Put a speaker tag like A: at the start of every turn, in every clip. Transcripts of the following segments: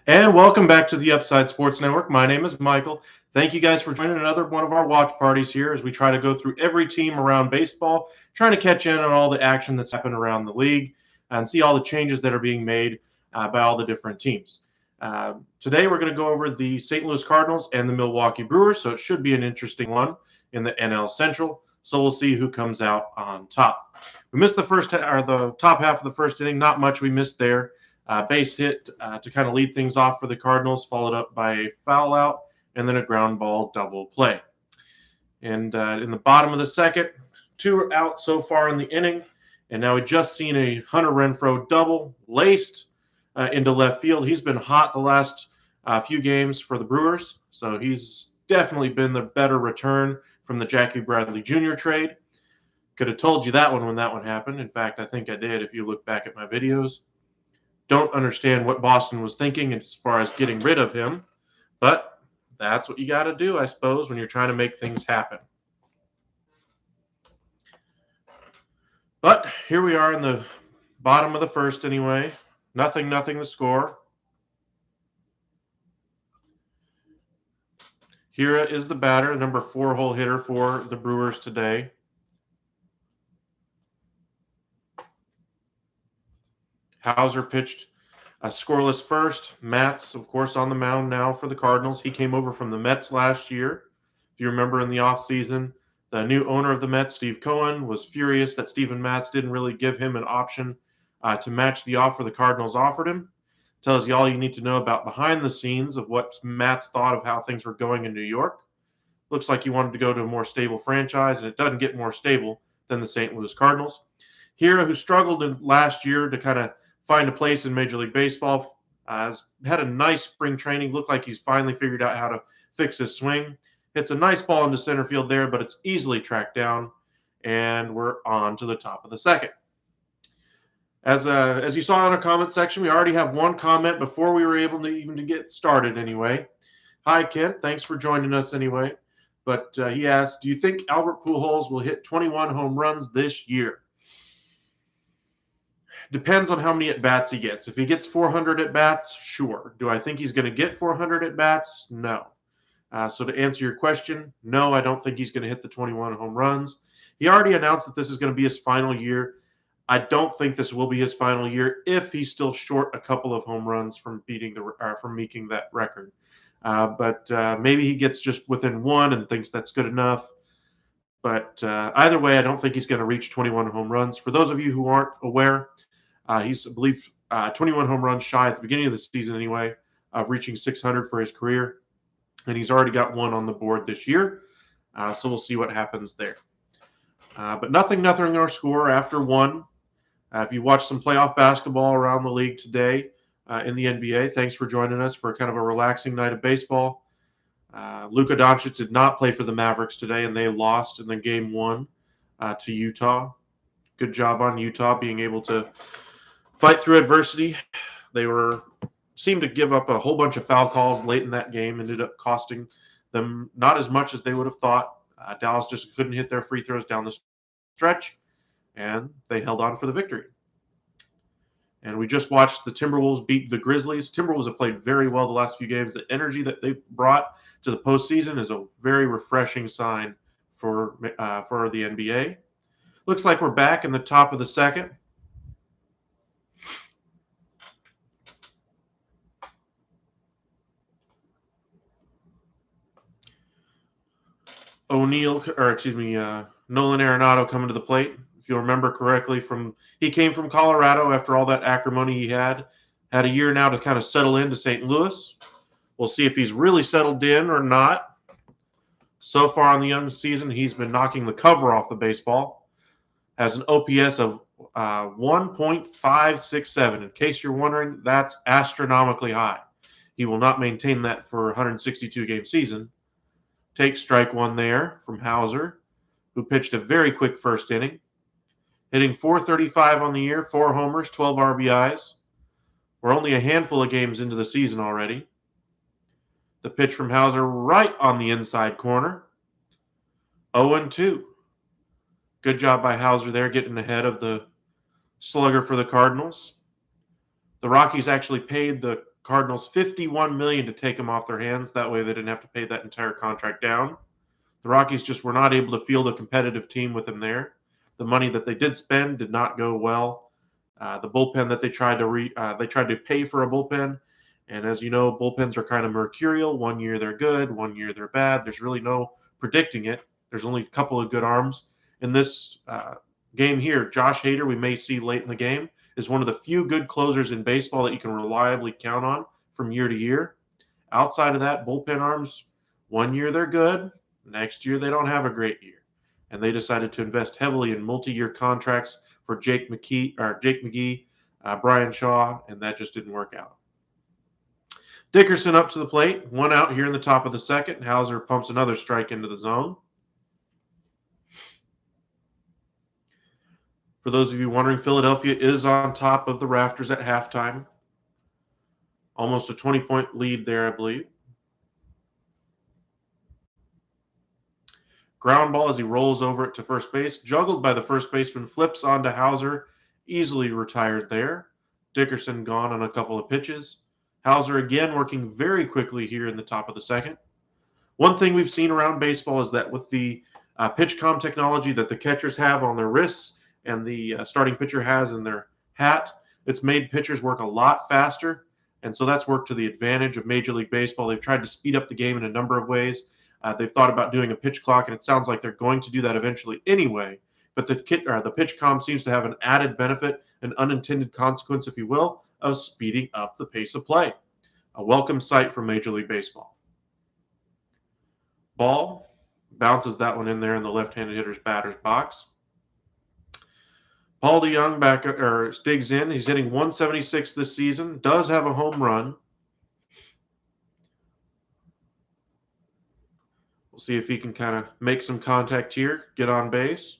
A: And welcome back to the Upside Sports Network. My name is Michael. Thank you guys for joining another one of our watch parties here as we try to go through every team around baseball, trying to catch in on all the action that's happened around the league and see all the changes that are being made by all the different teams. Today, we're going to go over the St. Louis Cardinals and the Milwaukee Brewers, so it should be an interesting one in the NL Central. So we'll see who comes out on top. We missed the top half of the first inning. Not much we missed there. Base hit to kind of lead things off for the Cardinals, followed up by a foul out and then a ground ball double play. And in the bottom of the second, two are out so far in the inning. And now we just seen a Hunter Renfroe double laced into left field. He's been hot the last few games for the Brewers, so he's definitely been the better return from the Jackie Bradley Jr. trade. Could have told you that one when that one happened. In fact, I think I did if you look back at my videos. Don't understand what Boston was thinking as far as getting rid of him, but that's what you got to do, I suppose, when you're trying to make things happen. But here we are in the bottom of the first anyway. Nothing to score. Here is the batter, number 4-hole hitter for the Brewers today. Hauser pitched a scoreless first. Matz, of course, on the mound now for the Cardinals. He came over from the Mets last year. If you remember in the offseason, the new owner of the Mets, Steve Cohen, was furious that Steven Matz didn't really give him an option to match the offer the Cardinals offered him. Tells you all you need to know about behind the scenes of what Matz thought of how things were going in New York. Looks like he wanted to go to a more stable franchise, and it doesn't get more stable than the St. Louis Cardinals. Hira, who struggled last year to kind of find a place in Major League Baseball, has had a nice spring training. Looked like he's finally figured out how to fix his swing. Hits a nice ball into center field there, but it's easily tracked down, and we're on to the top of the second. As you saw in our comment section, we already have one comment before we were able to even to get started anyway. Hi, Kent. Thanks for joining us anyway. But he asked, do you think Albert Pujols will hit 21 home runs this year? Depends on how many at-bats he gets. If he gets 400 at-bats, sure. Do I think he's going to get 400 at-bats? No. So to answer your question, no, I don't think he's going to hit the 21 home runs. He already announced that this is going to be his final year. I don't think this will be his final year if he's still short a couple of home runs from making that record. But maybe he gets just within one and thinks that's good enough. But either way, I don't think he's going to reach 21 home runs. For those of you who aren't aware, he's, I believe, 21 home runs shy at the beginning of the season anyway, of reaching 600 for his career. And he's already got one on the board this year. So we'll see what happens there. But nothing in our score after one. If you watched some playoff basketball around the league today in the NBA, thanks for joining us for kind of a relaxing night of baseball. Luka Doncic did not play for the Mavericks today, and they lost in the game one to Utah. Good job on Utah being able to fight through adversity. They seemed to give up a whole bunch of foul calls late in that game, ended up costing them not as much as they would have thought. Dallas just couldn't hit their free throws down the stretch, and they held on for the victory. And we just watched the Timberwolves beat the Grizzlies. Timberwolves have played very well the last few games. The energy that they brought to the postseason is a very refreshing sign for the NBA. Looks like we're back in the top of the second. Nolan Arenado coming to the plate. If you'll remember correctly, he came from Colorado after all that acrimony he had a year now to kind of settle into St. Louis. We'll see if he's really settled in or not. So far in the young season, he's been knocking the cover off the baseball. Has an OPS of 1.567. In case you're wondering, that's astronomically high. He will not maintain that for a 162-game season. Take strike one there from Hauser, who pitched a very quick first inning. Hitting .435 on the year, 4 homers, 12 RBIs. We're only a handful of games into the season already. The pitch from Hauser right on the inside corner. 0-2. Good job by Hauser there, getting ahead of the slugger for the Cardinals. The Rockies actually paid the Cardinals $51 million to take him off their hands. That way they didn't have to pay that entire contract down. The Rockies just were not able to field a competitive team with him there. The money that they did spend did not go well. The bullpen that they tried to pay for a bullpen, and as you know, bullpens are kind of mercurial. One year they're good, one year they're bad. There's really no predicting it. There's only a couple of good arms in this game here. Josh Hader, we may see late in the game, is one of the few good closers in baseball that you can reliably count on from year to year. Outside of that, bullpen arms, one year they're good, next year they don't have a great year. And they decided to invest heavily in multi-year contracts for Jake McGee, Brian Shaw, and that just didn't work out. Dickerson up to the plate, one out here in the top of the second. Hauser pumps another strike into the zone. For those of you wondering, Philadelphia is on top of the rafters at halftime. Almost a 20-point lead there, I believe. Ground ball as he rolls over it to first base. Juggled by the first baseman, flips onto Hauser. Easily retired there. Dickerson gone on a couple of pitches. Hauser again working very quickly here in the top of the second. One thing we've seen around baseball is that with the PitchCom technology that the catchers have on their wrists and the starting pitcher has in their hat, it's made pitchers work a lot faster. And so that's worked to the advantage of Major League Baseball. They've tried to speed up the game in a number of ways. They've thought about doing a pitch clock, and it sounds like they're going to do that eventually anyway. But the PitchCom seems to have an added benefit, an unintended consequence, if you will, of speeding up the pace of play. A welcome sight for Major League Baseball. Ball bounces that one in there in the left-handed hitter's batter's box. Paul DeJong digs in. He's hitting 176 this season. Does have a home run. We'll see if he can kind of make some contact here, get on base,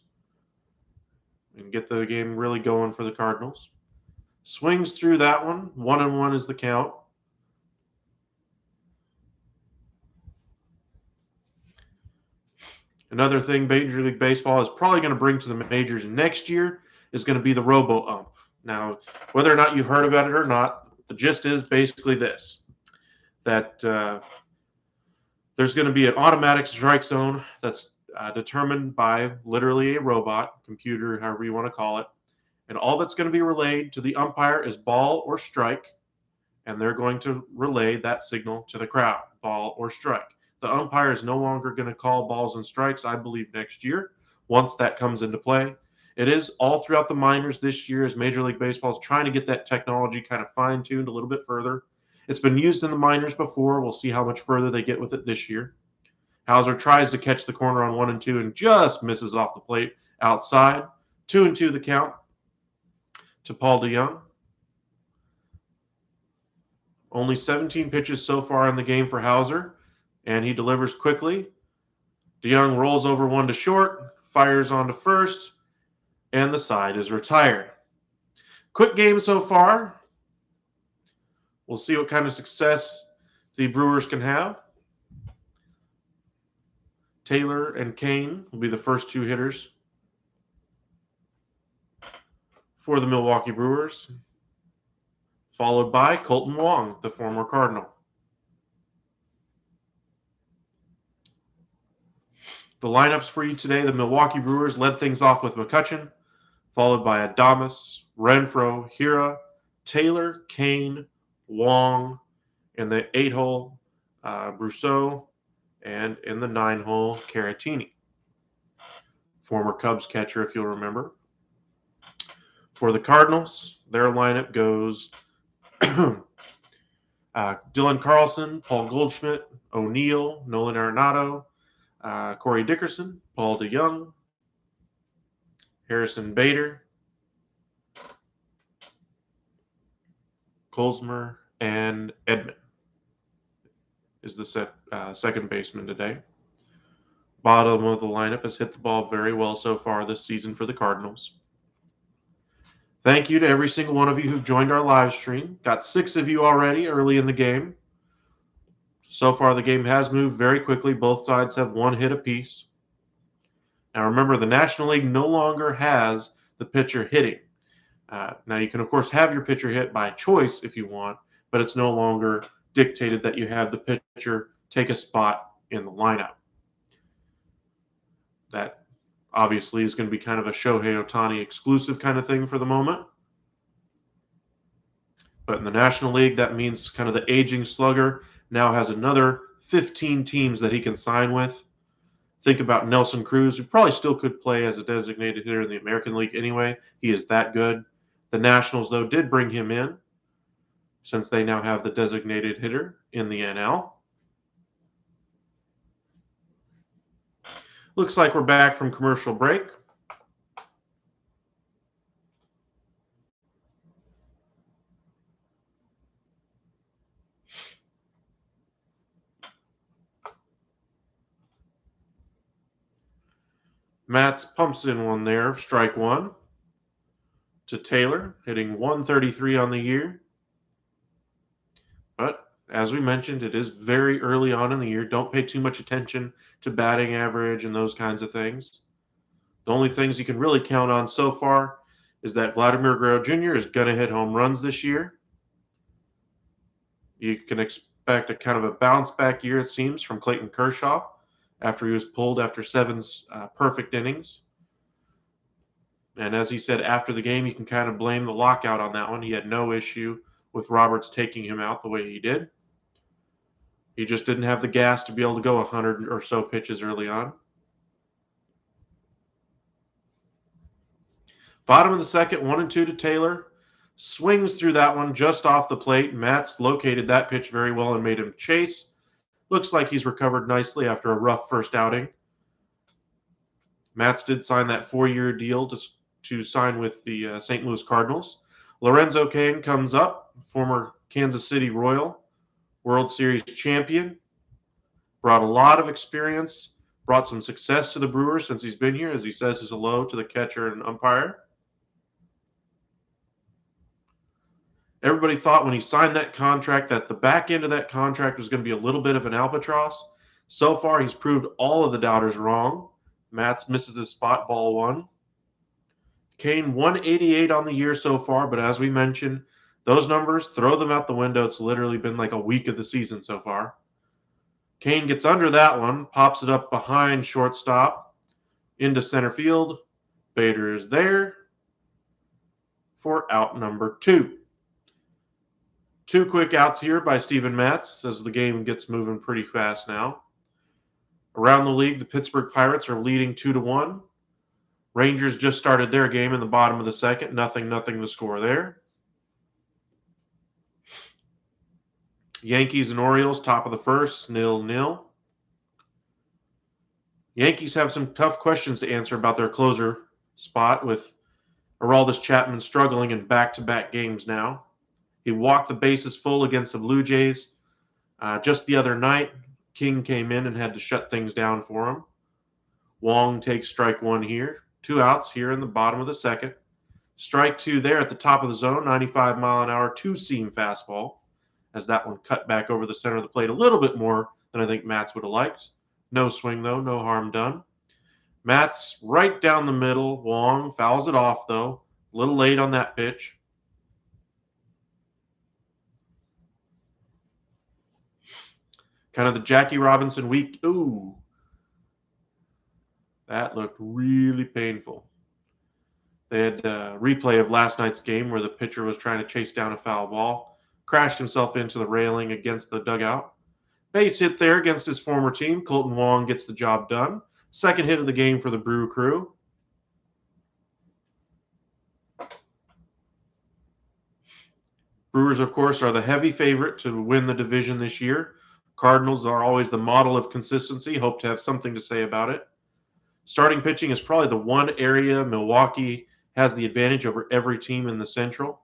A: and get the game really going for the Cardinals. Swings through that one. 1-1 is the count. Another thing Major League Baseball is probably going to bring to the majors next year is going to be the robo-ump. Now, whether or not you've heard about it or not, the gist is basically this, that there's going to be an automatic strike zone that's determined by literally a robot, computer, however you want to call it. And all that's going to be relayed to the umpire is ball or strike, and they're going to relay that signal to the crowd, ball or strike. The umpire is no longer going to call balls and strikes, I believe, next year, once that comes into play. It is all throughout the minors this year as Major League Baseball is trying to get that technology kind of fine-tuned a little bit further. It's been used in the minors before. We'll see how much further they get with it this year. Hauser tries to catch the corner on 1-2 and just misses off the plate outside. 2-2 the count to Paul DeJong. Only 17 pitches so far in the game for Hauser, and he delivers quickly. DeJong rolls over one to short, fires on to first, and the side is retired. Quick game so far. We'll see what kind of success the Brewers can have. Taylor and Kane will be the first two hitters for the Milwaukee Brewers, followed by Colton Wong, the former Cardinal. The lineups for you today, the Milwaukee Brewers led things off with McCutchen, followed by Adames, Renfroe, Hira, Taylor, Kane, Wong, in the 8-hole, Brousseau, and in the 9-hole, Caratini. Former Cubs catcher, if you'll remember. For the Cardinals, their lineup goes Dylan Carlson, Paul Goldschmidt, O'Neill, Nolan Arenado, Corey Dickerson, Paul DeJong, Harrison Bader, Kolsmer, and Edman is the second baseman today. Bottom of the lineup has hit the ball very well so far this season for the Cardinals. Thank you to every single one of you who've joined our live stream. Got 6 of you already early in the game. So far, the game has moved very quickly. Both sides have 1 hit apiece. Now, remember, the National League no longer has the pitcher hitting. Now, you can, of course, have your pitcher hit by choice if you want, but it's no longer dictated that you have the pitcher take a spot in the lineup. That obviously is going to be kind of a Shohei Ohtani exclusive kind of thing for the moment. But in the National League, that means kind of the aging slugger now has another 15 teams that he can sign with. Think about Nelson Cruz, who probably still could play as a designated hitter in the American League anyway. He is that good. The Nationals, though, did bring him in since they now have the designated hitter in the NL. Looks like we're back from commercial break. Matz pumps in one there, strike one to Taylor, hitting 133 on the year. But as we mentioned, it is very early on in the year. Don't pay too much attention to batting average and those kinds of things. The only things you can really count on so far is that Vladimir Guerrero Jr. is going to hit home runs this year. You can expect a kind of a bounce back year, it seems, from Clayton Kershaw after he was pulled after seven perfect innings. And as he said after the game, you can kind of blame the lockout on that one. He had no issue with Roberts taking him out the way he did. He just didn't have the gas to be able to go 100 or so pitches early on. Bottom of the second, 1-2 to Taylor. Swings through that one just off the plate. Matz located that pitch very well and made him chase. Looks like he's recovered nicely after a rough first outing. Matz did sign that 4-year deal to sign with the St. Louis Cardinals. Lorenzo Cain comes up, former Kansas City Royal, World Series champion. Brought a lot of experience, brought some success to the Brewers since he's been here, as he says his hello to the catcher and umpire. Everybody thought when he signed that contract that the back end of that contract was going to be a little bit of an albatross. So far, he's proved all of the doubters wrong. Matz misses his spot, ball one. Cain 188 on the year so far, but as we mentioned, those numbers, throw them out the window. It's literally been like a week of the season so far. Cain gets under that one, pops it up behind shortstop into center field. Bader is there for out number 2. 2 quick outs here by Steven Matz as the game gets moving pretty fast now. Around the league, the Pittsburgh Pirates are leading 2-1. Rangers just started their game in the bottom of the second. Nothing to score there. Yankees and Orioles, top of the first, 0-0. Yankees have some tough questions to answer about their closer spot with Aroldis Chapman struggling in back-to-back games now. He walked the bases full against the Blue Jays. Just the other night, King came in and had to shut things down for him. Wong takes strike one here. 2 outs here in the bottom of the second. Strike 2 there at the top of the zone, 95-mile-an-hour, 2-seam fastball, as that one cut back over the center of the plate a little bit more than I think Matz would have liked. No swing, though. No harm done. Matz right down the middle. Wong fouls it off, though. A little late on that pitch. Kind of the Jackie Robinson week. Ooh. That looked really painful. They had a replay of last night's game where the pitcher was trying to chase down a foul ball, crashed himself into the railing against the dugout. Base hit there against his former team. Colton Wong gets the job done. Second hit of the game for the Brew Crew. Brewers, of course, are the heavy favorite to win the division this year. Cardinals are always the model of consistency. Hope to have something to say about it. Starting pitching is probably the one area Milwaukee has the advantage over every team in the Central.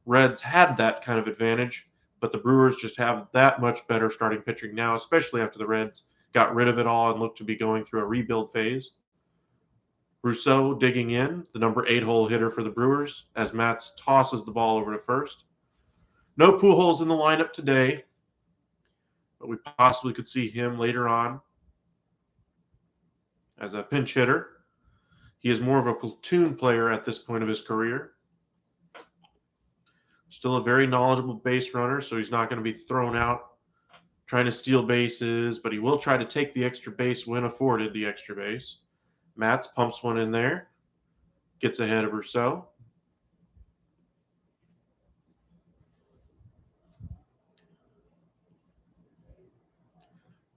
A: Reds had that kind of advantage, but the Brewers just have that much better starting pitching now, especially after the Reds got rid of it all and look to be going through a rebuild phase. Rousseau digging in, the number 8 hole hitter for the Brewers, as Matz tosses the ball over to first. No Pujols in the lineup today, but we possibly could see him later on as a pinch hitter. He is more of a platoon player at this point of his career. Still a very knowledgeable base runner, so he's not going to be thrown out trying to steal bases, but he will try to take the extra base when afforded the extra base. Matz pumps one in there, gets ahead of Rousseau.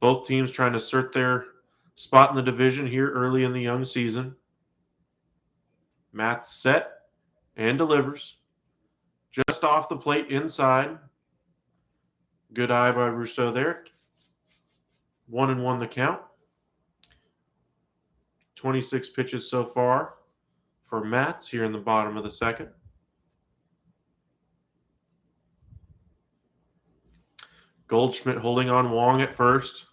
A: Both teams trying to assert their spot in the division here early in the young season. Matz set and delivers. Just off the plate inside. Good eye by Rousseau there. 1-1 the count. 26 pitches so far for Matz here in the bottom of the second. Goldschmidt holding on Wong at first.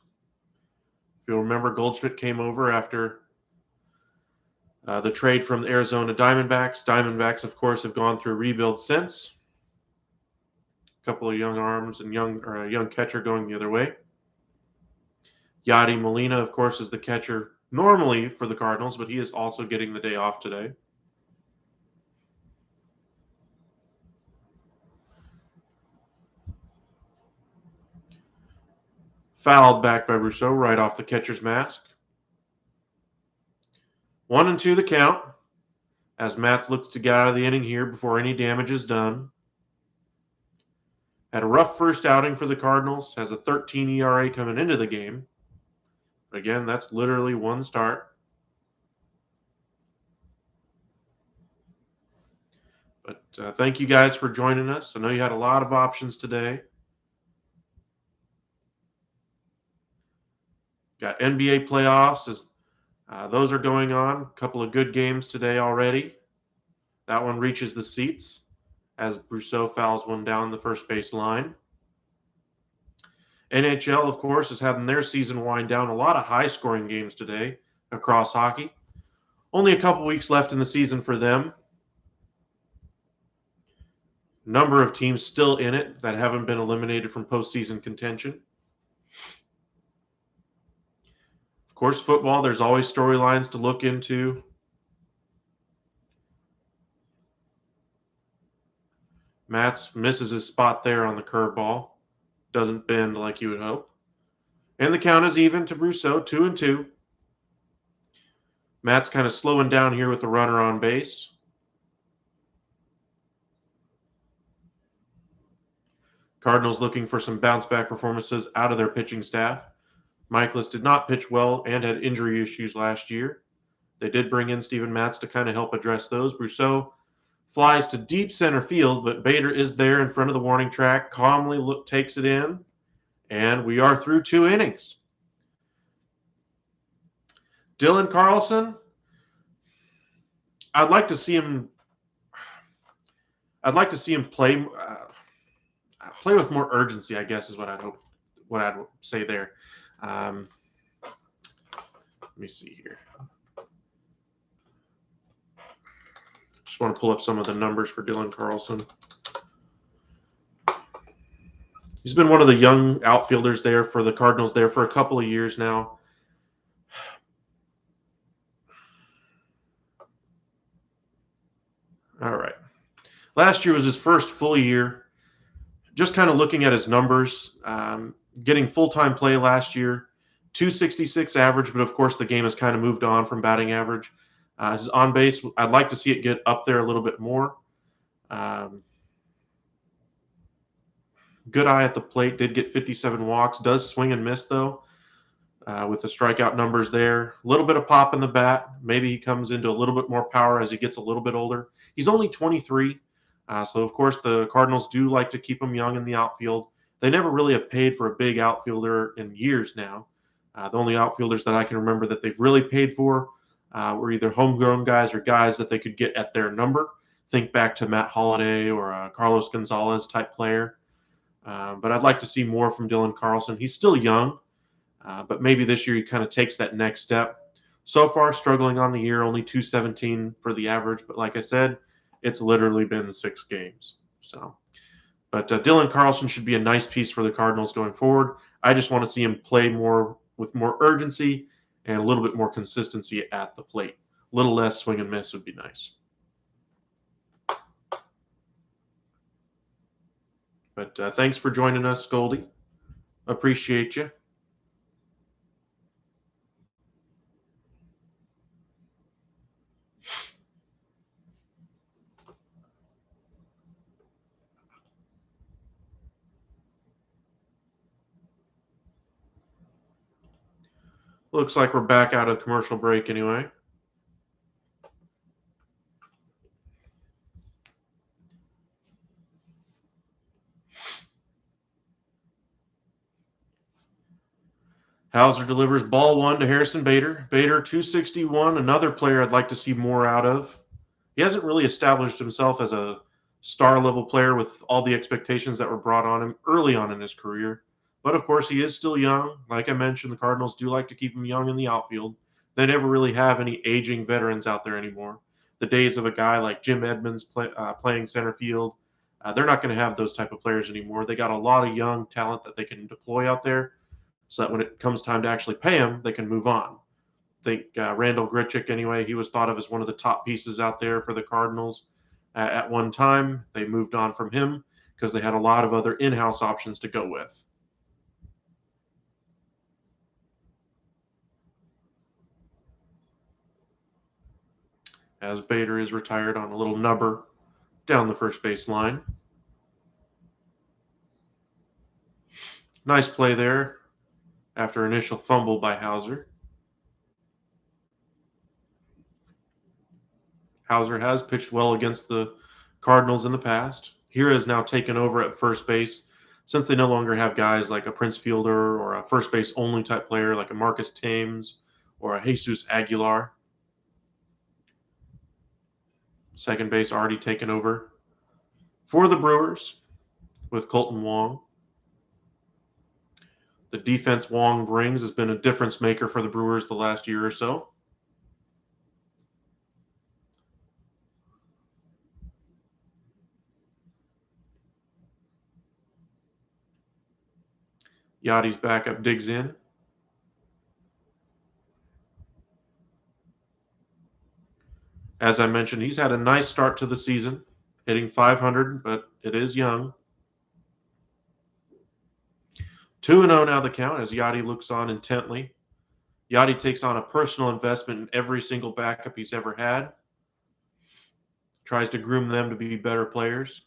A: If you'll remember, Goldschmidt came over after the trade from the Arizona Diamondbacks. Diamondbacks, of course, have gone through a rebuild since. A couple of young arms and a young catcher going the other way. Yadi Molina, of course, is the catcher normally for the Cardinals, but he is also getting the day off today. Fouled back by Rousseau right off the catcher's mask. 1-2 the count as Matz looks to get out of the inning here before any damage is done. Had a rough first outing for the Cardinals, has a 13 ERA coming into the game. But again, that's literally one start. But thank you guys for joining us. I know you had a lot of options today. Got NBA playoffs as those are going on. A couple of good games today already. That one reaches the seats as Rousseau fouls one down the first base line. NHL, of course, is having their season wind down. A lot of high-scoring games today across hockey. Only a couple weeks left in the season for them. Number of teams still in it that haven't been eliminated from postseason contention. Of course, football, there's always storylines to look into. Matz misses his spot there on the curveball. Doesn't bend like you would hope. And the count is even to Rousseau, 2-2. Matt's kind of slowing down here with the runner on base. Cardinals looking for some bounce-back performances out of their pitching staff. Michaelis did not pitch well and had injury issues last year. They did bring in Steven Matz to kind of help address those. Rousseau flies to deep center field, but Bader is there in front of the warning track, calmly takes it in, and we are through 2 innings. Dylan Carlson, I'd like to see him play with more urgency, I guess is what I'd say there. Let me see here. Just want to pull up some of the numbers for Dylan Carlson. He's been one of the young outfielders there for the Cardinals there for a couple of years now. All right. Last year was his first full year. Just kind of looking at his numbers, getting full-time play last year, 266 average, but of course the game has kind of moved on from batting average. His on base, I'd like to see it get up there a little bit more. Good eye at the plate, did get 57 walks, does swing and miss though, with the strikeout numbers there. A little bit of pop in the bat. Maybe he comes into a little bit more power as he gets a little bit older. He's only 23, so of course the Cardinals do like to keep him young in the outfield. They never really have paid for a big outfielder in years now. The only outfielders that I can remember that they've really paid for were either homegrown guys or guys that they could get at their number. Think back to Matt Holliday or a Carlos Gonzalez type player. But I'd like to see more from Dylan Carlson. He's still young, but maybe this year he kind of takes that next step. So far, struggling on the year, only 217 for the average. But like I said, it's literally been 6 games. But Dylan Carlson should be a nice piece for the Cardinals going forward. I just want to see him play more with more urgency and a little bit more consistency at the plate. A little less swing and miss would be nice. But thanks for joining us, Goldie. Appreciate you. Looks like we're back out of commercial break anyway. Hauser delivers ball one to Harrison Bader. Bader, 261, another player I'd like to see more out of. He hasn't really established himself as a star level player with all the expectations that were brought on him early on in his career. But of course, he is still young. Like I mentioned, the Cardinals do like to keep him young in the outfield. They never really have any aging veterans out there anymore. The days of a guy like Jim Edmonds playing center field, they're not going to have those type of players anymore. They got a lot of young talent that they can deploy out there so that when it comes time to actually pay him, they can move on. I think Randall Grichuk, anyway, he was thought of as one of the top pieces out there for the Cardinals at one time. They moved on from him because they had a lot of other in-house options to go with. As Bader is retired on a little nubber down the first base line. Nice play there after initial fumble by Hauser. Hauser has pitched well against the Cardinals in the past. Hira has now taken over at first base since they no longer have guys like a Prince Fielder or a first base only type player like a Marcus Thames or a Jesus Aguilar. Second base already taken over for the Brewers with Colton Wong. The defense Wong brings has been a difference maker for the Brewers the last year or so. Yachty's backup digs in. As I mentioned, he's had a nice start to the season, hitting 500, but it is young. 2-0 now the count as Yachty looks on intently. Yachty takes on a personal investment in every single backup he's ever had. Tries to groom them to be better players.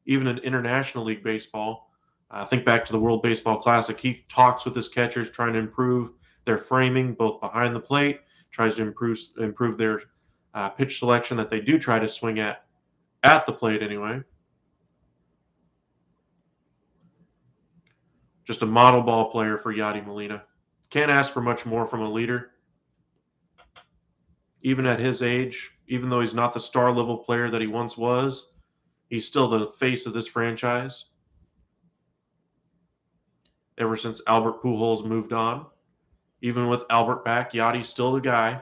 A: Even in International League Baseball, think back to the World Baseball Classic, he talks with his catchers trying to improve their framing both behind the plate, tries to improve their pitch selection that they do try to swing at the plate anyway. Just a model ball player for Yadi Molina. Can't ask for much more from a leader. Even at his age, even though he's not the star level player that he once was, he's still the face of this franchise. Ever since Albert Pujols moved on, even with Albert back, Yachty's still the guy.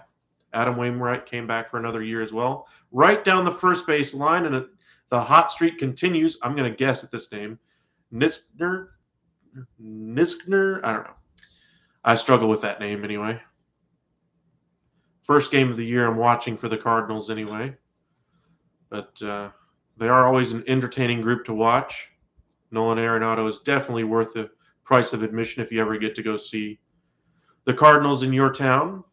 A: Adam Wainwright came back for another year as well. Right down the first base line, and the hot streak continues. I'm going to guess at this name. Niskner? I don't know. I struggle with that name anyway. First game of the year I'm watching for the Cardinals anyway. But they are always an entertaining group to watch. Nolan Arenado is definitely worth the price of admission if you ever get to go see the Cardinals in your town.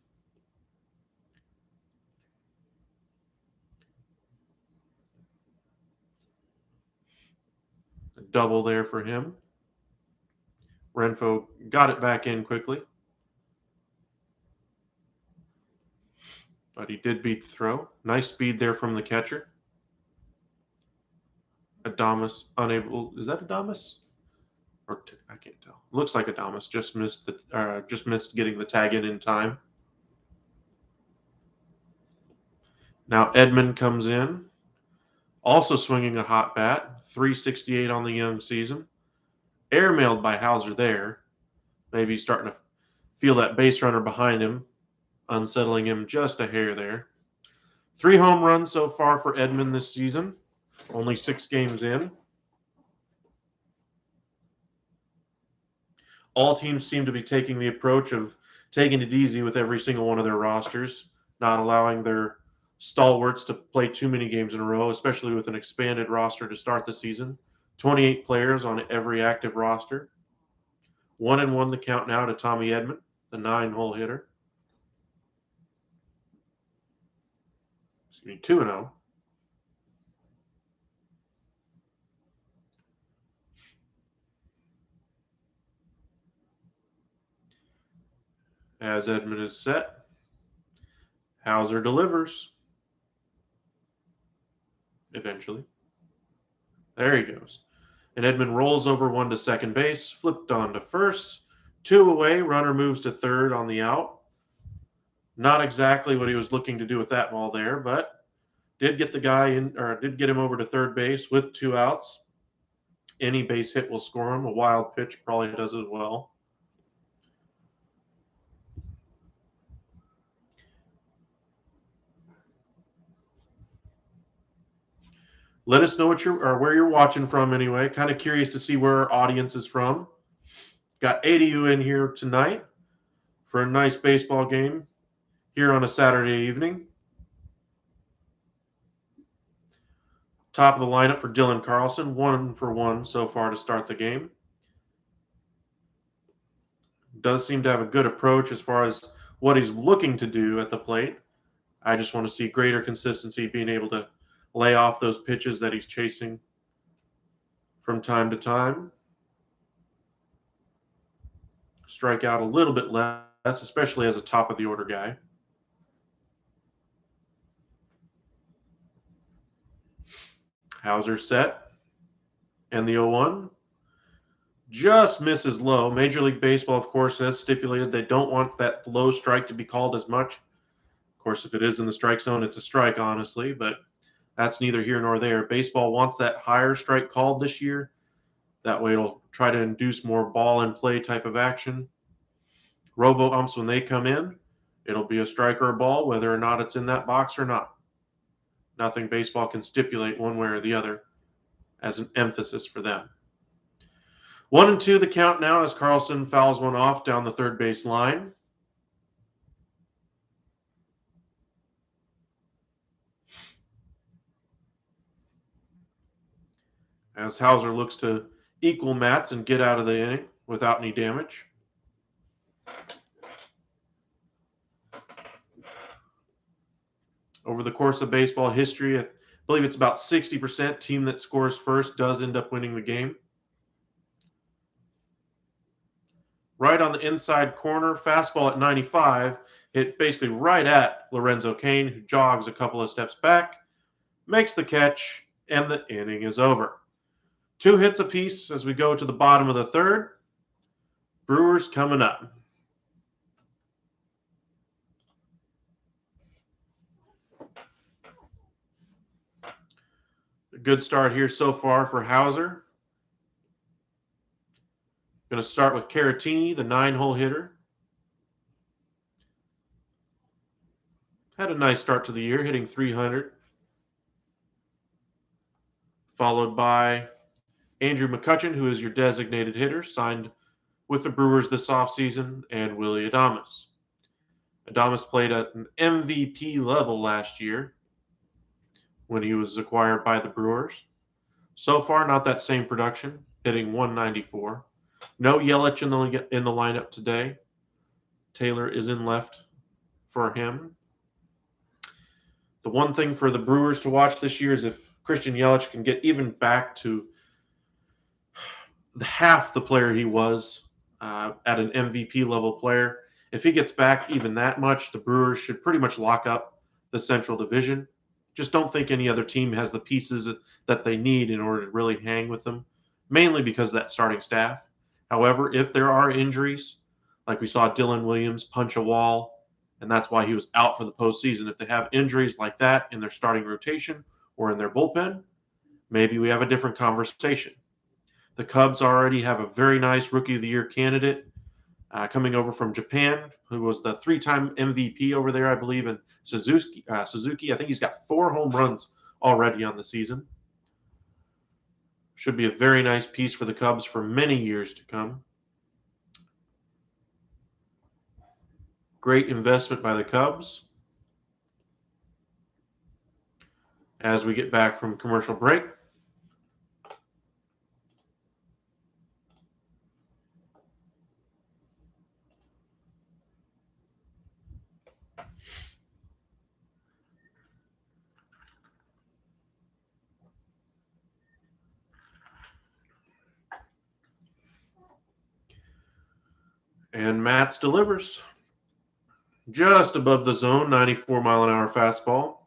A: A double there for him. Renfroe got it back in quickly. But he did beat the throw. Nice speed there from the catcher. Adames unable. Is that Adames? I can't tell. Looks like Adames just missed getting the tag in time. Now Edmund comes in, also swinging a hot bat, 368 on the young season. Airmailed by Hauser there. Maybe he's starting to feel that base runner behind him, unsettling him just a hair there. 3 home runs so far for Edmund this season, only 6 games in. All teams seem to be taking the approach of taking it easy with every single one of their rosters, not allowing their stalwarts to play too many games in a row, especially with an expanded roster to start the season. 28 players on every active roster. 1-1 the count now to Tommy Edman, the 9-hole hitter. Excuse me, 2-0. As Edman is set, Hauser delivers. Eventually. There he goes. And Edman rolls over one to second base, flipped on to first. 2 away, runner moves to third on the out. Not exactly what he was looking to do with that ball there, but did get the guy in, or did get him over to third base with 2 outs. Any base hit will score him. A wild pitch probably does as well. Let us know where you're watching from anyway. Kind of curious to see where our audience is from. Got 80 of you in here tonight for a nice baseball game here on a Saturday evening. Top of the lineup for Dylan Carlson, 1-for-1 so far to start the game. Does seem to have a good approach as far as what he's looking to do at the plate. I just want to see greater consistency, being able to lay off those pitches that he's chasing from time to time. Strike out a little bit less, especially as a top of the order guy. Hauser set. And the 0-1 just misses low. Major League Baseball, of course, has stipulated they don't want that low strike to be called as much. Of course, if it is in the strike zone, it's a strike, honestly, but that's neither here nor there. Baseball wants that higher strike called this year. That way it'll try to induce more ball and play type of action. Robo umps, when they come in, it'll be a strike or a ball, whether or not it's in that box or not. Nothing baseball can stipulate one way or the other as an emphasis for them. 1-2 the count now as Carlson fouls one off down the third base line. As Hauser looks to equal Matz and get out of the inning without any damage. Over the course of baseball history, I believe it's about 60% team that scores first does end up winning the game. Right on the inside corner, fastball at 95, hit basically right at Lorenzo Cain, who jogs a couple of steps back, makes the catch, and the inning is over. 2 hits apiece as we go to the bottom of the third. Brewers coming up. A good start here so far for Hauser. Going to start with Caratini, the 9-hole hitter. Had a nice start to the year, hitting .300. Followed by Andrew McCutchen, who is your designated hitter, signed with the Brewers this offseason, and Willy Adames. Adames played at an MVP level last year when he was acquired by the Brewers. So far, not that same production, hitting .194. No Yelich in the lineup today. Taylor is in left for him. The one thing for the Brewers to watch this year is if Christian Yelich can get even back to half the player he was at an MVP level player. If he gets back even that much, the Brewers should pretty much lock up the Central Division. Just don't think any other team has the pieces that they need in order to really hang with them, mainly because of that starting staff. However, if there are injuries, like we saw Dylan Williams punch a wall, and that's why he was out for the postseason. If they have injuries like that in their starting rotation or in their bullpen, maybe we have a different conversation. The Cubs already have a very nice Rookie of the Year candidate coming over from Japan, who was the 3-time MVP over there, I believe, in Suzuki. I think he's got 4 home runs already on the season. Should be a very nice piece for the Cubs for many years to come. Great investment by the Cubs. As we get back from commercial break, And Matz delivers. Just above the zone, 94-mile-an-hour fastball.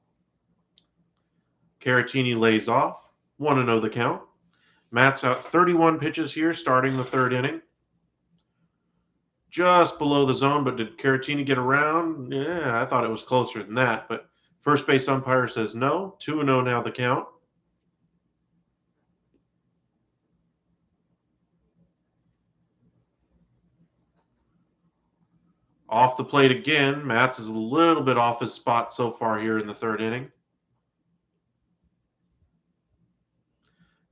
A: Caratini lays off. 1-0 the count. Matt's out 31 pitches here, starting the third inning. Just below the zone, but did Caratini get around? Yeah, I thought it was closer than that, but first base umpire says no. 2-0 now the count. Off the plate again. Matz is a little bit off his spot so far here in the third inning.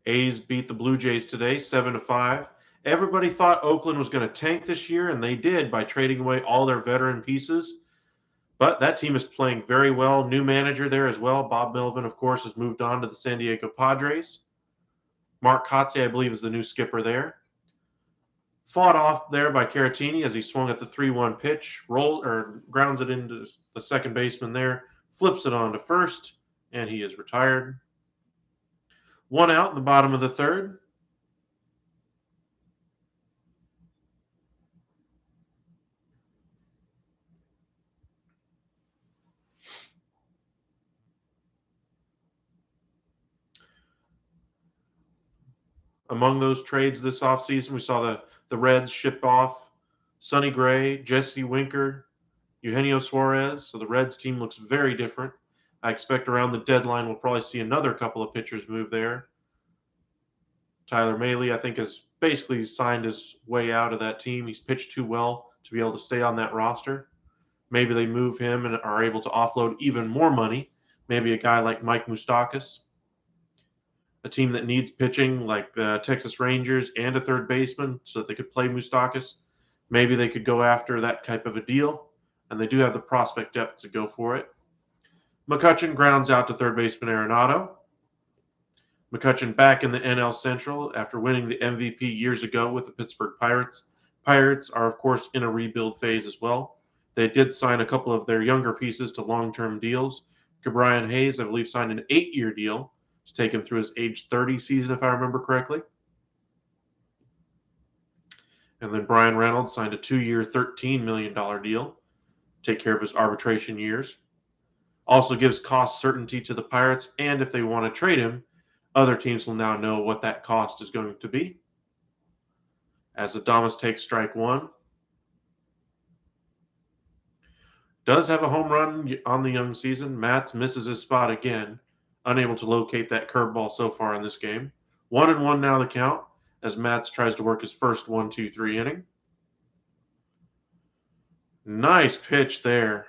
A: A's beat the Blue Jays today, 7-5. Everybody thought Oakland was going to tank this year, and they did by trading away all their veteran pieces. But that team is playing very well. New manager there as well. Bob Melvin, of course, has moved on to the San Diego Padres. Mark Kotze, I believe, is the new skipper there. Fought off there by Caratini as he swung at the 3-1 pitch, grounds it into the second baseman there, flips it on to first, and he is retired. 1 out in the bottom of the third. Among those trades this offseason, we saw the Reds ship off Sonny Gray, Jesse Winker, Eugenio Suarez. So the Reds team looks very different. I expect around the deadline we'll probably see another couple of pitchers move there. Tyler Mahle, I think, has basically signed his way out of that team. He's pitched too well to be able to stay on that roster. Maybe they move him and are able to offload even more money. Maybe a guy like Mike Moustakas. A team that needs pitching like the Texas Rangers and a third baseman so that they could play Moustakas. Maybe they could go after that type of a deal, and they do have the prospect depth to go for it. McCutchen grounds out to third baseman Arenado. McCutchen back in the NL Central after winning the MVP years ago with the Pittsburgh Pirates. Pirates are, of course, in a rebuild phase as well. They did sign a couple of their younger pieces to long-term deals. Brian Hayes, I believe, signed an 8-year deal to take him through his age 30 season, if I remember correctly. And then Brian Reynolds signed a 2-year, $13 million deal to take care of his arbitration years. Also gives cost certainty to the Pirates, and if they want to trade him, other teams will now know what that cost is going to be. As Adames takes strike one. Does have a home run on the young season. Matz misses his spot again. Unable to locate that curveball so far in this game. 1-1 now the count as Matz tries to work his first 1-2-3 inning. Nice pitch there.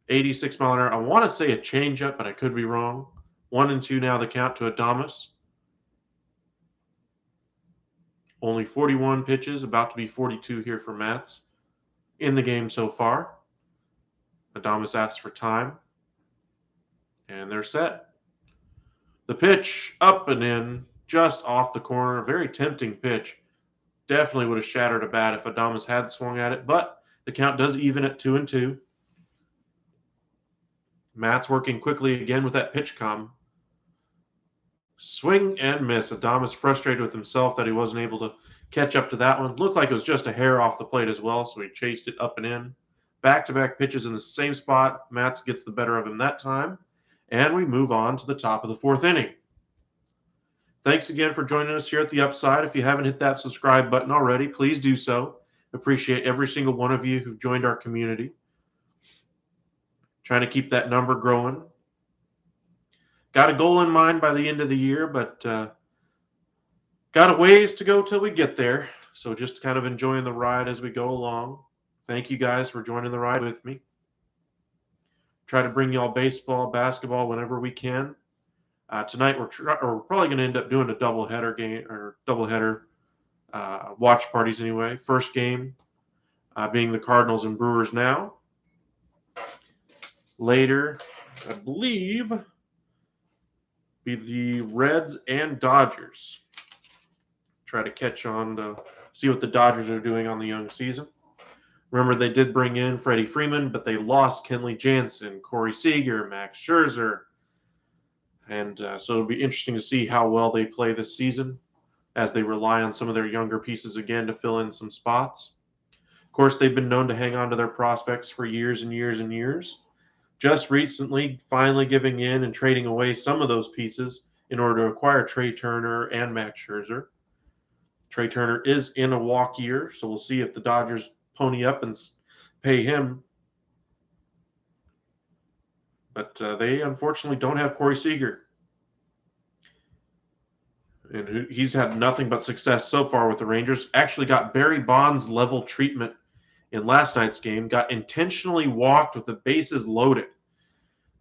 A: 86 mile an hour. I want to say a changeup, but I could be wrong. 1-2 now the count to Adames. Only 41 pitches, about to be 42 here for Matz in the game so far. Adames asks for time. And they're set. The pitch up and in, just off the corner. A very tempting pitch. Definitely would have shattered a bat if Adames had swung at it, but the count does even at 2-2. Matt's working quickly again with that pitch com. Swing and miss. Adames frustrated with himself that he wasn't able to catch up to that one. Looked like it was just a hair off the plate as well, so he chased it up and in. Back-to-back pitches in the same spot. Matz gets the better of him that time. And we move on to the top of the fourth inning. Thanks again for joining us here at The Upside. If you haven't hit that subscribe button already, please do so. Appreciate every single one of you who've joined our community. Trying to keep that number growing. Got a goal in mind by the end of the year, but got a ways to go till we get there. So just kind of enjoying the ride as we go along. Thank you guys for joining the ride with me. Try to bring y'all baseball, basketball whenever we can. Tonight we're probably going to end up doing a doubleheader game or doubleheader watch parties anyway. First game being the Cardinals and Brewers now. Later, I believe, be the Reds and Dodgers. Try to catch on to see what the Dodgers are doing on the young season. Remember, they did bring in Freddie Freeman, but they lost Kenley Jansen, Corey Seager, Max Scherzer. And so it'll be interesting to see how well they play this season. as they rely on some of their younger pieces again to fill in some spots. Of course, they've been known to hang on to their prospects for years and years and years. Just recently, finally giving in and trading away some of those pieces in order to acquire Trey Turner and Max Scherzer. Trey Turner is in a walk year, so we'll see if the Dodgers pony up and pay him. But they unfortunately don't have Corey Seager. And he's had nothing but success so far with the Rangers. Actually got Barry Bonds level treatment in last night's game, got intentionally walked with the bases loaded.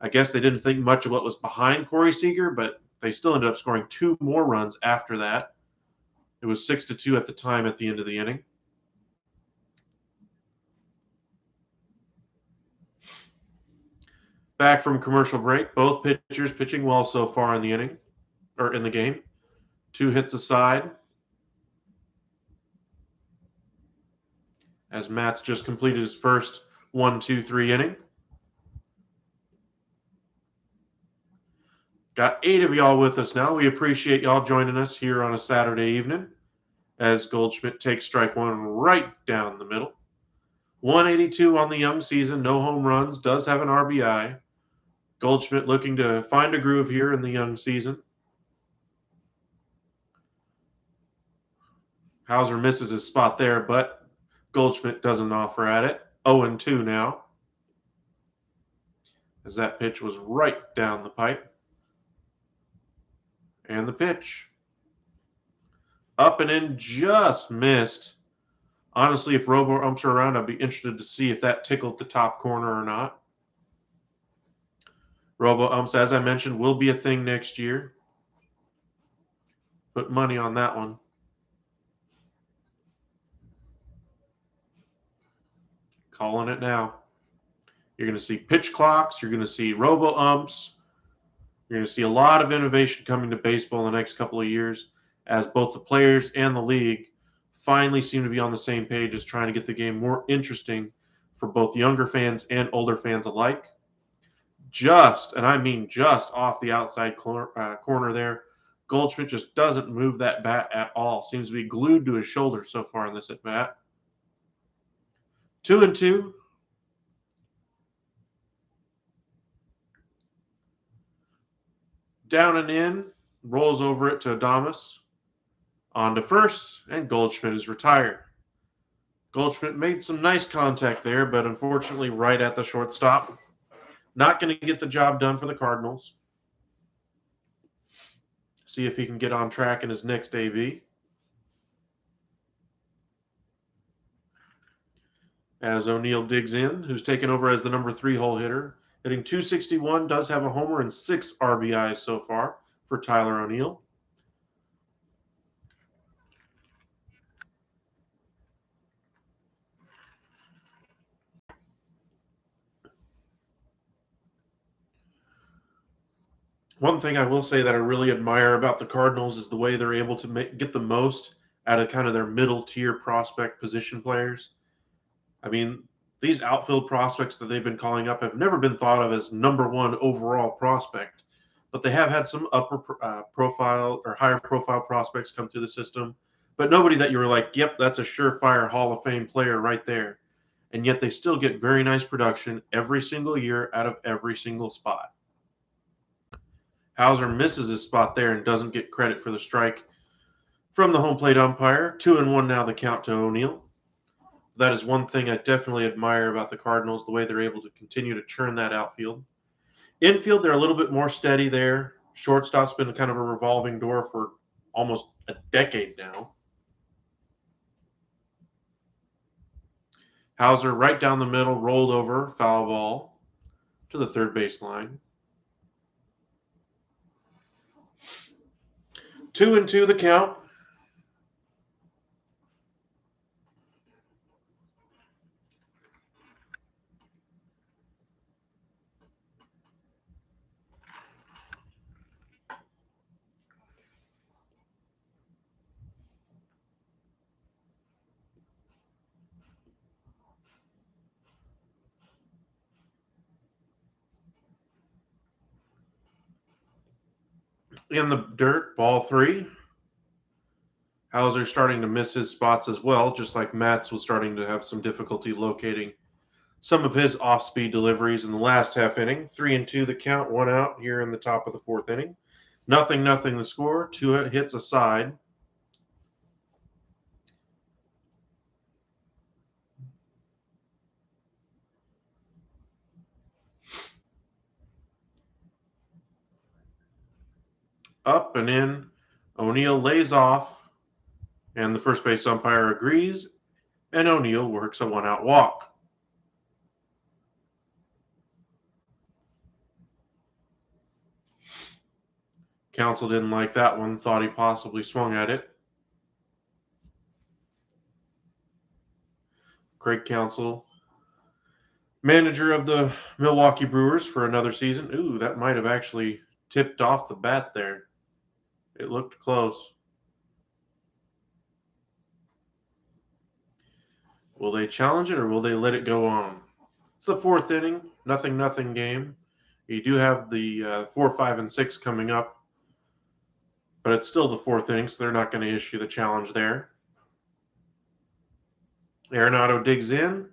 A: I guess they didn't think much of what was behind Corey Seager, but they still ended up scoring 2 more runs after that. It was 6-2 at the time at the end of the inning. Back from commercial break, both pitchers pitching well so far in the inning, or in the game. 2 hits aside. As Matt's just completed his first 1-2-3 inning. Got 8 of y'all with us now. We appreciate y'all joining us here on a Saturday evening as Goldschmidt takes strike 1 right down the middle. 182 on the young season, no home runs, does have an RBI. Goldschmidt looking to find a groove here in the young season. Hauser misses his spot there, but Goldschmidt doesn't offer at it. 0-2 now, as that pitch was right down the pipe. And the pitch. Up and in, just missed. Honestly, if robo umps are around, I'd be interested to see if that tickled the top corner or not. Robo umps, as I mentioned, will be a thing next year. Put money on that one. Calling it now. You're going to see pitch clocks. You're going to see robo umps. You're going to see a lot of innovation coming to baseball in the next couple of years as both the players and the league finally seem to be on the same page as trying to get the game more interesting for both younger fans and older fans alike. Just, and I mean just off the outside corner there, Goldschmidt just doesn't move that bat at all. Seems to be glued to his shoulder so far in this at bat. 2-2. Down and in, rolls over it to Adames. On to first, and Goldschmidt is retired. Goldschmidt made some nice contact there, but unfortunately right at the shortstop. Not going to get the job done for the Cardinals. See if he can get on track in his next AB. As O'Neill digs in, who's taken over as the number 3 hole hitter. Hitting .261, does have a homer and 6 RBIs so far for Tyler O'Neill. One thing I will say that I really admire about the Cardinals is the way they're able to get the most out of kind of their middle tier prospect position players. I mean, these outfield prospects that they've been calling up have never been thought of as number 1 overall prospect, but they have had some upper profile or higher profile prospects come through the system, but nobody that you were like, yep, that's a surefire Hall of Fame player right there. And yet they still get very nice production every single year out of every single spot. Hauser misses his spot there and doesn't get credit for the strike from the home plate umpire. 2-1 now the count to O'Neill. That is one thing I definitely admire about the Cardinals, the way they're able to continue to churn that outfield. Infield, they're a little bit more steady there. Shortstop's been kind of a revolving door for almost a decade now. Hauser right down the middle, rolled over, foul ball to the third base line. 2-2 the count. In the dirt, ball 3. Hauser starting to miss his spots as well, just like Matz was starting to have some difficulty locating some of his off-speed deliveries in the last half inning. 3-2 the count, 1 out here in the top of the 4th inning. 0-0 the score, 2 hits aside. Up and in. O'Neill lays off, and the first base umpire agrees, and O'Neill works a 1-out walk. Counsell didn't like that one, thought he possibly swung at it. Craig Counsell, manager of the Milwaukee Brewers for another season. Ooh, that might have actually tipped off the bat there. It looked close. Will they challenge it or will they let it go on? It's the 4th inning, 0-0 game. You do have the 4, 5, and 6 coming up, but it's still the 4th inning, so they're not going to issue the challenge there. Arenado digs in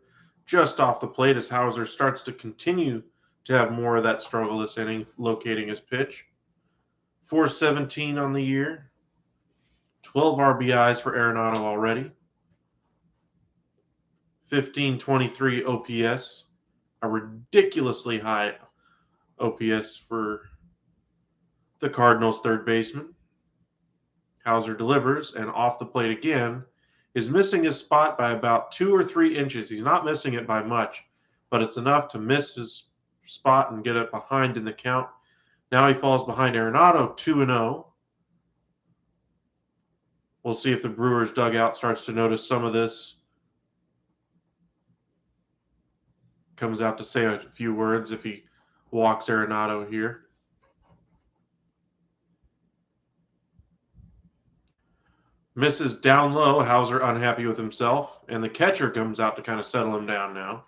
A: just off the plate as Hauser starts to continue to have more of that struggle this inning, locating his pitch. 417 on the year, 12 RBIs for Arenado already. 1523 OPS, a ridiculously high OPS for the Cardinals' third baseman. Hauser delivers, and off the plate again, is missing his spot by about 2 or 3 inches. He's not missing it by much, but it's enough to miss his spot and get it behind in the count. Now he falls behind Arenado 2-0. We'll see if the Brewers dugout starts to notice some of this. Comes out to say a few words if he walks Arenado here. Misses down low. Hauser unhappy with himself, and the catcher comes out to kind of settle him down now.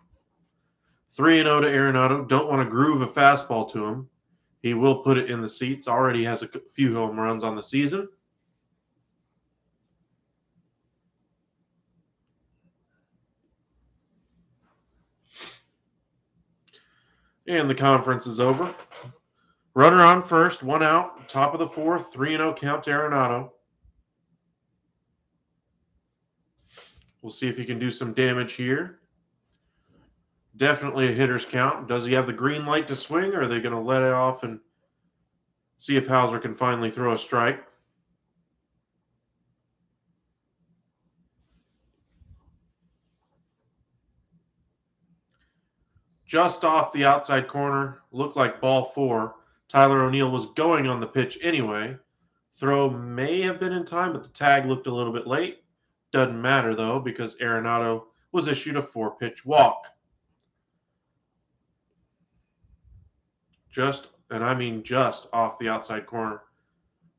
A: 3-0 to Arenado. Don't want to groove a fastball to him. He will put it in the seats. Already has a few home runs on the season. And the conference is over. Runner on first, 1 out, top of the 4th, 3-0 count to Arenado. We'll see if he can do some damage here. Definitely a hitter's count. Does he have the green light to swing, or are they going to let it off and see if Hauser can finally throw a strike? Just off the outside corner, looked like ball 4. Tyler O'Neill was going on the pitch anyway. Throw may have been in time, but the tag looked a little bit late. Doesn't matter, though, because Arenado was issued a 4-pitch walk. Just, and I mean just, off the outside corner.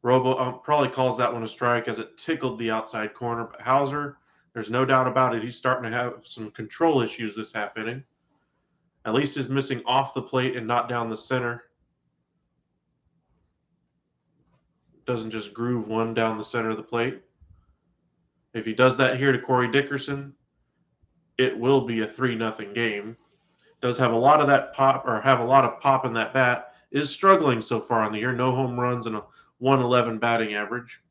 A: Robo probably calls that one a strike as it tickled the outside corner. But Hauser, there's no doubt about it, he's starting to have some control issues this half inning. At least he's missing off the plate and not down the center. Doesn't just groove one down the center of the plate. If he does that here to Corey Dickerson, it will be a 3-0 game. Does have a lot of that pop, or have a lot of pop in that bat. Is struggling so far on the year. No home runs and a 111 batting average.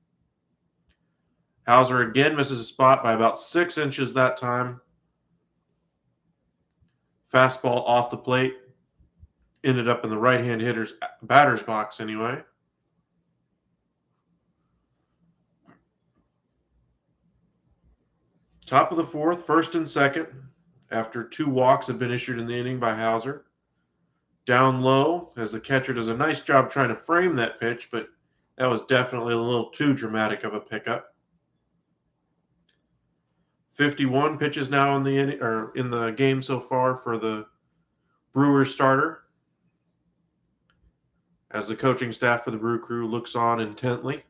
A: Hauser again misses a spot by about 6 inches that time. Fastball off the plate. Ended up in the right-hand hitter's batter's box anyway. Top of the 4th, 1st and 2nd, after 2 walks have been issued in the inning by Hauser. Down low, as the catcher does a nice job trying to frame that pitch, but that was definitely a little too dramatic of a pickup. 51 pitches now in the game so far for the Brewers starter, as the coaching staff for the Brew Crew looks on intently.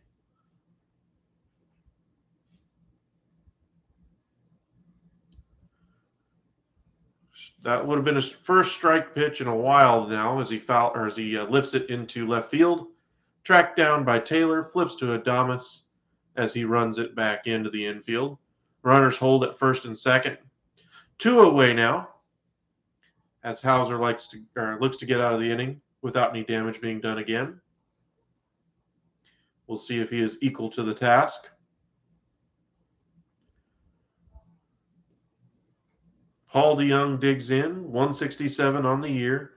A: That would have been his first strike pitch in a while now, as he lifts it into left field. Tracked down by Taylor, flips to Adames, as he runs it back into the infield. Runners hold at first and second. 2 away now, as Hauser looks to get out of the inning without any damage being done again. We'll see if he is equal to the task. Paul DeYoung digs in, 167 on the year.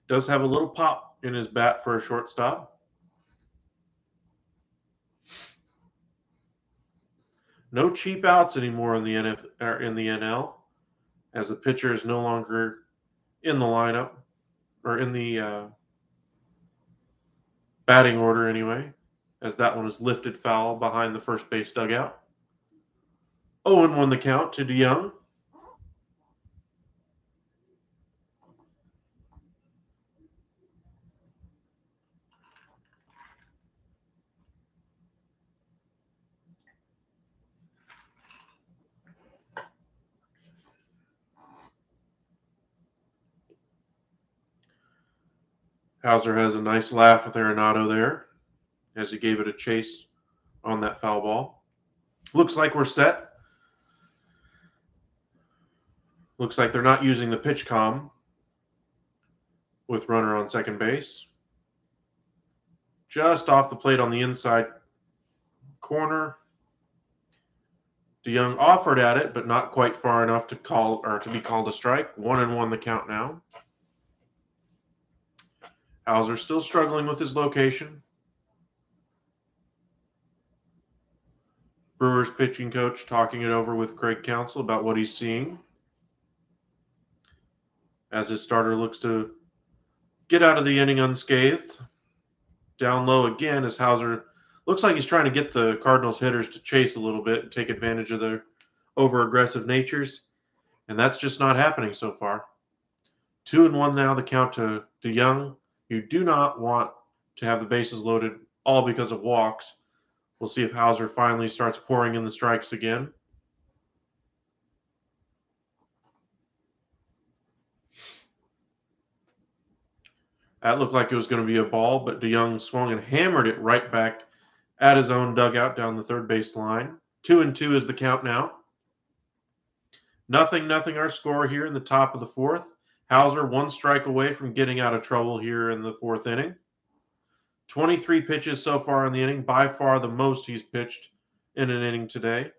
A: Does have a little pop in his bat for a shortstop. No cheap outs anymore in the NL, as the pitcher is no longer in the lineup, or in the batting order anyway, as that one is lifted foul behind the first base dugout. 0-1 the count to DeYoung. Hauser has a nice laugh with Arenado there as he gave it a chase on that foul ball. Looks like we're set. Looks like they're not using the pitch comm with runner on second base. Just off the plate on the inside corner. DeYoung offered at it, but not quite far enough to be called a strike. 1-1 the count now. Hauser still struggling with his location. Brewers pitching coach talking it over with Craig Counsell about what he's seeing, as his starter looks to get out of the inning unscathed. Down low again as Hauser looks like he's trying to get the Cardinals hitters to chase a little bit and take advantage of their over-aggressive natures, and that's just not happening so far. 2-1 now the count to DeYoung. You do not want to have the bases loaded all because of walks. We'll see if Hauser finally starts pouring in the strikes again. That looked like it was going to be a ball, but DeYoung swung and hammered it right back at his own dugout down the third base line. 2-2 is the count now. 0-0 our score here in the top of the fourth. Hauser 1 strike away from getting out of trouble here in the fourth inning. 23 pitches so far in the inning, by far the most he's pitched in an inning today.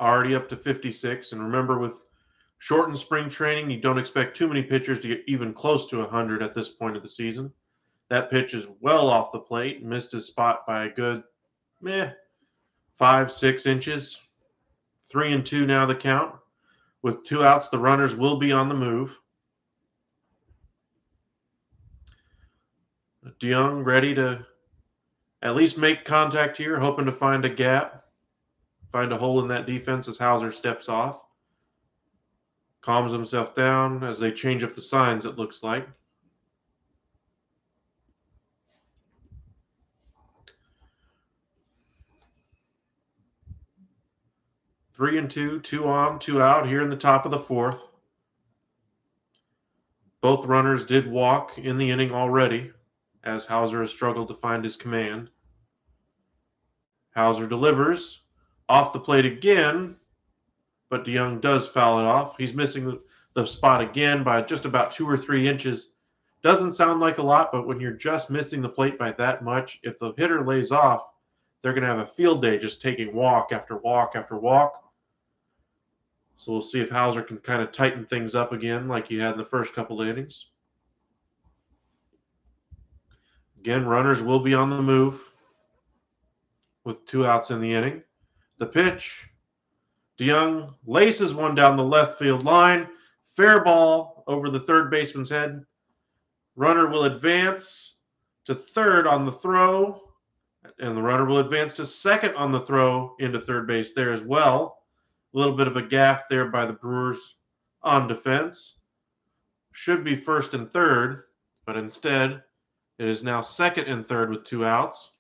A: Already up to 56, and remember, with shortened spring training, you don't expect too many pitchers to get even close to 100 at this point of the season. That pitch is well off the plate, missed his spot by a good 5-6 inches. 3-2 now the count. With 2 outs, the runners will be on the move. DeYoung ready to at least make contact here, hoping to find a gap, find a hole in that defense as Hauser steps off. Calms himself down as they change up the signs, it looks like. Three and two, 2 on, 2 out here in the top of the fourth. Both runners did walk in the inning already, as Hauser has struggled to find his command. Hauser delivers off the plate again, but DeYoung does foul it off. He's missing the spot again by just about 2 or 3 inches. Doesn't sound like a lot, but when you're just missing the plate by that much, if the hitter lays off, they're going to have a field day just taking walk after walk after walk. So we'll see if Hauser can kind of tighten things up again like he had in the first couple of innings. Again, runners will be on the move with 2 outs in the inning. The pitch, DeYoung laces one down the left field line. Fair ball over the third baseman's head. Runner will advance to third on the throw, and the runner will advance to second on the throw into third base there as well. A little bit of a gaffe there by the Brewers on defense. Should be first and third, but instead it is now second and third with 2 outs.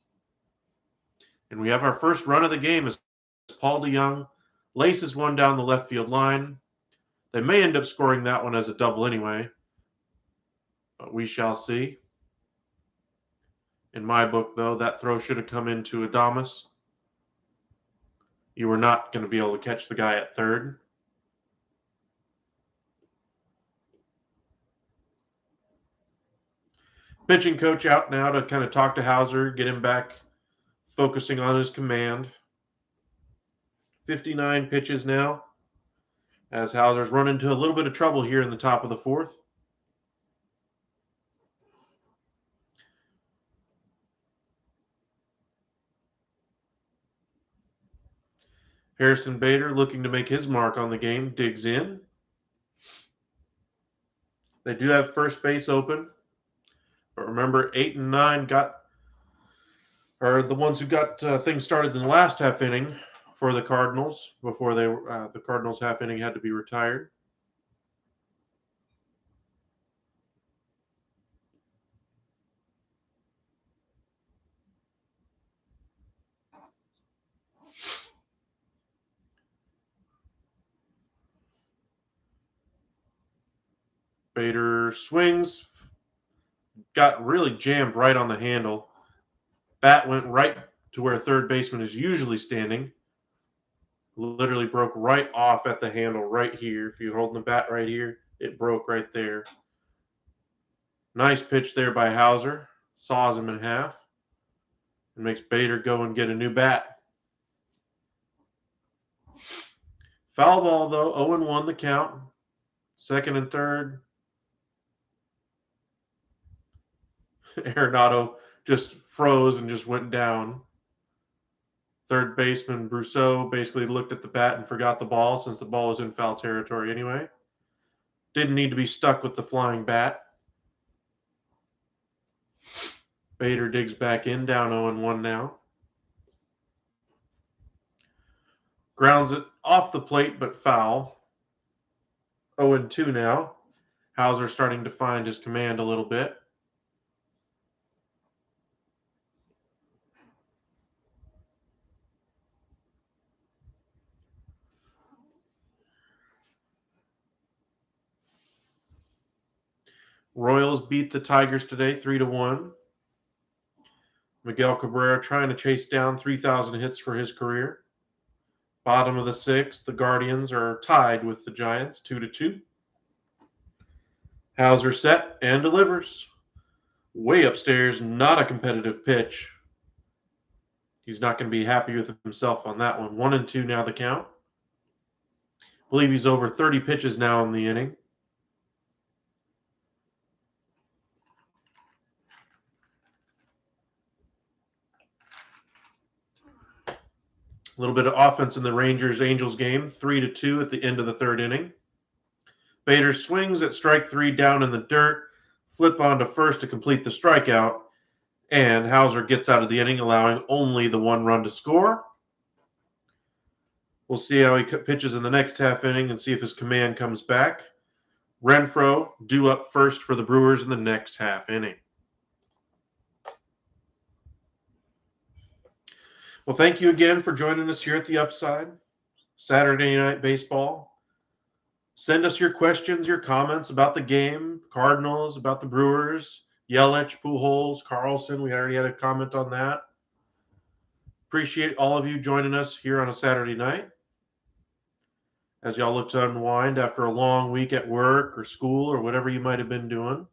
A: And we have our first run of the game as Paul DeYoung laces one down the left field line. They may end up scoring that one as a double anyway, but we shall see. In my book, though, that throw should have come into Adames. You were not going to be able to catch the guy at third. Pitching coach out now to kind of talk to Hauser, get him back focusing on his command. 59 pitches now, as Hauser's run into a little bit of trouble here in the top of the fourth. Harrison Bader, looking to make his mark on the game, digs in. They do have first base open, but remember, 8 and 9 are the ones who got things started in the last half inning for the Cardinals before the Cardinals half inning had to be retired. Bader swings, got really jammed right on the handle. Bat went right to where third baseman is usually standing. Literally broke right off at the handle right here. If you're holding the bat right here, it broke right there. Nice pitch there by Hauser. Saws him in half. And makes Bader go and get a new bat. Foul ball, though. 0-1 the count. Second and third. Arenado just froze and just went down. Third baseman Brousseau basically looked at the bat and forgot the ball since the ball was in foul territory anyway. Didn't need to be stuck with the flying bat. Bader digs back in, down 0-1 now. Grounds it off the plate, but foul. 0-2 now. Hauser starting to find his command a little bit. Royals beat the Tigers today 3-1. Miguel Cabrera trying to chase down 3,000 hits for his career. Bottom of the sixth, the Guardians are tied with the Giants 2-2. Hauser set and delivers. Way upstairs, not a competitive pitch. He's not going to be happy with himself on that one. 1-2 now the count. I believe he's over 30 pitches now in the inning. A little bit of offense in the Rangers-Angels game, 3-2 at the end of the third inning. Bader swings at strike three down in the dirt, flip on to first to complete the strikeout, and Hauser gets out of the inning, allowing only the one run to score. We'll see how he pitches in the next half inning and see if his command comes back. Renfroe due up first for the Brewers in the next half inning. Well, thank you again for joining us here at the Upside. Saturday Night Baseball. Send us your questions, your comments about the game, Cardinals, about the Brewers, Yelich, Pujols, Carlson. We already had a comment on that. Appreciate all of you joining us here on a Saturday night as y'all look to unwind after a long week at work or school or whatever you might have been doing.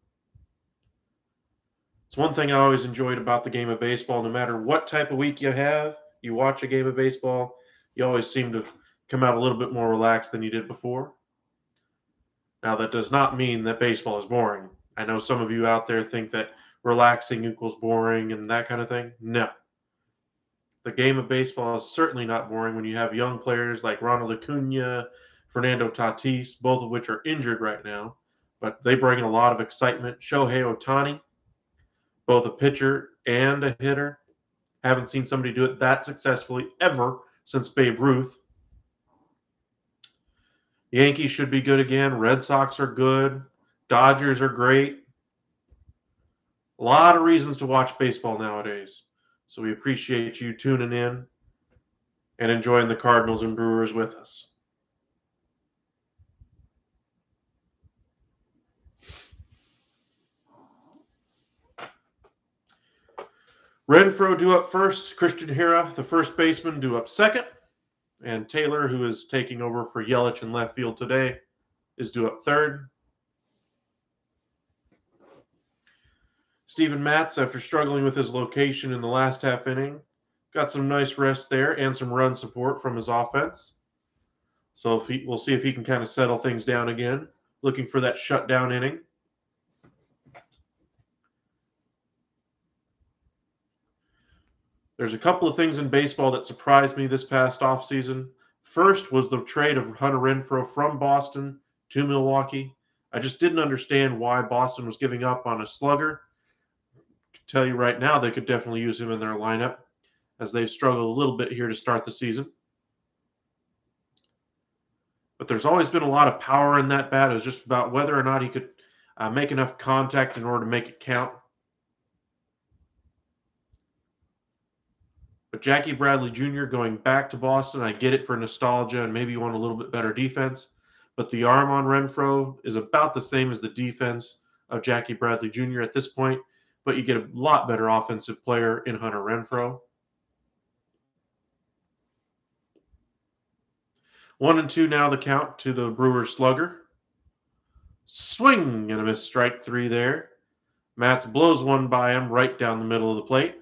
A: It's one thing I always enjoyed about the game of baseball. No matter what type of week you have, you watch a game of baseball, you always seem to come out a little bit more relaxed than you did before. Now, that does not mean that baseball is boring. I know some of you out there think that relaxing equals boring and that kind of thing. No. The game of baseball is certainly not boring when you have young players like Ronald Acuna, Fernando Tatis, both of which are injured right now, but they bring in a lot of excitement. Shohei Ohtani, both a pitcher and a hitter. Haven't seen somebody do it that successfully ever since Babe Ruth. Yankees should be good again. Red Sox are good. Dodgers are great. A lot of reasons to watch baseball nowadays. So we appreciate you tuning in and enjoying the Cardinals and Brewers with us. Renfroe due up first. Christian Hera, the first baseman, due up second. And Taylor, who is taking over for Yelich in left field today, is due up third. Steven Matz, after struggling with his location in the last half inning, got some nice rest there and some run support from his offense. So we'll see if he can kind of settle things down again, looking for that shutdown inning. There's a couple of things in baseball that surprised me this past offseason. First was the trade of Hunter Renfroe from Boston to Milwaukee. I just didn't understand why Boston was giving up on a slugger. I can tell you right now, they could definitely use him in their lineup, as they've struggled a little bit here to start the season. But there's always been a lot of power in that bat. It was just about whether or not he could make enough contact in order to make it count. But Jackie Bradley Jr. going back to Boston, I get it for nostalgia and maybe you want a little bit better defense. But the arm on Renfroe is about the same as the defense of Jackie Bradley Jr. at this point. But you get a lot better offensive player in Hunter Renfroe. 1-2 now the count to the Brewers slugger. Swing and a miss, strike three there. Matz blows one by him right down the middle of the plate.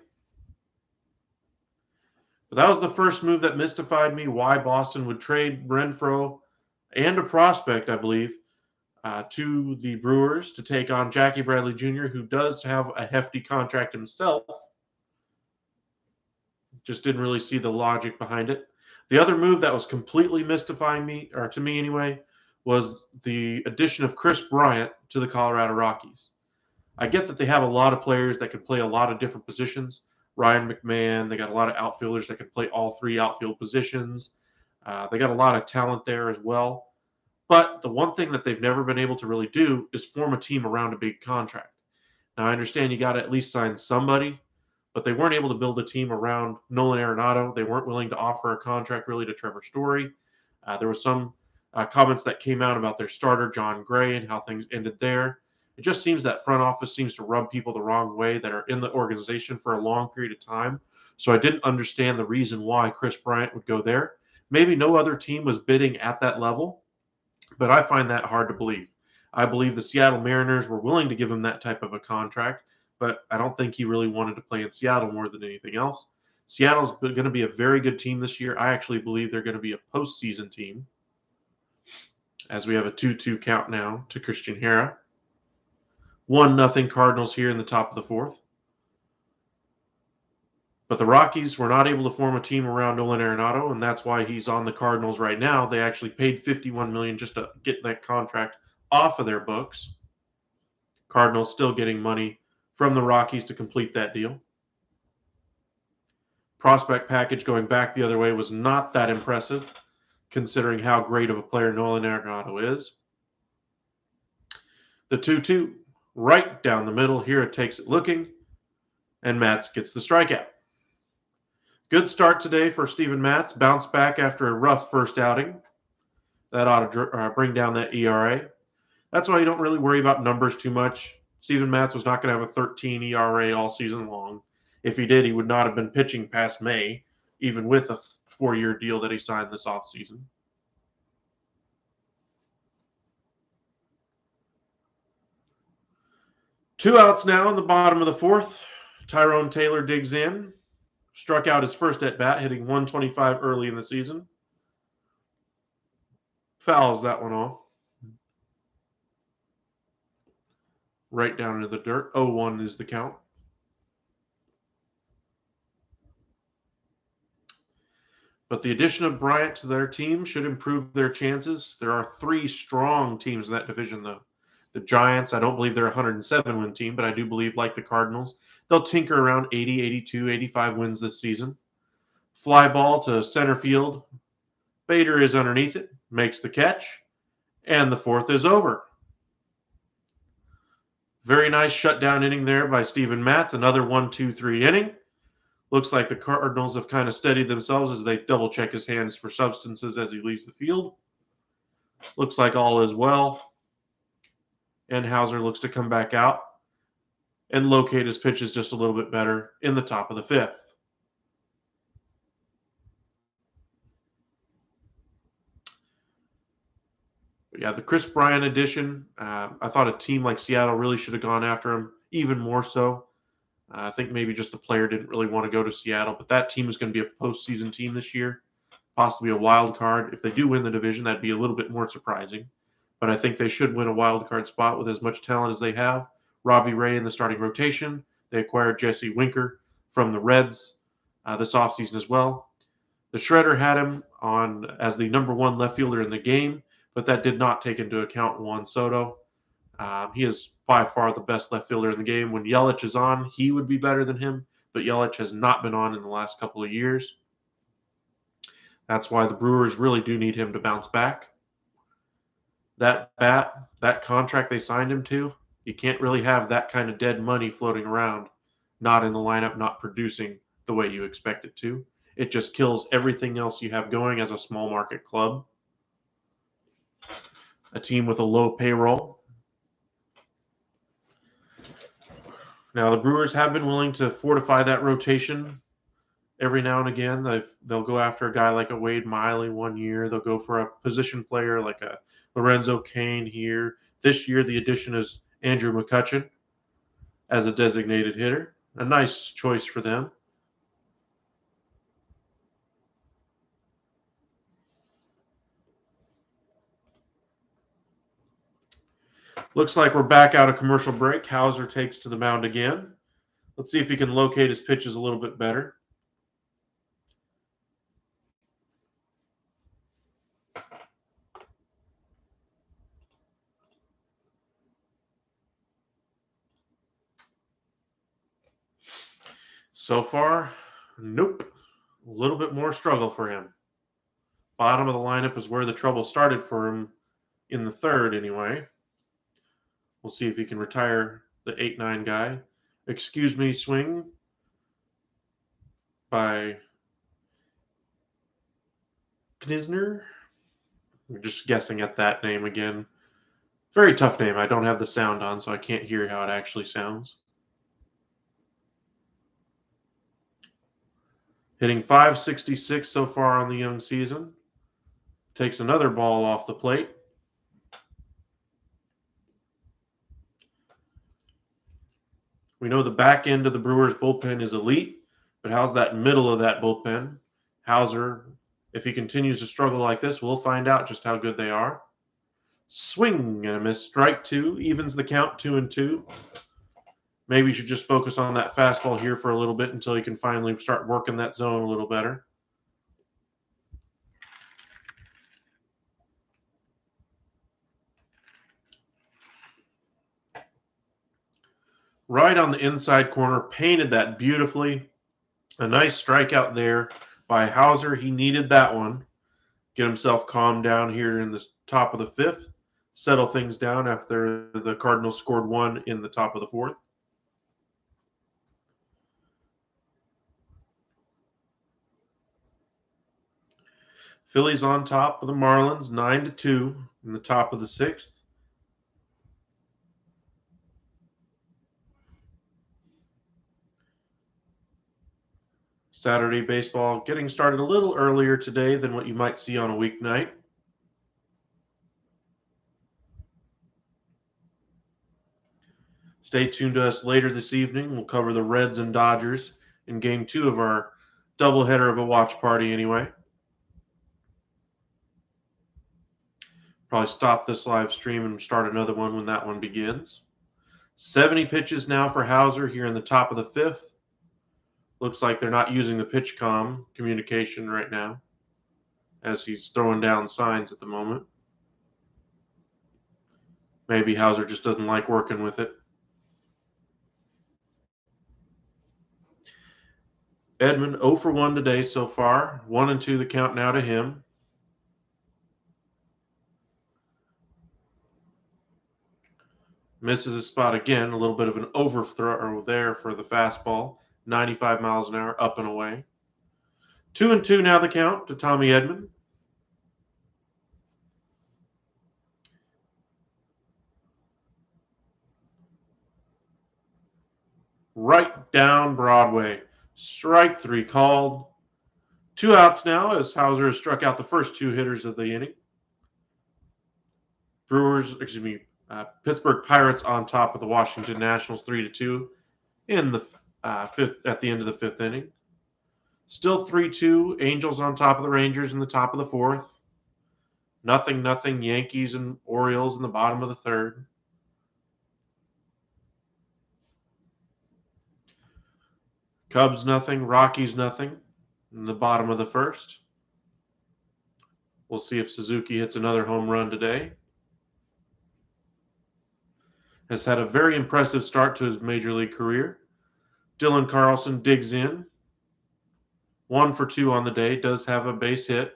A: But that was the first move that mystified me, why Boston would trade Renfroe and a prospect, I believe, to the Brewers to take on Jackie Bradley Jr., who does have a hefty contract himself. Just didn't really see the logic behind it. The other move that was completely mystifying me, or to me anyway, was the addition of Chris Bryant to the Colorado Rockies. I get that they have a lot of players that can play a lot of different positions. Ryan McMahon, they got a lot of outfielders that can play all three outfield positions. They got a lot of talent there as well. But the one thing that they've never been able to really do is form a team around a big contract. Now, I understand you got to at least sign somebody, but they weren't able to build a team around Nolan Arenado. They weren't willing to offer a contract really to Trevor Story. There were some comments that came out about their starter, John Gray, and how things ended there. It just seems that front office seems to rub people the wrong way that are in the organization for a long period of time. So I didn't understand the reason why Chris Bryant would go there. Maybe no other team was bidding at that level, but I find that hard to believe. I believe the Seattle Mariners were willing to give him that type of a contract, but I don't think he really wanted to play in Seattle more than anything else. Seattle's going to be a very good team this year. I actually believe they're going to be a postseason team, as we have a 2-2 count now to Christian Hera. 1-0 Cardinals here in the top of the fourth. But the Rockies were not able to form a team around Nolan Arenado, and that's why he's on the Cardinals right now. They actually paid $51 million just to get that contract off of their books. Cardinals still getting money from the Rockies to complete that deal. Prospect package going back the other way was not that impressive, considering how great of a player Nolan Arenado is. The 2-2. Right down the middle. Here it takes it looking, and Matz gets the strikeout. Good start today for Steven Matz. Bounced back after a rough first outing. That ought to bring down that ERA. That's why you don't really worry about numbers too much. Steven Matz was not going to have a 13 ERA all season long. If he did, he would not have been pitching past May, even with a 4-year deal that he signed this offseason. Two outs now in the bottom of the fourth. Tyrone Taylor digs in. Struck out his first at-bat, hitting 125 early in the season. Fouls that one off. Right down into the dirt. 0-1 is the count. But the addition of Bryant to their team should improve their chances. There are 3 strong teams in that division, though. The Giants, I don't believe they're a 107-win team, but I do believe, like the Cardinals, they'll tinker around 80, 82, 85 wins this season. Fly ball to center field. Bader is underneath it, makes the catch, and the fourth is over. Very nice shutdown inning there by Steven Matz. Another 1-2-3 inning. Looks like the Cardinals have kind of steadied themselves as they double-check his hands for substances as he leaves the field. Looks like all is well. And Hauser looks to come back out. and locate his pitches just a little bit better in the top of the fifth. But yeah, the Chris Bryant addition, I thought a team like Seattle really should have gone after him even more so. I think maybe just the player didn't really want to go to Seattle, but that team is going to be a postseason team this year, possibly a wild card. If they do win the division, that'd be a little bit more surprising. But I think they should win a wild card spot with as much talent as they have. Robbie Ray in the starting rotation. They acquired Jesse Winker from the Reds this offseason as well. The Shredder had him on as the number one left fielder in the game, but that did not take into account Juan Soto. He is by far the best left fielder in the game. When Yelich is on, he would be better than him, but Yelich has not been on in the last couple of years. That's why the Brewers really do need him to bounce back. That contract they signed him to, you can't really have that kind of dead money floating around, not in the lineup, not producing the way you expect it to. It just kills everything else you have going as a small market club. A team with a low payroll. Now, the Brewers have been willing to fortify that rotation every now and again. They'll go after a guy like a Wade Miley one year. They'll go for a position player like a Lorenzo Cain here. This year, the addition is Andrew McCutchen as a designated hitter. A nice choice for them. Looks like we're back out of commercial break. Hauser takes to the mound again. Let's see if he can locate his pitches a little bit better. So far, nope. A little bit more struggle for him. Bottom of the lineup is where the trouble started for him in the third, anyway. We'll see if he can retire the 8-9 guy. Excuse me, swing by Knizner. I'm just guessing at that name again. Very tough name. I don't have the sound on, so I can't hear how it actually sounds. Hitting .566 so far on the young season. Takes another ball off the plate. We know the back end of the Brewers bullpen is elite, but how's that middle of that bullpen? Hauser, if he continues to struggle like this, we'll find out just how good they are. Swing and a miss. Strike two, evens the count 2-2. Maybe you should just focus on that fastball here for a little bit until you can finally start working that zone a little better. Right on the inside corner, painted that beautifully. A nice strikeout there by Hauser. He needed that one. Get himself calmed down here in the top of the fifth. Settle things down after the Cardinals scored one in the top of the fourth. Phillies on top of the Marlins, 9-2 in the top of the sixth. Saturday baseball getting started a little earlier today than what you might see on a weeknight. Stay tuned to us later this evening. We'll cover the Reds and Dodgers in game 2 of our doubleheader of a watch party anyway. Probably stop this live stream and start another one when that one begins. 70 pitches now for Hauser here in the top of the fifth. Looks like they're not using the PitchCom communication right now as he's throwing down signs at the moment. Maybe Hauser just doesn't like working with it. Edman 0 for 1 today so far. 1-2 the count now to him. Misses his spot again. A little bit of an overthrow there for the fastball. 95 miles an hour, up and away. 2-2 now the count to Tommy Edman. right down Broadway. Strike 3 called. 2 outs now as Hauser has struck out the first 2 hitters of the inning. Pittsburgh Pirates on top of the Washington Nationals 3-2 in the fifth at the end of the 5th inning. Still 3-2. Angels on top of the Rangers in the top of the 4th. 0-0. Yankees and Orioles in the bottom of the 3rd. Cubs 0, Rockies 0 in the bottom of the 1st. We'll see if Suzuki hits another home run today. Has had a very impressive start to his major league career. Dylan Carlson digs in. 1 for 2 on the day. Does have a base hit.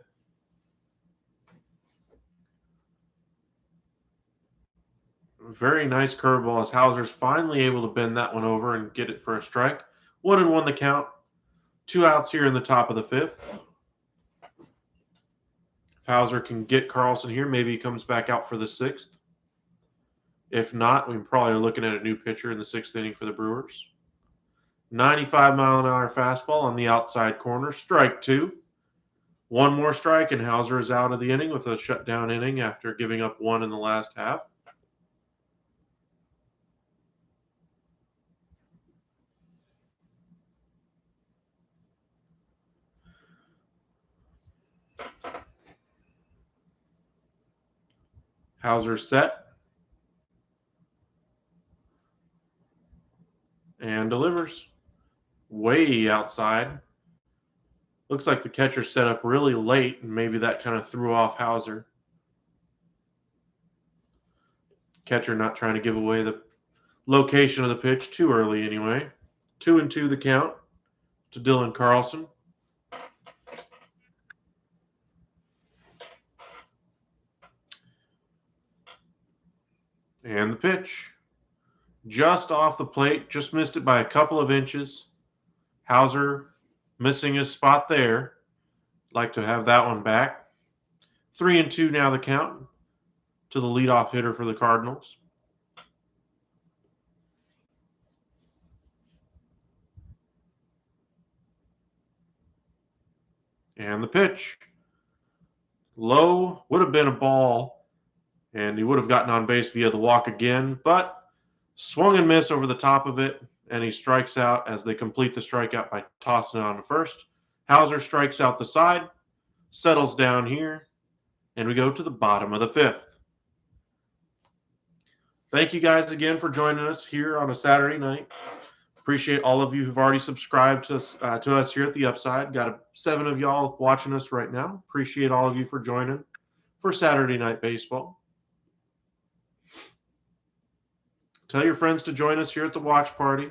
A: Very nice curveball as Hauser's finally able to bend that one over and get it for a strike. 1-1 the count. 2 outs here in the top of the 5th. If Hauser can get Carlson here, maybe he comes back out for the 6th. If not, we probably are looking at a new pitcher in the 6th inning for the Brewers. 95-mile-an-hour fastball on the outside corner. Strike 2. 1 more strike, and Hauser is out of the inning with a shutdown inning after giving up 1 in the last half. Hauser set. And delivers. Way outside. Looks like the catcher set up really late, and maybe that kind of threw off Hauser. Catcher not trying to give away the location of the pitch too early anyway. 2-2 the count to Dylan Carlson. And the pitch. Just off the plate, just missed it by a couple of inches. Hauser missing his spot there. Like to have that one back. 3-2 now the count to the leadoff hitter for the Cardinals. And the pitch. Low, would have been a ball, and he would have gotten on base via the walk again, but swung and miss over the top of it, and he strikes out as they complete the strikeout by tossing it on to first. Hauser strikes out the side, settles down here, and we go to the bottom of the 5th. Thank you guys again for joining us here on a Saturday night. Appreciate all of you who've already subscribed to us here at The Upside. Got 7 of y'all watching us right now. Appreciate all of you for joining for Saturday Night Baseball. Tell your friends to join us here at the watch party.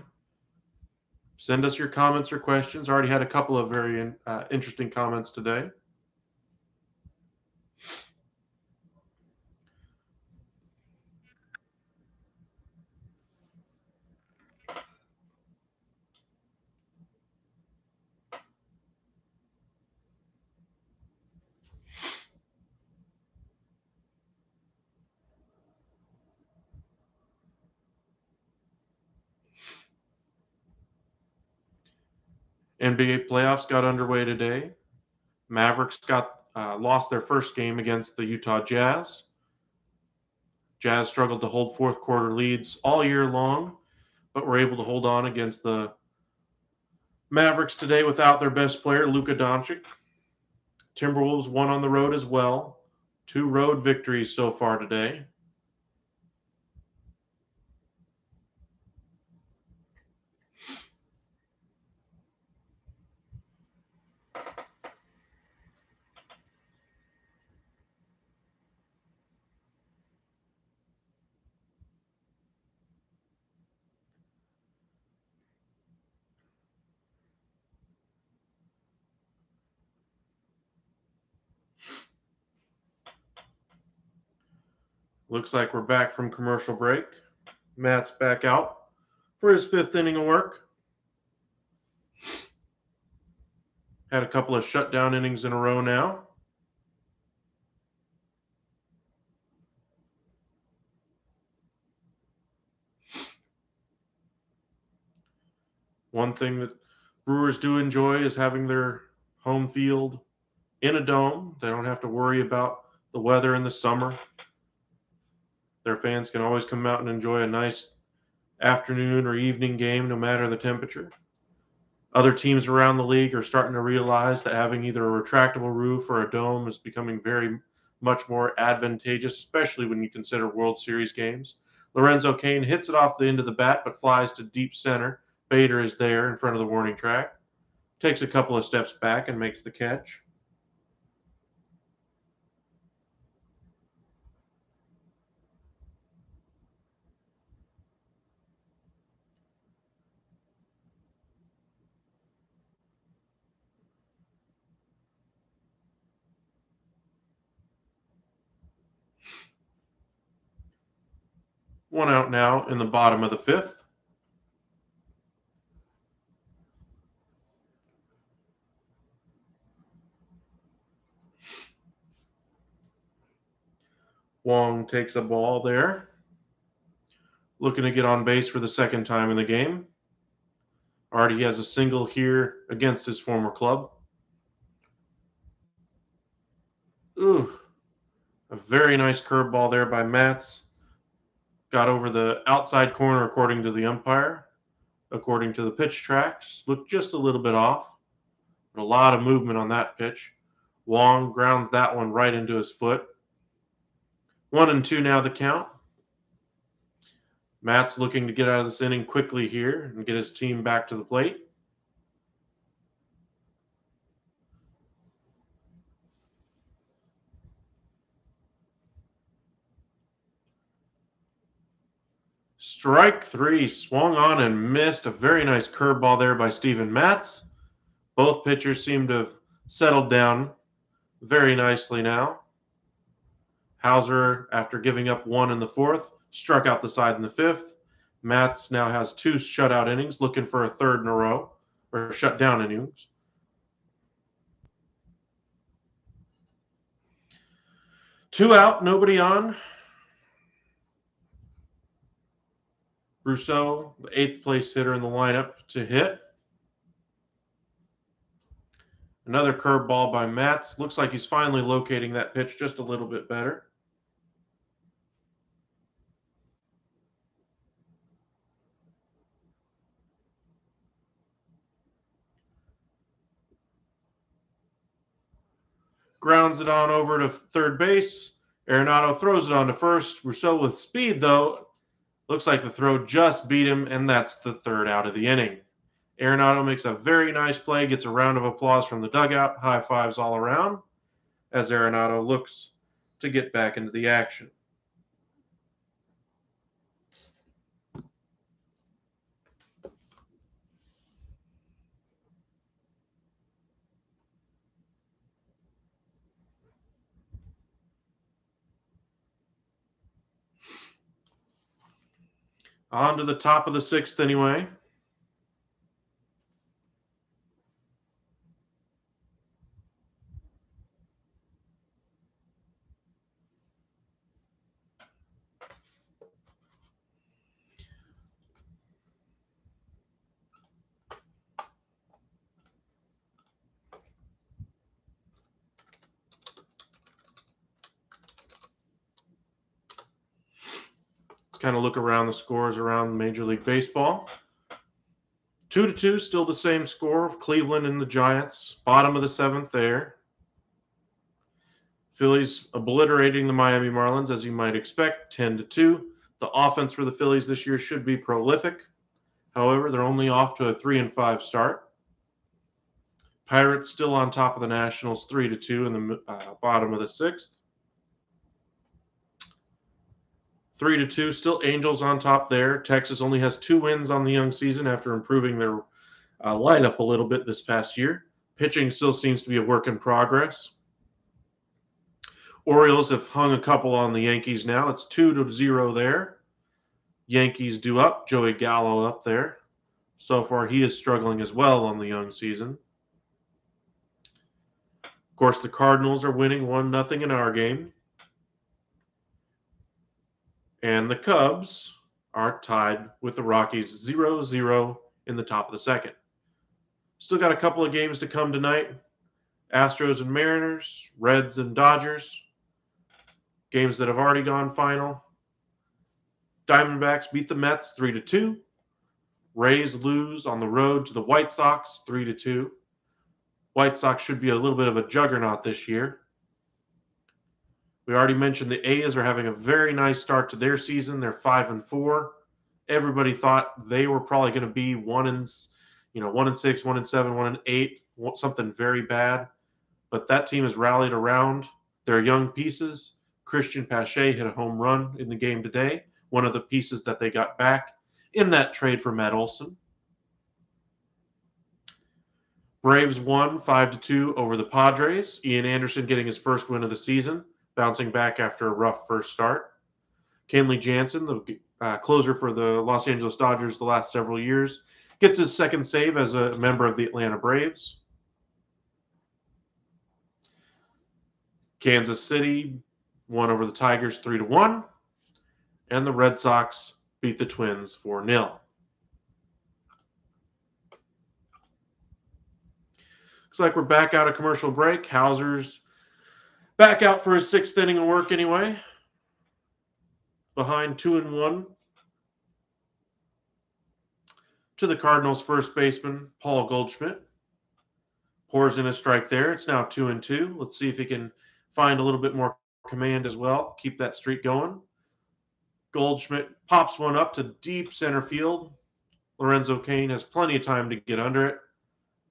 A: Send us your comments or questions. Already had a couple of very interesting comments today. NBA playoffs got underway today. Mavericks lost their first game against the Utah Jazz. Jazz struggled to hold fourth quarter leads all year long, but were able to hold on against the Mavericks today without their best player, Luka Doncic. Timberwolves won on the road as well. 2 road victories so far today. Looks like we're back from commercial break. Matt's back out for his 5th inning of work. Had a couple of shutdown innings in a row now. One thing that Brewers do enjoy is having their home field in a dome. They don't have to worry about the weather in the summer. Their fans can always come out and enjoy a nice afternoon or evening game, no matter the temperature. Other teams around the league are starting to realize that having either a retractable roof or a dome is becoming very much more advantageous, especially when you consider World Series games. Lorenzo Cain hits it off the end of the bat but flies to deep center. Bader is there in front of the warning track, takes a couple of steps back and makes the catch. One out now in the bottom of the fifth. Wong takes a ball there, looking to get on base for the second time in the game. Already has a single here against his former club. Ooh, a very nice curveball there by Matz. Got over the outside corner according to the umpire. According to the pitch tracks, looked just a little bit off. But a lot of movement on that pitch. Wong grounds that one right into his foot. 1-2 now the count. Matt's looking to get out of this inning quickly here and get his team back to the plate. Strike three, swung on and missed. A very nice curveball there by Steven Matz. Both pitchers seem to have settled down very nicely now. Hauser, after giving up one in the fourth, struck out the side in the fifth. Matz now has 2 shutout innings, looking for a third in a row, or shutdown innings. Two out, nobody on. Rousseau, the 8th place hitter in the lineup, to hit. Another curveball by Matz. Looks like he's finally locating that pitch just a little bit better. Grounds it on over to third base. Arenado throws it on to first. Rousseau with speed, though. Looks like the throw just beat him, and that's the third out of the inning. Arenado makes a very nice play, gets a round of applause from the dugout. High fives all around as Arenado looks to get back into the action. On to the top of the 6th anyway. Kind of look around the scores around Major League Baseball. 2-2, still the same score. Cleveland and the Giants, bottom of the 7th there. Phillies obliterating the Miami Marlins, as you might expect, 10-2. The offense for the Phillies this year should be prolific. However, they're only off to a 3-5 start. Pirates still on top of the Nationals, 3-2 in the bottom of the 6th. 3-2, still Angels on top there. Texas only has 2 wins on the young season after improving their lineup a little bit this past year. Pitching still seems to be a work in progress. Orioles have hung a couple on the Yankees now. It's 2-0 there. Yankees due up. Joey Gallo up there. So far, he is struggling as well on the young season. Of course, the Cardinals are winning 1-0 in our game. And the Cubs are tied with the Rockies 0-0 in the top of the second. Still got a couple of games to come tonight. Astros and Mariners, Reds and Dodgers, games that have already gone final. Diamondbacks beat the Mets 3-2. Rays lose on the road to the White Sox 3-2. White Sox should be a little bit of a juggernaut this year. We already mentioned the A's are having a very nice start to their season. They're 5-4. Everybody thought they were probably going to be 1-6, 1-7, 1-8, something very bad. But that team has rallied around their young pieces. Christian Pache hit a home run in the game today, one of the pieces that they got back in that trade for Matt Olson. Braves won 5-2 over the Padres. Ian Anderson getting his first win of the season, bouncing back after a rough first start. Kenley Jansen, the closer for the Los Angeles Dodgers the last several years, gets his second save as a member of the Atlanta Braves. Kansas City won over the Tigers 3-1, and the Red Sox beat the Twins 4-0. Looks like we're back out of commercial break. Hauser's back out for his sixth inning of work anyway. Behind 2-1 to the Cardinals' first baseman, Paul Goldschmidt. Pours in a strike there. It's now 2-2. Let's see if he can find a little bit more command as well. Keep that streak going. Goldschmidt pops one up to deep center field. Lorenzo Cain has plenty of time to get under it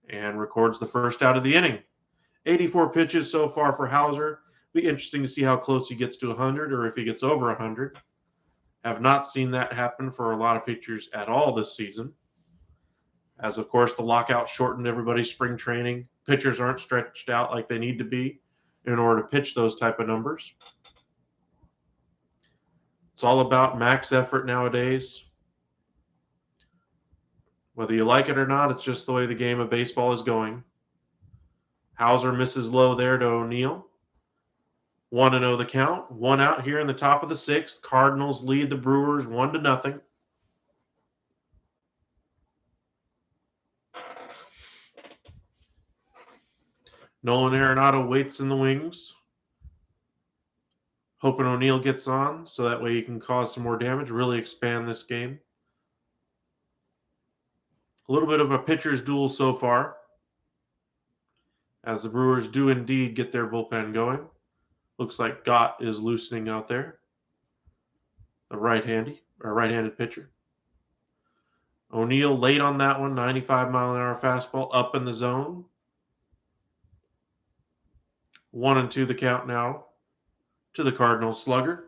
A: and records the first out of the inning. 84 pitches so far for Hauser. Be interesting to see how close he gets to 100 or if he gets over 100. Have not seen that happen for a lot of pitchers at all this season. As, of course, the lockout shortened everybody's spring training. Pitchers aren't stretched out like they need to be in order to pitch those type of numbers. It's all about max effort nowadays. Whether you like it or not, it's just the way the game of baseball is going. Hauser misses low there to O'Neill. 1-0 the count. One out here in the top of the sixth. Cardinals lead the Brewers 1-0. Nolan Arenado waits in the wings, hoping O'Neill gets on so that way he can cause some more damage, really expand this game. A little bit of a pitcher's duel so far, as the Brewers do indeed get their bullpen going. Looks like Gott is loosening out there, the right-handed pitcher. O'Neill late on that one, 95-mile-an-hour fastball up in the zone. 1-2 the count now to the Cardinals slugger.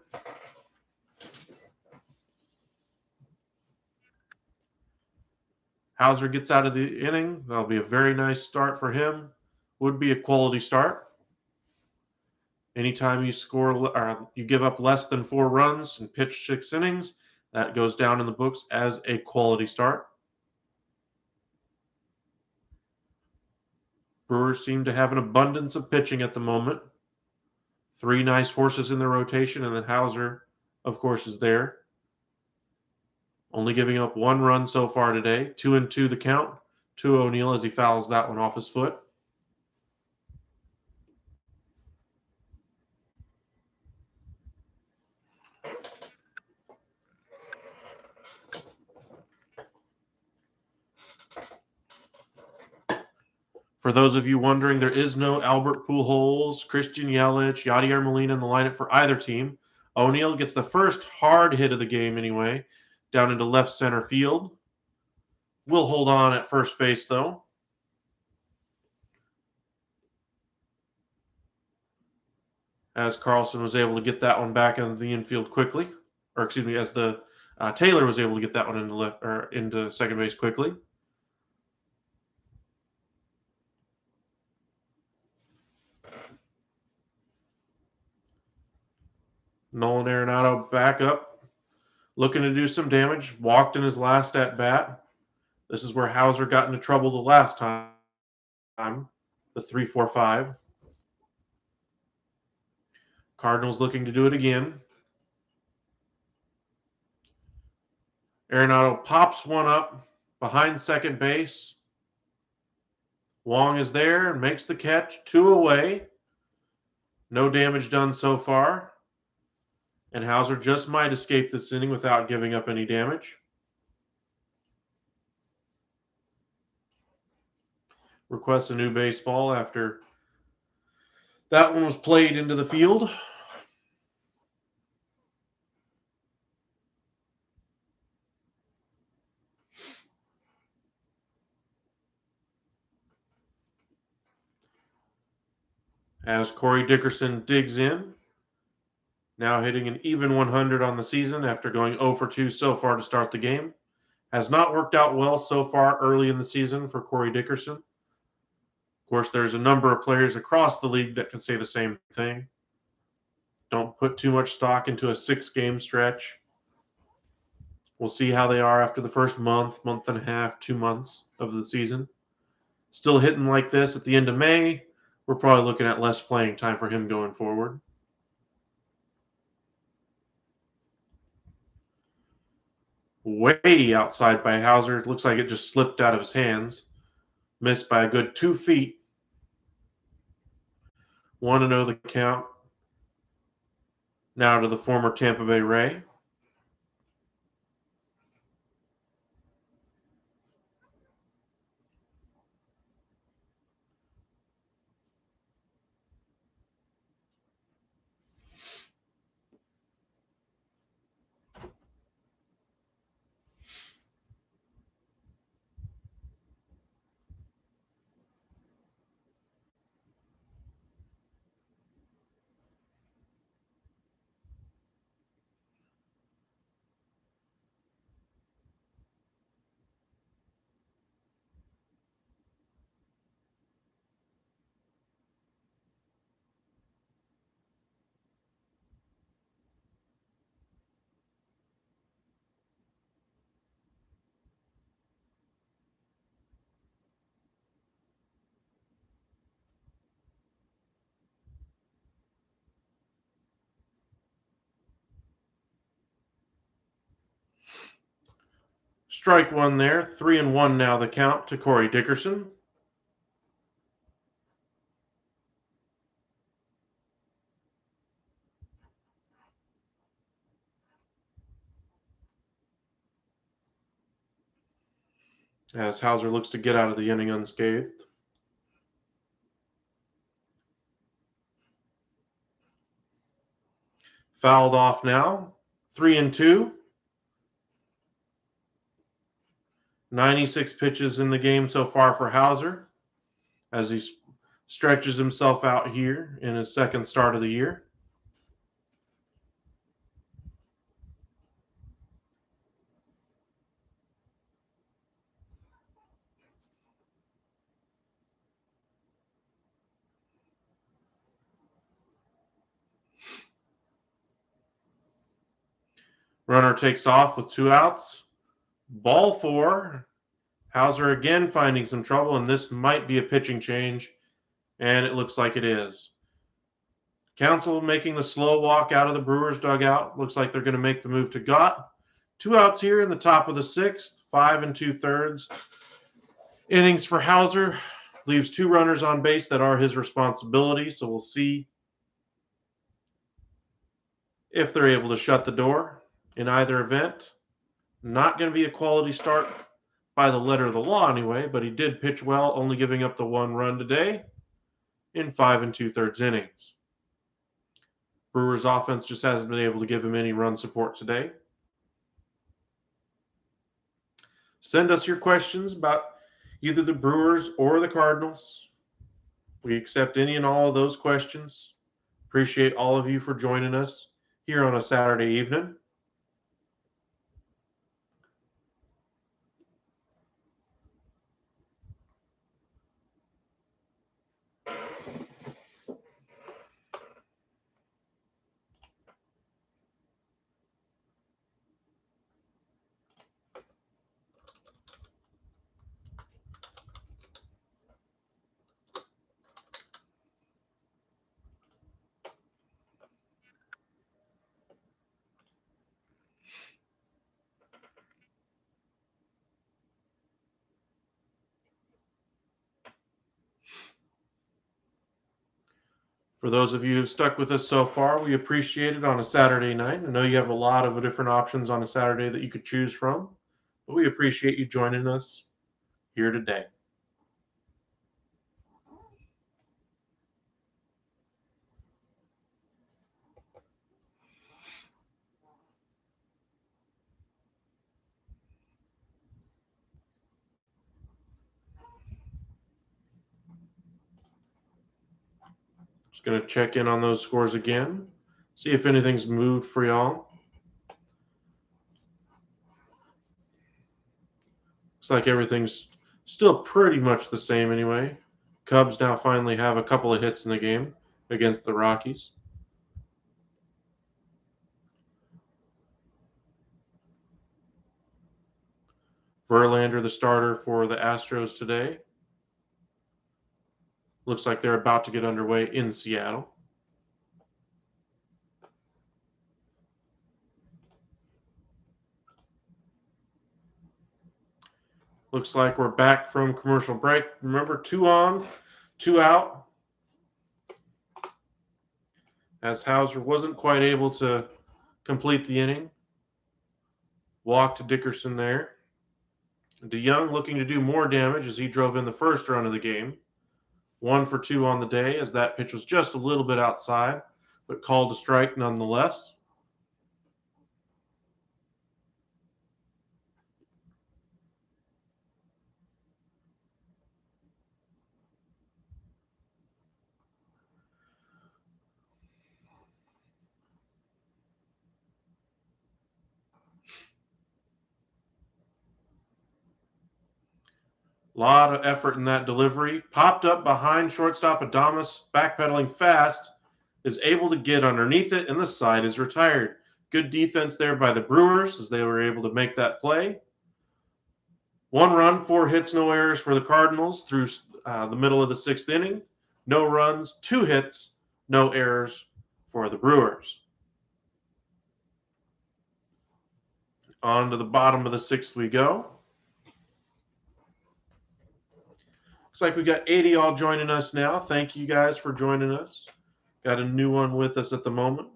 A: Hauser gets out of the inning. That'll be a very nice start for him. Would be a quality start. Anytime you give up less than 4 runs and pitch 6 innings, that goes down in the books as a quality start. Brewers seem to have an abundance of pitching at the moment. 3 nice horses in the rotation, and then Hauser, of course, is there. Only giving up 1 run so far today. 2-2 the count to O'Neill as he fouls that one off his foot. For those of you wondering, there is no Albert Pujols, Christian Yelich, Yadier Molina in the lineup for either team. O'Neill gets the first hard hit of the game anyway, down into left center field. Will hold on at first base, though. As Carlson was able to get that one back into the infield quickly. Or, excuse me, as the Taylor was able to get that one into second base quickly. Nolan Arenado back up, looking to do some damage. Walked in his last at-bat. This is where Hauser got into trouble the last time, the 3-4-5. Cardinals looking to do it again. Arenado pops one up behind second base. Wong is there and makes the catch, 2 away. No damage done so far. And Hauser just might escape this inning without giving up any damage. Requests a new baseball after that one was played into the field. As Corey Dickerson digs in, now hitting an even 100 on the season after going 0 for 2 so far to start the game. Has not worked out well so far early in the season for Corey Dickerson. Of course, there's a number of players across the league that can say the same thing. Don't put too much stock into a 6-game stretch. We'll see how they are after the first month, month and a half, 2 months of the season. Still hitting like this at the end of May, we're probably looking at less playing time for him going forward. Way outside by Hauser. It looks like it just slipped out of his hands. Missed by a good 2 feet. 1-0 the count. Now to the former Tampa Bay Ray. Strike one there. 3-1 now the count to Corey Dickerson. As Hauser looks to get out of the inning unscathed. Fouled off now. 3-2. 96 pitches in the game so far for Hauser as he stretches himself out here in his second start of the year. Runner takes off with 2 outs. Ball 4. Hauser again finding some trouble, and this might be a pitching change, and it looks like it is. Counsell making the slow walk out of the Brewers dugout. Looks like they're going to make the move to Gott. 2 outs here in the top of the 6th. 5 2/3 innings for Hauser. Leaves 2 runners on base that are his responsibility, so we'll see if they're able to shut the door in either event. Not going to be a quality start by the letter of the law anyway, but he did pitch well, only giving up the 1 run today in 5 2/3 innings. Brewers offense just hasn't been able to give him any run support today. Send us your questions about either the Brewers or the Cardinals. We accept any and all of those questions. Appreciate all of you for joining us here on a Saturday evening. For those of you who've stuck with us so far, we appreciate it on a Saturday night. I know you have a lot of different options on a Saturday that you could choose from, but we appreciate you joining us here today. Just going to check in on those scores again, see if anything's moved for y'all. Looks like everything's still pretty much the same anyway. Cubs now finally have a couple of hits in the game against the Rockies. Verlander, the starter for the Astros today. Looks like they're about to get underway in Seattle. Looks like we're back from commercial break. Remember, 2 on, 2 out. As Hauser wasn't quite able to complete the inning. Walk to Dickerson there. DeYoung looking to do more damage as he drove in the first run of the game. 1 for 2 on the day as that pitch was just a little bit outside, but called a strike nonetheless. A lot of effort in that delivery. Popped up behind shortstop Adames, backpedaling fast, is able to get underneath it, and the side is retired. Good defense there by the Brewers as they were able to make that play. 1 run, 4 hits, no errors for the Cardinals through the middle of the 6th inning. No runs, 2 hits, no errors for the Brewers. On to the bottom of the 6th we go. Looks like we got 80 all joining us now. Thank you guys for joining us. Got a new one with us at the moment.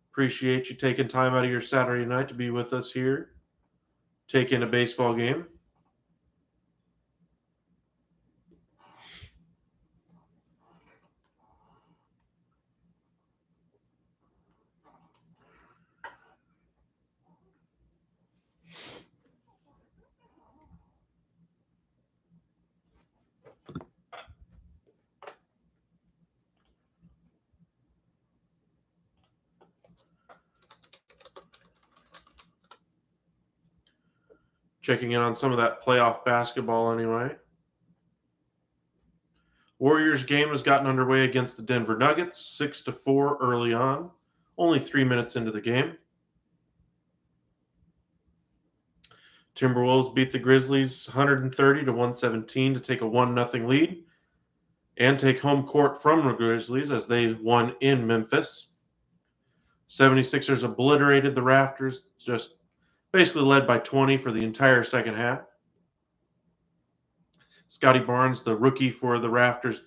A: Appreciate you taking time out of your Saturday night to be with us here. Take in a baseball game. Checking in on some of that playoff basketball anyway. Warriors game has gotten underway against the Denver Nuggets, 6-4 early on, only 3 minutes into the game. Timberwolves beat the Grizzlies 130-117 to take a 1-0 lead and take home court from the Grizzlies as they won in Memphis. 76ers obliterated the Raptors, just basically led by 20 for the entire second half. Scotty Barnes, the rookie for the Raptors,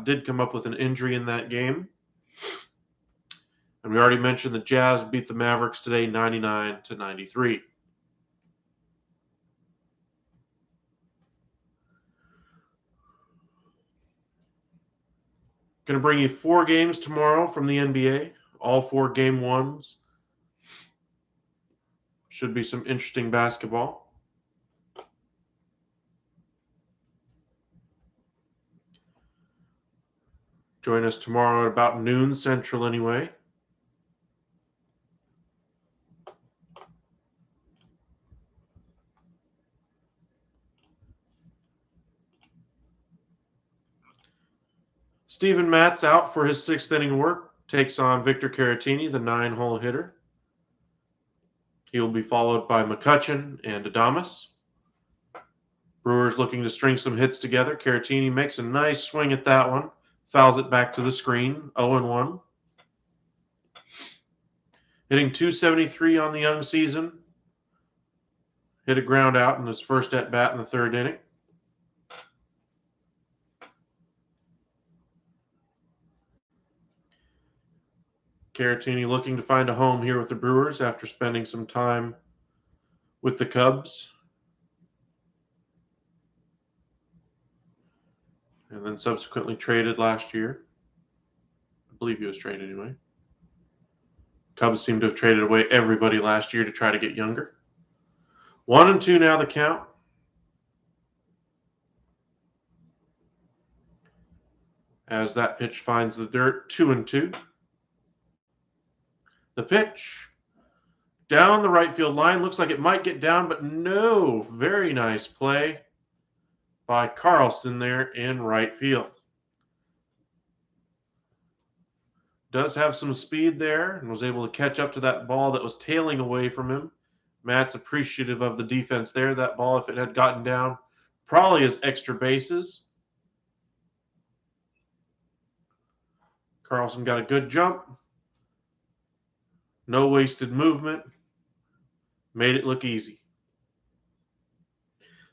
A: did come up with an injury in that game. And we already mentioned the Jazz beat the Mavericks today 99-93. Going to bring you 4 games tomorrow from the NBA, all 4 game 1s. Should be some interesting basketball. Join us tomorrow at about noon Central anyway. Steven Matt's out for his 6th inning work. Takes on Victor Caratini, the 9-hole hitter. He will be followed by McCutchen and Adames. Brewers looking to string some hits together. Caratini makes a nice swing at that one. Fouls it back to the screen, 0-1. Hitting .273 on the young season. Hit a ground out in his first at-bat in the 3rd inning. Caratini looking to find a home here with the Brewers after spending some time with the Cubs. And then subsequently traded last year. I believe he was traded anyway. Cubs seem to have traded away everybody last year to try to get younger. 1-2 now the count. As that pitch finds the dirt, 2-2. The pitch down the right field line. Looks like it might get down, but no. Very nice play by Carlson there in right field. Does have some speed there and was able to catch up to that ball that was tailing away from him. Matt's appreciative of the defense there. That ball, if it had gotten down, probably is extra bases. Carlson got a good jump. No wasted movement. Made it look easy.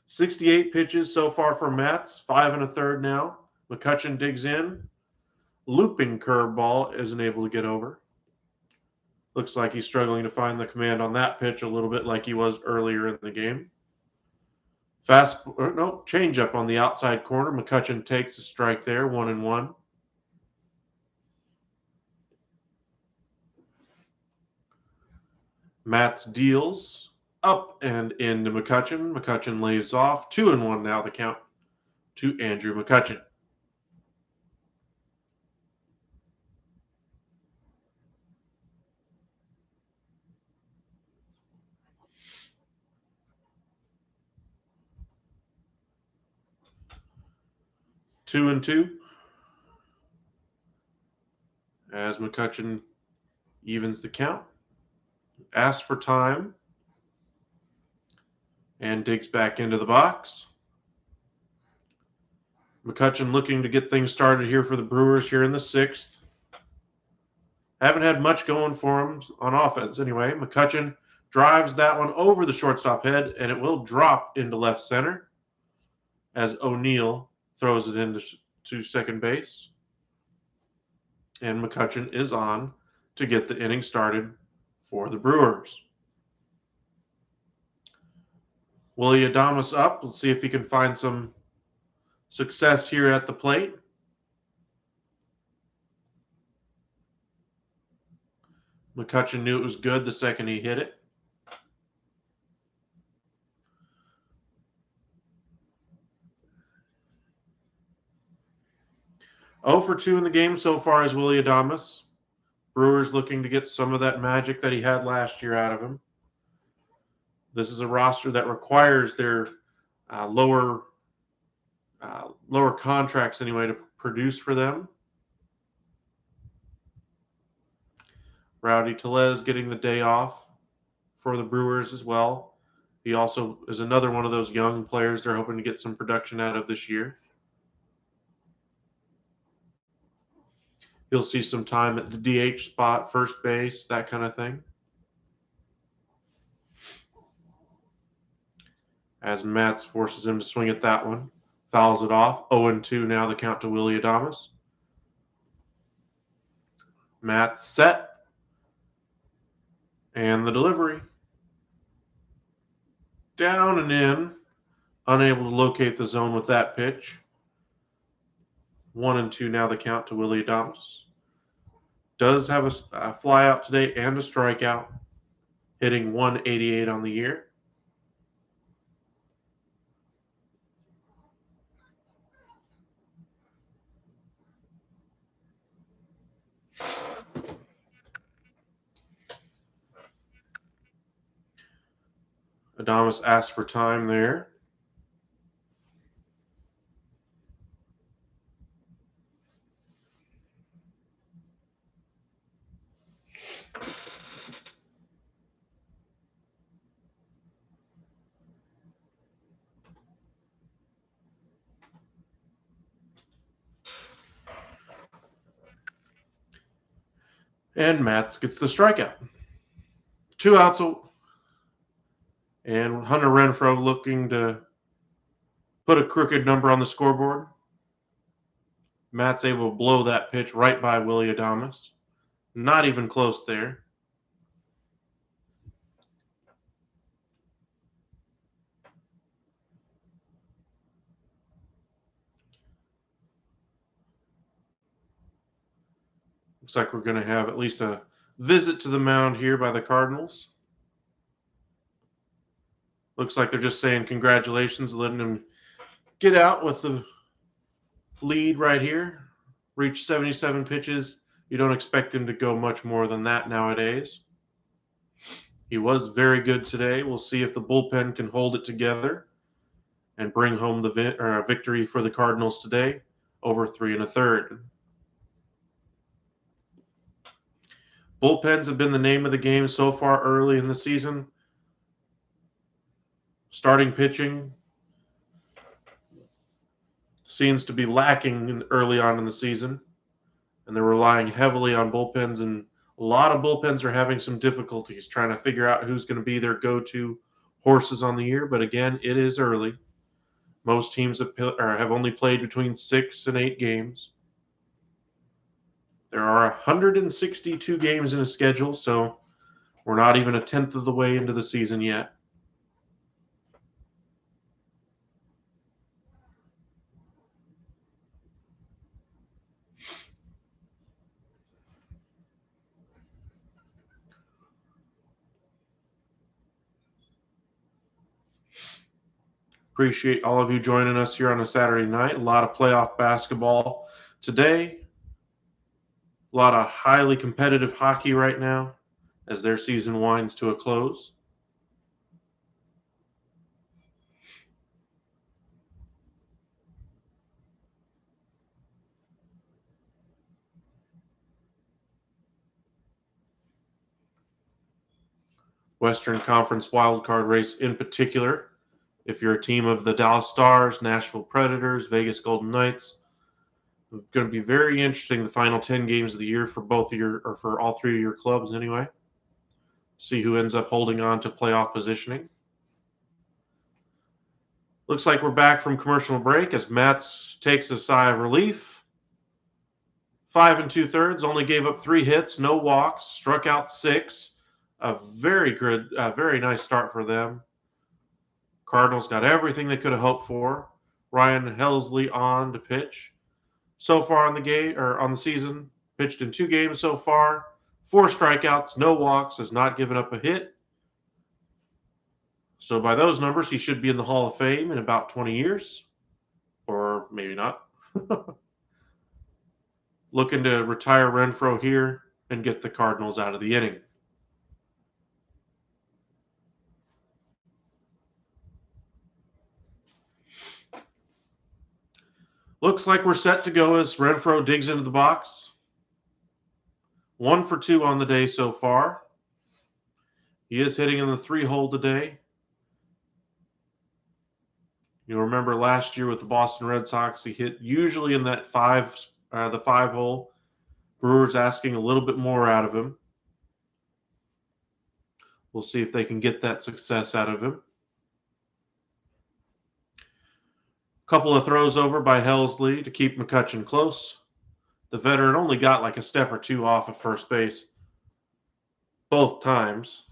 A: 68 pitches so far for Matz. 5 1/3 now. McCutchen digs in. Looping curveball isn't able to get over. Looks like he's struggling to find the command on that pitch a little bit like he was earlier in the game. Changeup on the outside corner. McCutchen takes a strike there, 1-1. Matz deals up and into McCutchen. McCutchen lays off. 2-1 now the count to Andrew McCutchen. Two and two. As McCutchen evens the count. Asks for time. And digs back into the box. McCutchen looking to get things started here for the Brewers here in the 6th. Haven't had much going for him on offense anyway. McCutchen drives that one over the shortstop head, and it will drop into left center as O'Neill throws it into second base. And McCutchen is on to get the inning started for the Brewers. Willie Adames up. Let's see if he can find some success here at the plate. McCutchen knew it was good the second he hit it. Oh for 2 in the game so far is Willie Adames. Brewers looking to get some of that magic that he had last year out of him. This is a roster that requires their lower contracts anyway to produce for them. Rowdy Tellez getting the day off for the Brewers as well. He also is another one of those young players they're hoping to get some production out of this year. He'll see some time at the DH spot, first base, that kind of thing. As Matz forces him to swing at that one. Fouls it off. 0-2 now the count to Willie Adames. Matz set. And the delivery. Down and in. Unable to locate the zone with that pitch. 1-2 now the count to Willie Adames. Does have a fly out today and a strikeout. Hitting 188 on the year. Adames asked for time there. And Matz gets the strikeout. 2 outs. And Hunter Renfroe looking to put a crooked number on the scoreboard. Matt's able to blow that pitch right by Willie Adames. Not even close there. Looks like we're going to have at least a visit to the mound here by the Cardinals. Looks like they're just saying congratulations, letting him get out with the lead right here. Reached 77 pitches. You don't expect him to go much more than that nowadays. He was very good today. We'll see if the bullpen can hold it together and bring home the victory for the Cardinals today over 3 1/3. Bullpens have been the name of the game so far early in the season. Starting pitching seems to be lacking early on in the season, and they're relying heavily on bullpens, and a lot of bullpens are having some difficulties trying to figure out who's going to be their go-to horses on the year. But again, it is early. Most teams have only played between 6 and 8 games. There are 162 games in a schedule, so we're not even a tenth of the way into the season yet. Appreciate all of you joining us here on a Saturday night. A lot of playoff basketball today. A lot of highly competitive hockey right now as their season winds to a close. Western Conference wildcard race in particular. If you're a team of the Dallas Stars, Nashville Predators, Vegas Golden Knights, it's going to be very interesting the final 10 games of the year for for all three of your clubs anyway. See who ends up holding on to playoff positioning. Looks like we're back from commercial break as Mats takes a sigh of relief. 5 2/3, only gave up 3 hits, no walks, struck out 6. A very good, very nice start for them. Cardinals got everything they could have hoped for. Ryan Helsley on to pitch. So far on the season, pitched in 2 games so far. 4 strikeouts, no walks, has not given up a hit. So by those numbers, he should be in the Hall of Fame in about 20 years. Or maybe not. Looking to retire Renfroe here and get the Cardinals out of the inning. Looks like we're set to go as Renfroe digs into the box. 1 for 2 on the day so far. He is hitting in the 3 hole today. You'll remember last year with the Boston Red Sox, he hit usually in that the 5 hole. Brewers asking a little bit more out of him. We'll see if they can get that success out of him. Couple of throws over by Helsley to keep McCutchen close. The veteran only got like a step or 2 off of first base both times.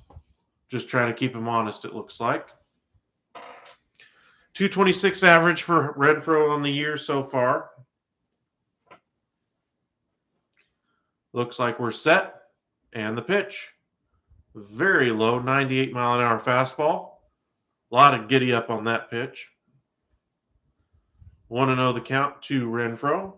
A: Just trying to keep him honest, it looks like. 226 average for Renfroe on the year so far. Looks like we're set. And the pitch. Very low, 98-mile-an-hour fastball. A lot of giddy up on that pitch. 1-0 the count to Renfroe.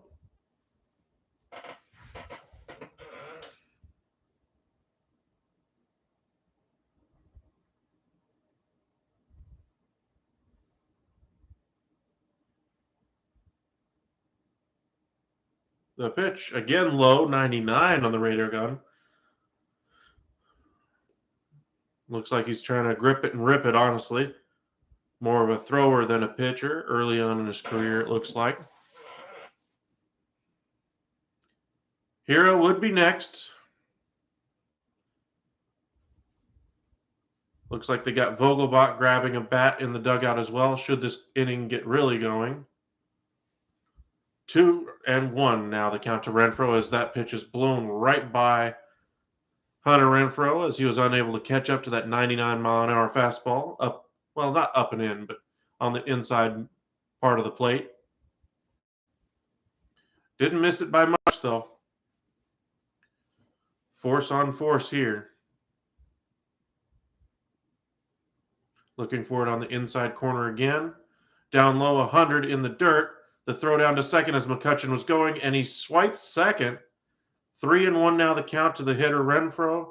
A: The pitch, again low, 99 on the radar gun. Looks like he's trying to grip it and rip it, honestly. More of a thrower than a pitcher early on in his career, it looks like. Hero would be next. Looks like they got Vogelbach grabbing a bat in the dugout as well, should this inning get really going. 2-1 now the count to Renfroe as that pitch is blown right by Hunter Renfroe, as he was unable to catch up to that 99-mile-an-hour fastball, up, well, not up and in, but on the inside part of the plate. Didn't miss it by much, though. Force on force here. Looking for it on the inside corner again. Down low, 100 in the dirt. The throw down to second as McCutchen was going, and he swiped second. 3-1 now the count to the hitter Renfroe,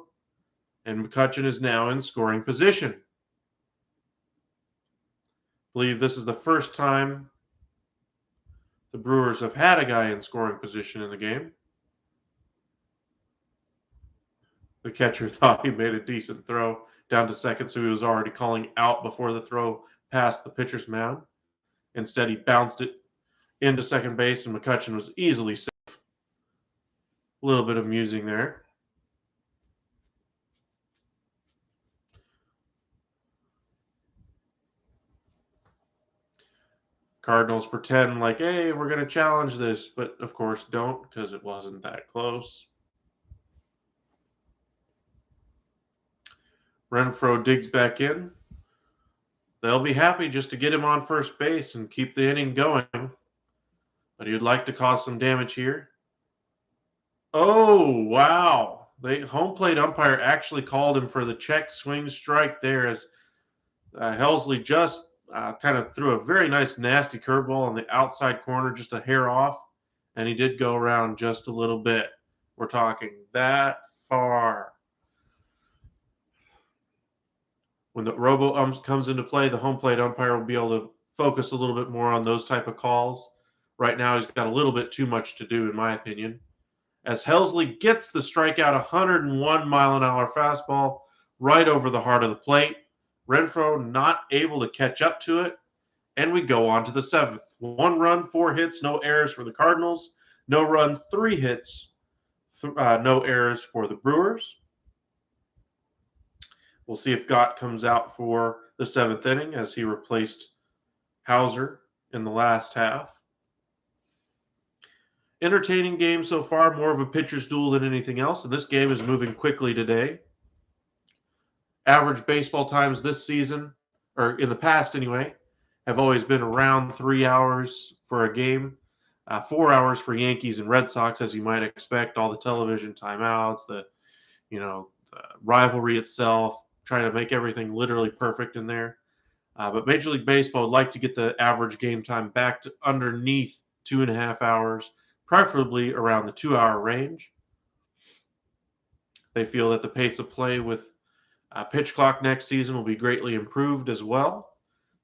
A: and McCutchen is now in scoring position. I believe this is the first time the Brewers have had a guy in scoring position in the game. The catcher thought he made a decent throw down to second, so he was already calling out before the throw passed the pitcher's mound. Instead, he bounced it into second base, and McCutchen was easily safe. A little bit of musing there. Cardinals pretend like, hey, we're going to challenge this, but of course don't, because it wasn't that close. Renfroe digs back in. They'll be happy just to get him on first base and keep the inning going, but he would like to cause some damage here. Oh, wow. The home plate umpire actually called him for the check swing strike there as Helsley just kind of threw a very nice, nasty curveball on the outside corner, just a hair off, and he did go around just a little bit. We're talking that far. When the robo comes into play, the home plate umpire will be able to focus a little bit more on those type of calls. Right now, he's got a little bit too much to do, in my opinion. As Helsley gets the strikeout, 101-mile-an-hour fastball right over the heart of the plate. Renfroe not able to catch up to it, and we go on to the seventh. 1 run, 4 hits, no errors for the Cardinals. No runs, 3 hits, no errors for the Brewers. We'll see if Gott comes out for the 7th inning as he replaced Hauser in the last half. Entertaining game so far, more of a pitcher's duel than anything else, and this game is moving quickly today. Average baseball times this season, or in the past anyway, have always been around 3 hours for a game, 4 hours for Yankees and Red Sox, as you might expect. All the television timeouts, the rivalry itself, trying to make everything literally perfect in there. But Major League Baseball would like to get the average game time back to underneath 2.5 hours, preferably around the 2-hour range. They feel that the pace of play with pitch clock next season will be greatly improved as well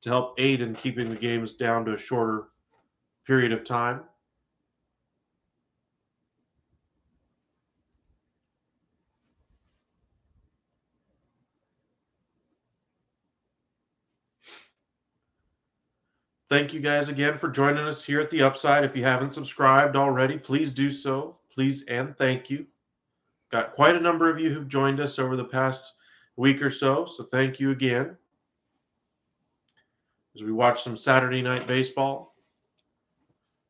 A: to help aid in keeping the games down to a shorter period of time. Thank you guys again for joining us here at The Upside. If you haven't subscribed already, please do so. Please and thank you. Got quite a number of you who've joined us over the past week or so thank you again. As we watch some Saturday night baseball,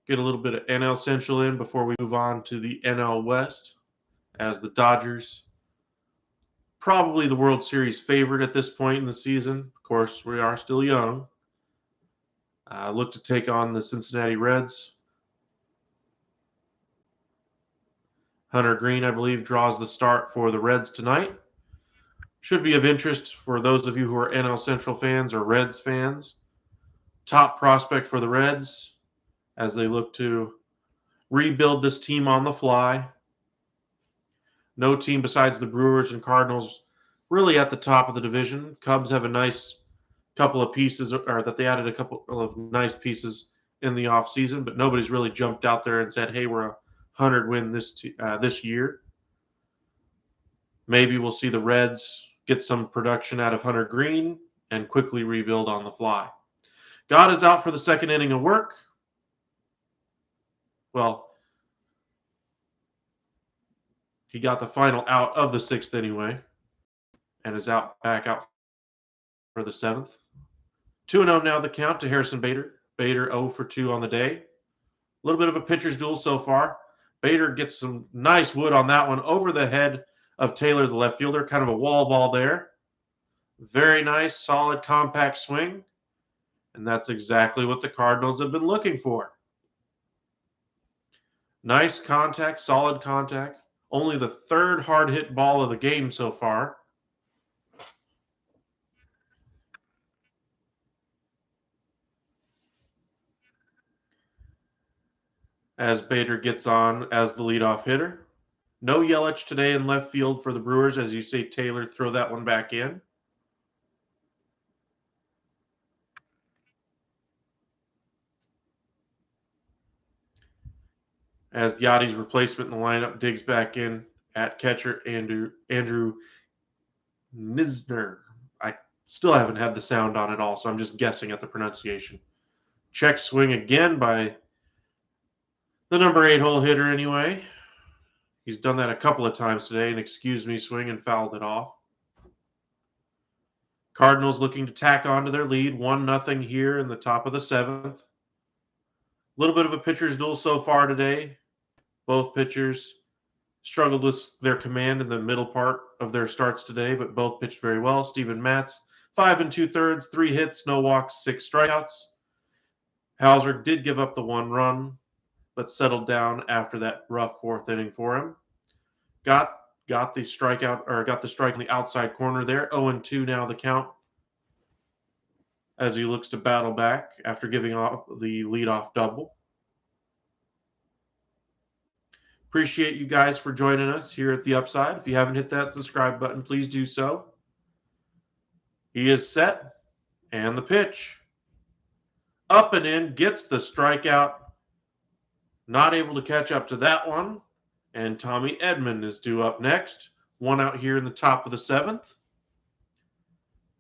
A: get a little bit of NL Central in before we move on to the NL West, as the Dodgers, probably the World Series favorite at this point in the season. Of course, we are still young. Look to take on the Cincinnati Reds. Hunter Green, I believe, draws the start for the Reds tonight. Should be of interest for those of you who are NL Central fans or Reds fans. Top prospect for the Reds as they look to rebuild this team on the fly. No team besides the Brewers and Cardinals really at the top of the division. Cubs have a nice couple of pieces, or that they added a couple of nice pieces in the offseason, but nobody's really jumped out there and said, hey, we're a 100-win this year. Maybe we'll see the Reds get some production out of Hunter Green and quickly rebuild on the fly. Gott is out for the 2nd inning of work. Well, he got the final out of the 6th anyway, and is back out for the 7th. 2-0 now the count to Harrison Bader. Bader 0 for 2 on the day. A little bit of a pitcher's duel so far. Bader gets some nice wood on that one over the head of Taylor, the left fielder. Kind of a wall ball there. Very nice, solid, compact swing. And that's exactly what the Cardinals have been looking for. Nice contact, solid contact. Only the third hard hit ball of the game so far. As Bader gets on as the leadoff hitter. No Yelich today in left field for the Brewers, as you say, Taylor, throw that one back in. As Yachty's replacement in the lineup digs back in at catcher Andrew Nisner. I still haven't had the sound on it all, so I'm just guessing at the pronunciation. Check swing again by the number 8 hole hitter anyway. He's done that a couple of times today, and excuse me swing and fouled it off. Cardinals looking to tack on to their lead, 1-0 here in the top of the 7th. A little bit of a pitcher's duel so far today. Both pitchers struggled with their command in the middle part of their starts today, but both pitched very well. Steven Matz, 5 2/3, 3 hits, no walks, 6 strikeouts. Hauser did give up the 1 run, but settled down after that rough 4th inning for him. Got the strike on the outside corner there. 0-2 now the count as he looks to battle back after giving off the leadoff double. Appreciate you guys for joining us here at the Upside. If you haven't hit that subscribe button, please do so. He is set, and the pitch. Up and in, gets the strikeout. Not able to catch up to that one. And Tommy Edman is due up next. 1 out here in the top of the 7th.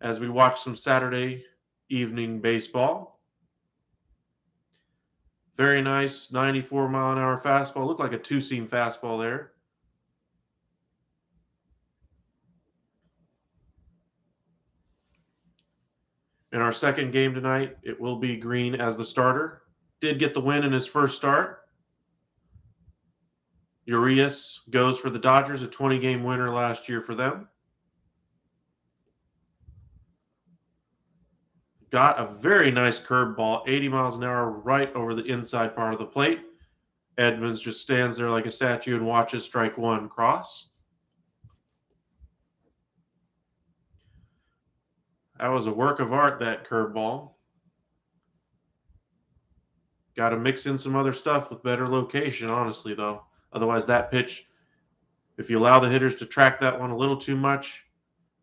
A: As we watch some Saturday evening baseball. Very nice 94-mile-an-hour fastball. Looked like a 2-seam fastball there. In our second game tonight, it will be Green as the starter. Did get the win in his first start. Urias goes for the Dodgers, a 20-game winner last year for them. Got a very nice curveball, 80 miles an hour, right over the inside part of the plate. Edmonds just stands there like a statue and watches strike 1 cross. That was a work of art, that curveball. Got to mix in some other stuff with better location, honestly, though. Otherwise, that pitch, if you allow the hitters to track that one a little too much,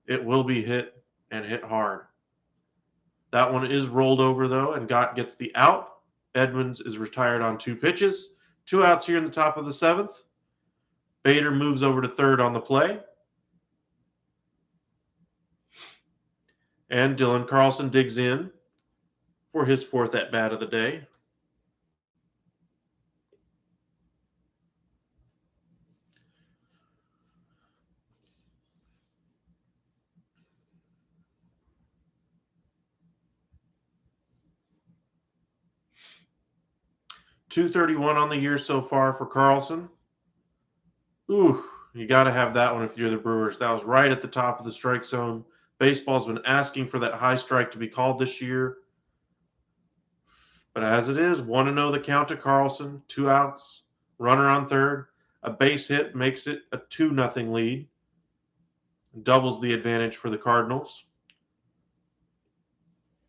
A: it will be hit and hit hard. That one is rolled over, though, and Gott gets the out. Edmonds is retired on 2 pitches. 2 outs here in the top of the 7th. Bader moves over to third on the play. And Dylan Carlson digs in for his 4th at-bat of the day. .231 on the year so far for Carlson. Ooh, you got to have that one if you're the Brewers. That was right at the top of the strike zone. Baseball's been asking for that high strike to be called this year. But as it is, 1-0 the count to Carlson, 2 outs, runner on third. A base hit makes it a 2-0 lead. Doubles the advantage for the Cardinals.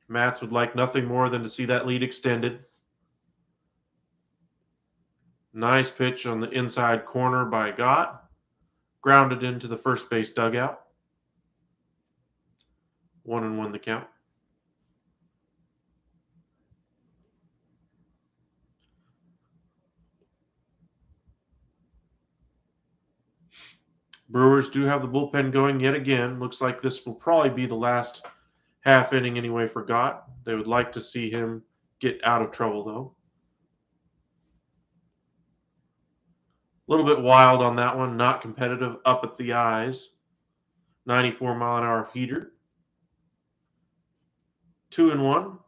A: Matz would like nothing more than to see that lead extended. Nice pitch on the inside corner by Gott. Grounded into the first base dugout. 1-1 the count. Brewers do have the bullpen going yet again. Looks like this will probably be the last half inning anyway for Gott. They would like to see him get out of trouble, though. A little bit wild on that one, not competitive, up at the eyes. 94-mile-an-hour heater. 2-1.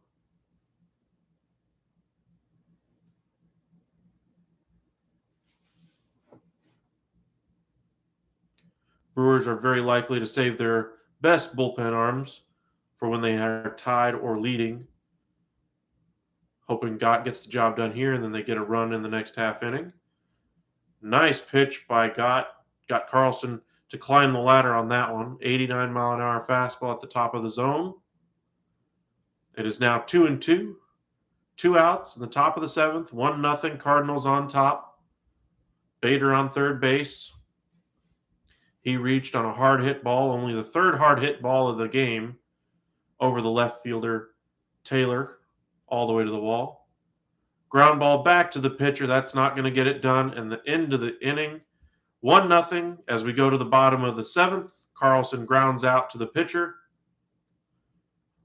A: Brewers are very likely to save their best bullpen arms for when they are tied or leading, hoping Gott gets the job done here and then they get a run in the next half inning. Nice pitch by Gott. Got Carlson to climb the ladder on that one. 89-mile-an-hour fastball at the top of the zone. It is now 2-2. 2 outs in the top of the 7th. 1-0. Cardinals on top. Bader on third base. He reached on a hard hit ball, only the third hard hit ball of the game, over the left fielder Taylor, all the way to the wall. Ground ball back to the pitcher. That's not going to get it done. And the end of the inning, 1-0. As we go to the bottom of the 7th, Carlson grounds out to the pitcher.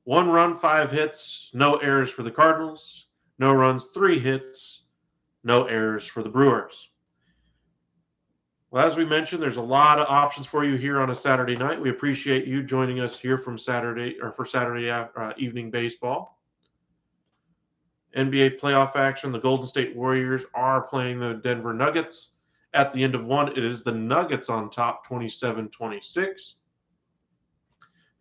A: 1 run, 5 hits, no errors for the Cardinals. No runs, 3 hits, no errors for the Brewers. Well, as we mentioned, there's a lot of options for you here on a Saturday night. We appreciate you joining us here for Saturday evening baseball. NBA playoff action. The Golden State Warriors are playing the Denver Nuggets. At the end of one, it is the Nuggets on top, 27-26.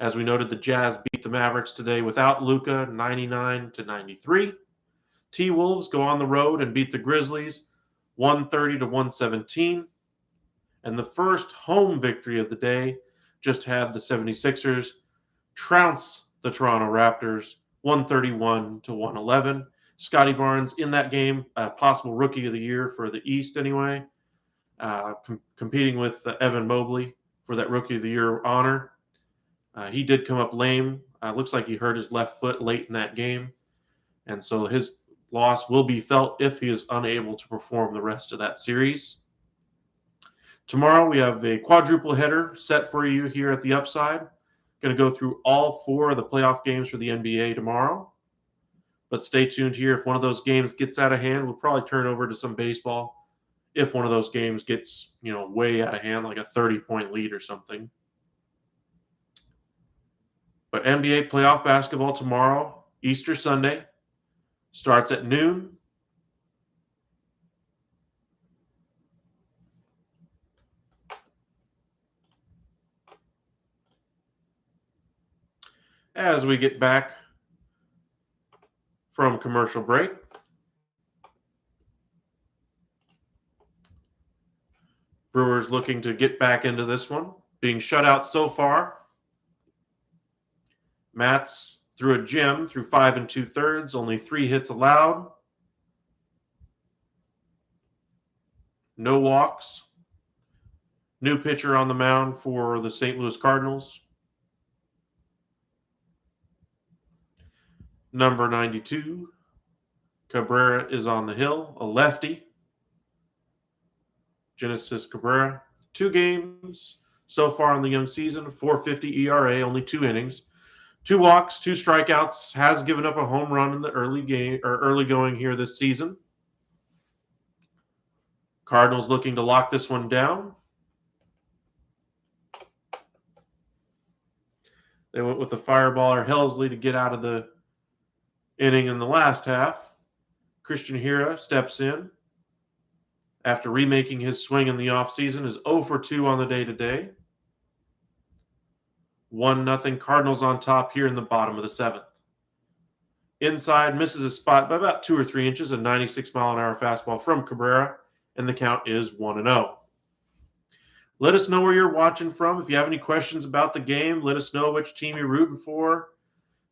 A: As we noted, the Jazz beat the Mavericks today without Luka, 99-93. T-Wolves go on the road and beat the Grizzlies, 130-117. And the first home victory of the day just had the 76ers trounce the Toronto Raptors, 131-111. Scotty Barnes in that game, possible rookie of the year for the East anyway, competing with Evan Mobley for that rookie of the year honor. He did come up lame. Looks like he hurt his left foot late in that game. And so his loss will be felt if he is unable to perform the rest of that series. Tomorrow we have a quadruple header set for you here at the Upside. Going to go through all 4 of the playoff games for the NBA tomorrow. But stay tuned here. If one of those games gets out of hand, we'll probably turn over to some baseball. If one of those games gets, way out of hand, like a 30-point lead or something. But NBA playoff basketball tomorrow, Easter Sunday, starts at noon. As we get back from commercial break, Brewers looking to get back into this one, being shut out so far. Mats threw a gem through 5 2/3, only 3 hits allowed. No walks. New pitcher on the mound for the St. Louis Cardinals. Number 92, Cabrera is on the hill, a lefty. Genesis Cabrera, 2 games so far in the young season, 4.50 ERA, only 2 innings. 2 walks, 2 strikeouts, has given up a home run in the early going here this season. Cardinals looking to lock this one down. They went with a fireballer Helsley to get out of the inning in the last half. Christian Hira steps in after remaking his swing in the offseason, is 0 for 2 on the day today. 1-0 Cardinals on top here in the bottom of the 7th. Inside, misses a spot by about 2 or 3 inches, a 96-mile-an-hour fastball from Cabrera, and the count is 1-0. Let us know where you're watching from. If you have any questions about the game, let us know which team you're rooting for.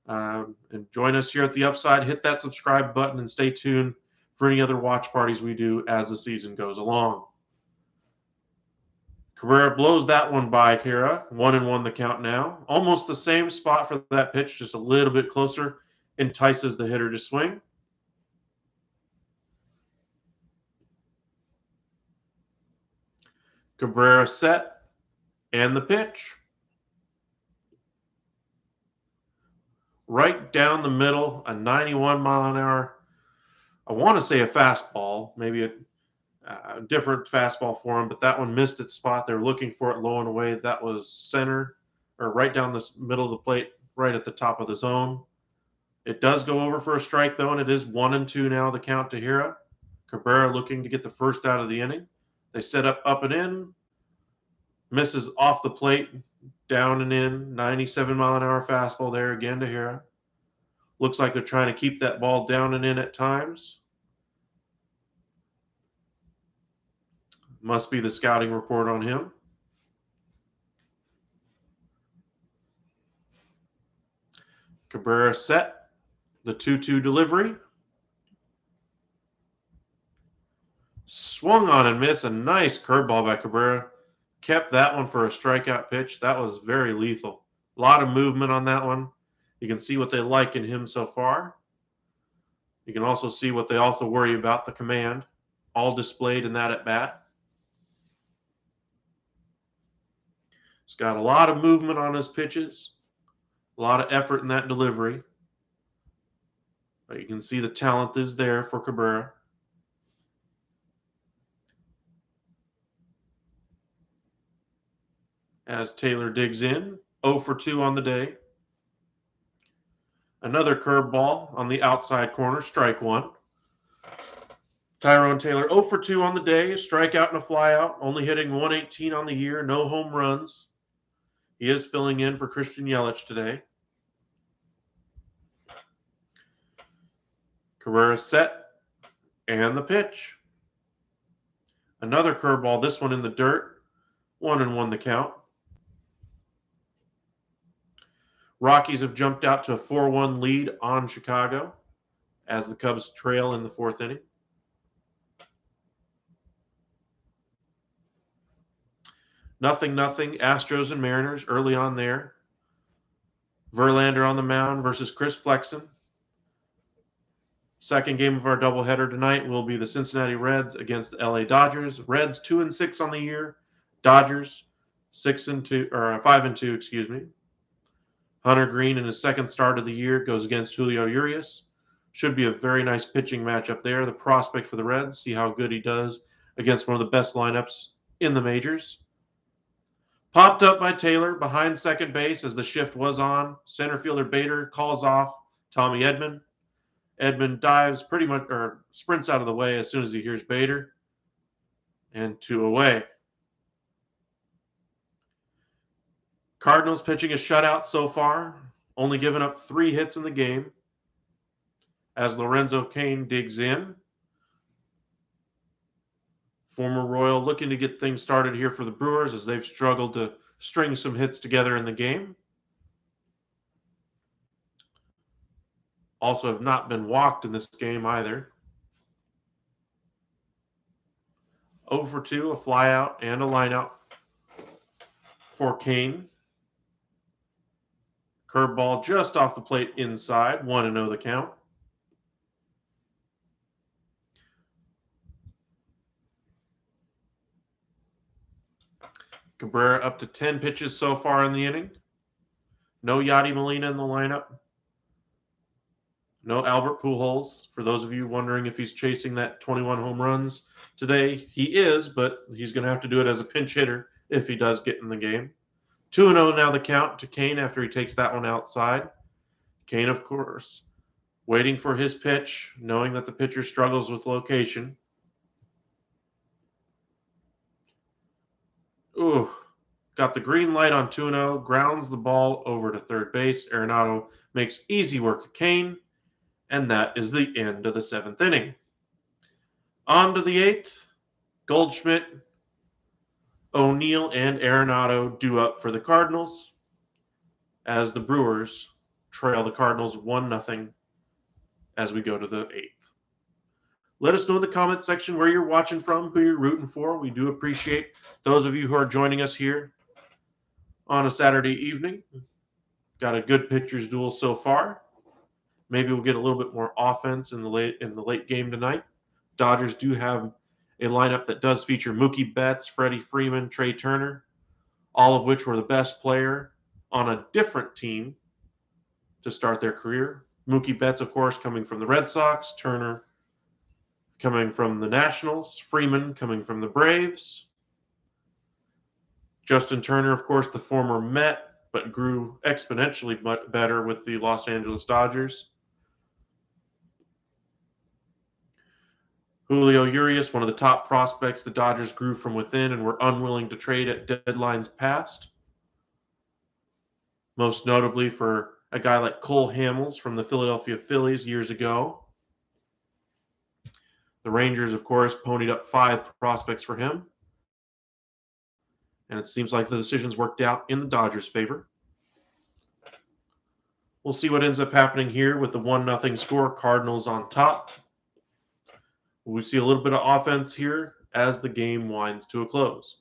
A: And join us here at the Upside. Hit that subscribe button and stay tuned for any other watch parties we do as the season goes along. Cabrera blows that one by Hira. 1-1 the count now. Almost the same spot for that pitch, just a little bit closer. Entices the hitter to swing. Cabrera set, and the pitch. Right down the middle, a 91-mile-an-hour, I want to say a fastball, maybe a different fastball for him, but that one missed its spot. They were looking for it low and away. That was center, or right down the middle of the plate, right at the top of the zone. It does go over for a strike, though, and it is 1-2 now, the count to Hira. Cabrera looking to get the first out of the inning. They set up and in. Misses off the plate, down and in. 97-mile-an-hour fastball there again to Hira. Looks like they're trying to keep that ball down and in at times. Must be the scouting report on him. Cabrera set. The 2-2 delivery. Swung on and missed. A nice curveball by Cabrera. Kept that one for a strikeout pitch. That was very lethal. A lot of movement on that one. You can see what they like in him so far. You can also see what they also worry about, the command, all displayed in that at bat. He's got a lot of movement on his pitches, a lot of effort in that delivery. But you can see the talent is there for Cabrera. As Taylor digs in, 0 for 2 on the day. Another curveball on the outside corner, strike one. Tyrone Taylor 0 for 2 on the day, strikeout and a flyout, only hitting 118 on the year, no home runs. He is filling in for Christian Yelich today. Cabrera set, and the pitch. Another curveball, this one in the dirt, 1-1 the count. Rockies have jumped out to a 4-1 lead on Chicago as the Cubs trail in the fourth inning. Nothing, Astros and Mariners early on there. Verlander on the mound versus Chris Flexen. Second game of our doubleheader tonight will be the Cincinnati Reds against the LA Dodgers. Reds 2-6 on the year. Dodgers 5-2, excuse me. Hunter Green in his second start of the year goes against Julio Urias. Should be a very nice pitching matchup there. The prospect for the Reds, see how good he does against one of the best lineups in the majors. Popped up by Taylor behind second base as the shift was on. Center fielder Bader calls off Tommy Edman. Edman dives pretty much, or sprints out of the way as soon as he hears Bader. And 2 away. Cardinals pitching a shutout so far, only giving up 3 hits in the game. As Lorenzo Cain digs in. Former Royal looking to get things started here for the Brewers as they've struggled to string some hits together in the game. Also have not been walked in this game either. 0 for 2, a flyout and a lineout for Cain. Curveball just off the plate inside, 1-0 the count. Cabrera up to 10 pitches so far in the inning. No Yadi Molina in the lineup. No Albert Pujols. For those of you wondering if he's chasing that 21 home runs today, he is, but he's going to have to do it as a pinch hitter if he does get in the game. 2-0 now the count to Cain after he takes that one outside. Cain, of course, waiting for his pitch, knowing that the pitcher struggles with location. Ooh, got the green light on 2-0, grounds the ball over to third base. Arenado makes easy work of Cain, and that is the end of the 7th inning. On to the 8th, Goldschmidt, O'Neill, and Arenado due up for the Cardinals as the Brewers trail the Cardinals 1-0 as we go to the 8th. Let us know in the comment section where you're watching from, who you're rooting for. We do appreciate those of you who are joining us here on a Saturday evening. Got a good pitchers duel so far. Maybe we'll get a little bit more offense in the late game tonight. Dodgers do have a lineup that does feature Mookie Betts, Freddie Freeman, Trey Turner, all of which were the best player on a different team to start their career. Mookie Betts, of course, coming from the Red Sox, Turner coming from the Nationals, Freeman coming from the Braves. Justin Turner, of course, the former Met, but grew exponentially better with the Los Angeles Dodgers. Julio Urias, one of the top prospects the Dodgers grew from within and were unwilling to trade at deadlines past. Most notably for a guy like Cole Hamels from the Philadelphia Phillies years ago. The Rangers, of course, ponied up 5 prospects for him. And it seems like the decisions worked out in the Dodgers' favor. We'll see what ends up happening here with the 1-0 score. Cardinals on top. We see a little bit of offense here as the game winds to a close.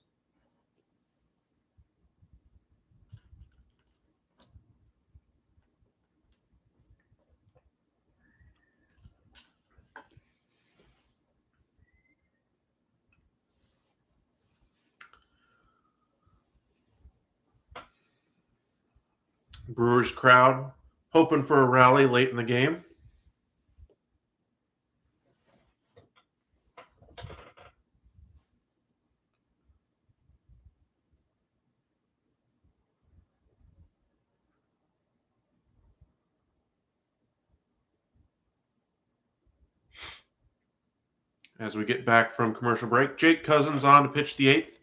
A: Brewers crowd hoping for a rally late in the game. As we get back from commercial break, Jake Cousins on to pitch the 8th.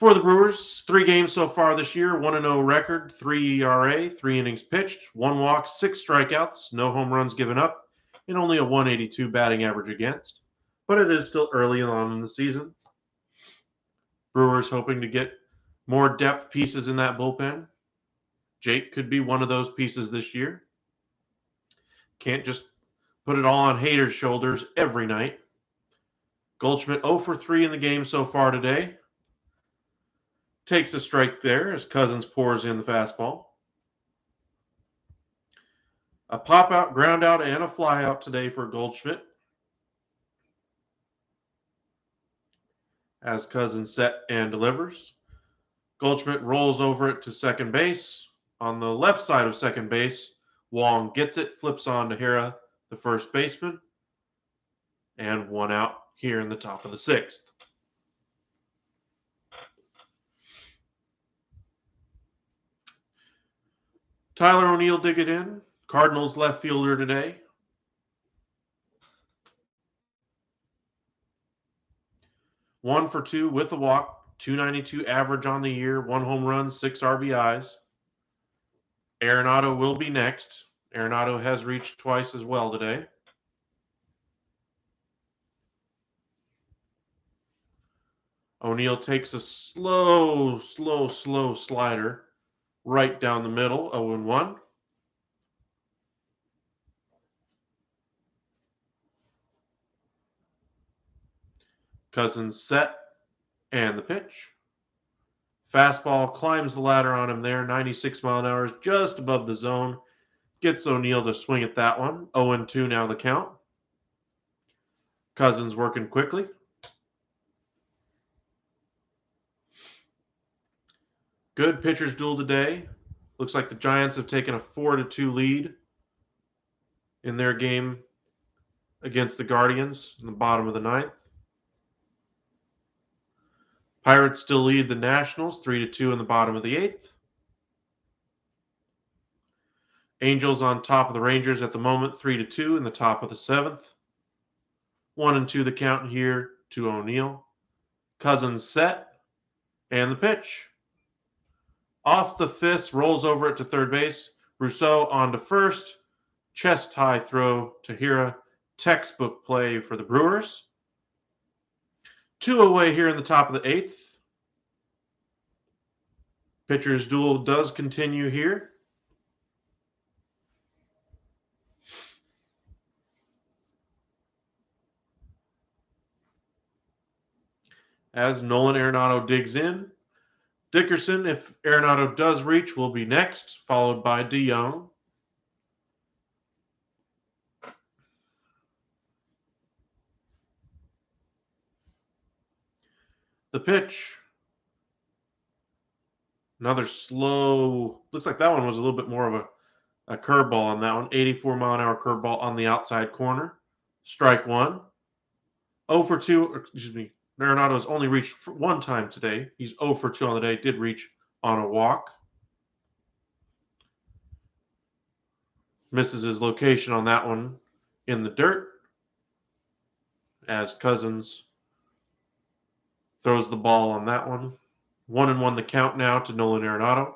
A: For the Brewers, 3 games so far this year, 1-0 record, 3 ERA, 3 innings pitched, 1 walk, 6 strikeouts, no home runs given up, and only a 182 batting average against. But it is still early on in the season. Brewers hoping to get more depth pieces in that bullpen. Jake could be one of those pieces this year. Can't just put it all on Hader's shoulders every night. Goldschmidt 0 for 3 in the game so far today. Takes a strike there as Cousins pours in the fastball. A pop-out, ground-out, and a fly-out today for Goldschmidt. As Cousins set and delivers. Goldschmidt rolls over it to second base. On the left side of second base, Wong gets it, flips on to Hira, the first baseman, and 1 out here in the top of the 6th. Tyler O'Neill dig it in. Cardinals left fielder today. One for 2 with a walk, 292 average on the year, 1 home run, 6 RBIs. Arenado will be next. Arenado has reached twice as well today. O'Neill takes a slow slider right down the middle, 0-1. Cousins set and the pitch. Fastball climbs the ladder on him there, 96 mile an hour, just above the zone. Gets O'Neill to swing at that one. 0-2 now the count. Cousins working quickly. Good pitcher's duel today. Looks like the Giants have taken a 4-2 lead in their game against the Guardians in the bottom of the 9th. Pirates still lead the Nationals 3-2 in the bottom of the 8th. Angels on top of the Rangers at the moment, 3-2 in the top of the 7th. 1-2 the count here to O'Neill. Cousins set and the pitch. Off the fist, rolls over it to third base. Rousseau on to first. Chest high throw to Hira. Textbook play for the Brewers. 2 away here in the top of the 8th. Pitcher's duel does continue here. As Nolan Arenado digs in. Dickerson, if Arenado does reach, will be next, followed by DeYoung. The pitch. Another slow, looks like that one was a little bit more of a curveball on that one. 84 mile an hour curveball on the outside corner. Strike 1. 0 for 2, excuse me. Arenado has only reached 1 time today. He's 0 for 2 on the day. Did reach on a walk. Misses his location on that one in the dirt. as Cousins throws the ball on that one. 1-1 the count now to Nolan Arenado.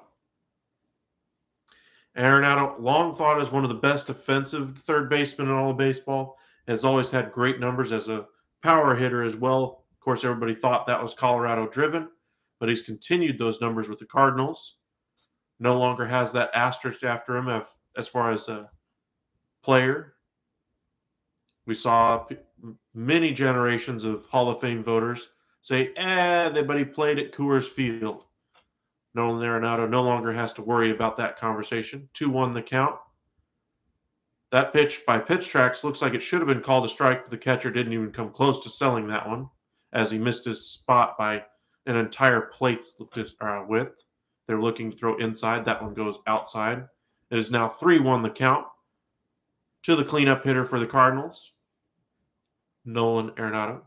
A: Arenado, long thought as one of the best defensive third basemen in all of baseball, has always had great numbers as a power hitter as well. Of course, everybody thought that was Colorado driven, but he's continued those numbers with the Cardinals. No longer has that asterisk after him as far as a player. We saw many generations of Hall of Fame voters say, but he played at Coors Field. Nolan Arenado no longer has to worry about that conversation. 2-1 the count. That pitch by Pitch Tracks looks like it should have been called a strike, but the catcher didn't even come close to selling that one as he missed his spot by an entire plate's width. They're looking to throw inside. That one goes outside. It is now 3-1 the count to the cleanup hitter for the Cardinals, Nolan Arenado.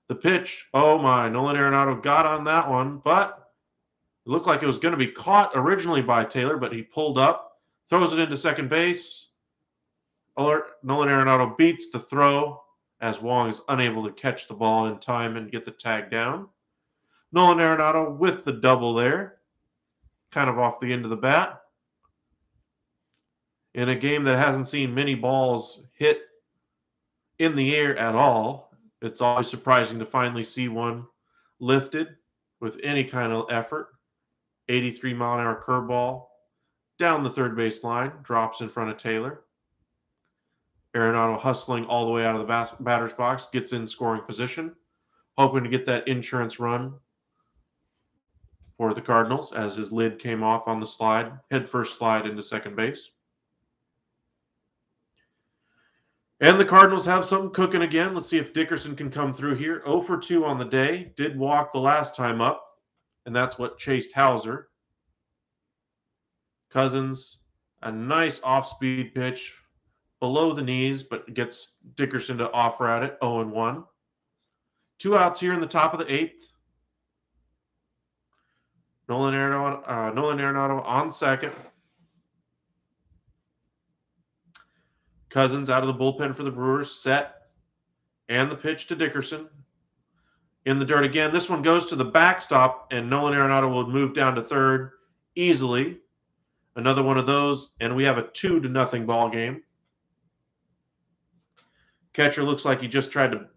A: The pitch, oh my, Nolan Arenado got on that one, but it looked like it was going to be caught originally by Taylor, but he pulled up, throws it into second base. Nolan Arenado beats the throw as Wong is unable to catch the ball in time and get the tag down. Nolan Arenado with the double there, kind of off the end of the bat. In a game that hasn't seen many balls hit in the air at all, it's always surprising to finally see one lifted with any kind of effort. 83-mile-an-hour curveball down the third base line, drops in front of Taylor. Arenado hustling all the way out of the batter's box, gets in scoring position, hoping to get that insurance run for the Cardinals as his lid came off on the slide, head first slide into second base. And the Cardinals have something cooking again. Let's see if Dickerson can come through here. 0 for 2 on the day. Did walk the last time up, and that's what chased Hauser. Cousins, a nice off-speed pitch below the knees, but gets Dickerson to offer at it, 0-1. 2 outs here in the top of the 8th. Nolan Arenado on second. Cousins out of the bullpen for the Brewers, set, and the pitch to Dickerson. In the dirt again. This one goes to the backstop, and Nolan Arenado will move down to third easily. Another one of those, and we have a 2-0 ball game. Catcher looks like he just tried to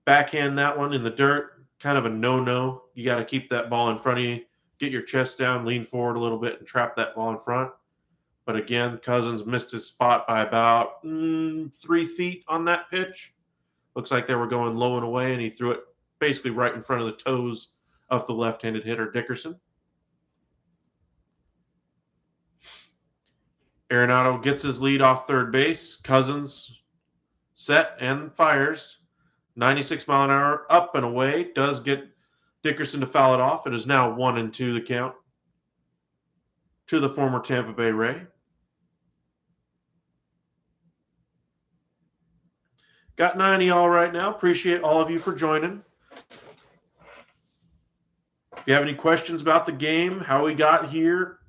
A: backhand that one in the dirt. Kind of a no-no. You got to keep that ball in front of you. Get your chest down, lean forward a little bit, and trap that ball in front. But again, Cousins missed his spot by about 3 feet on that pitch. Looks like they were going low and away, and he threw it basically right in front of the toes of the left-handed hitter, Dickerson. Arenado gets his lead off third base. Cousins set and fires. 96-mile-an-hour up and away. Does get Dickerson to foul it off. It is now 1-2 the count to the former Tampa Bay Ray. Got 90 all right now. Appreciate all of you for joining. If you have any questions about the game, how we got here,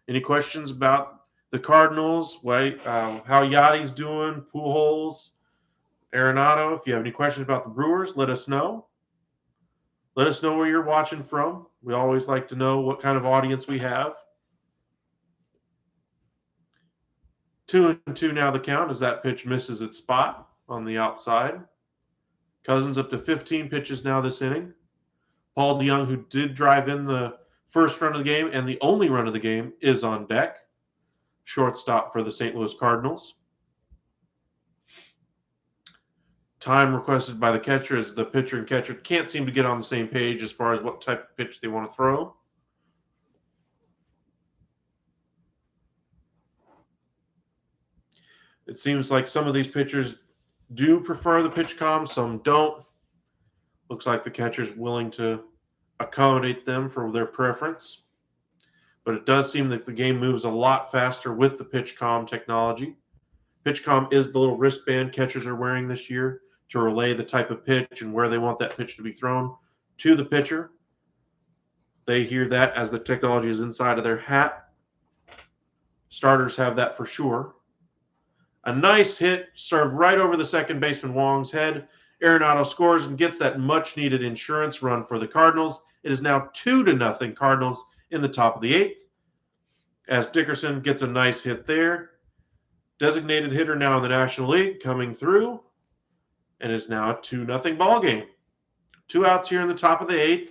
A: any questions about the Cardinals, how Yachty's doing, Pujols, Arenado, if you have any questions about the Brewers, let us know. Let us know where you're watching from. We always like to know what kind of audience we have. 2-2 now the count as that pitch misses its spot on the outside. Cousins up to 15 pitches now this inning. Paul DeYoung, who did drive in the first run of the game and the only run of the game, is on deck. Shortstop for the St. Louis Cardinals. Time requested by the catcher as the pitcher and catcher can't seem to get on the same page as far as what type of pitch they want to throw. It seems like some of these pitchers do prefer the pitch comm, some don't. Looks like the catcher's willing to accommodate them for their preference. But it does seem that the game moves a lot faster with the pitch comm technology. Pitch comm is the little wristband catchers are wearing this year to relay the type of pitch and where they want that pitch to be thrown to the pitcher. They hear that as the technology is inside of their hat. Starters have that for sure. A nice hit served right over the second baseman Wong's head. Arenado scores and gets that much-needed insurance run for the Cardinals. It is now 2-0 Cardinals in the top of the 8th. As Dickerson gets a nice hit there. Designated hitter now in the National League coming through, and is now a 2-0 ball game. 2 outs here in the top of the 8th.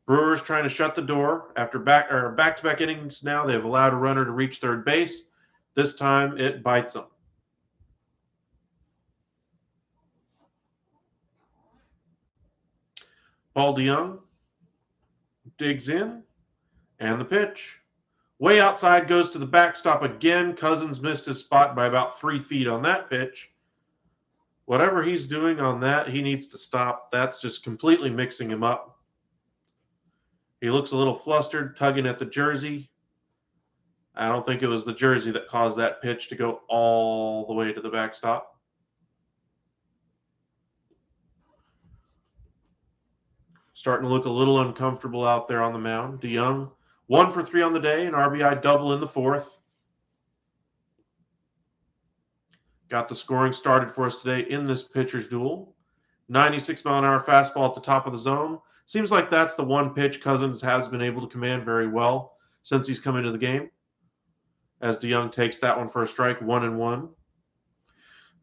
A: Brewers trying to shut the door after back-to-back innings. Now they've allowed a runner to reach third base. This time it bites them. Paul DeYoung digs in, and the pitch. Way outside, goes to the backstop again. Cousins missed his spot by about 3 feet on that pitch. Whatever he's doing on that, he needs to stop. That's just completely mixing him up. He looks a little flustered, tugging at the jersey. I don't think it was the jersey that caused that pitch to go all the way to the backstop. Starting to look a little uncomfortable out there on the mound. DeYoung, 1 for 3 on the day, an RBI double in the 4th. Got the scoring started for us today in this pitcher's duel. 96-mile-an-hour fastball at the top of the zone. Seems like that's the one pitch Cousins has been able to command very well since he's come into the game. As DeYoung takes that one for a strike, 1-1.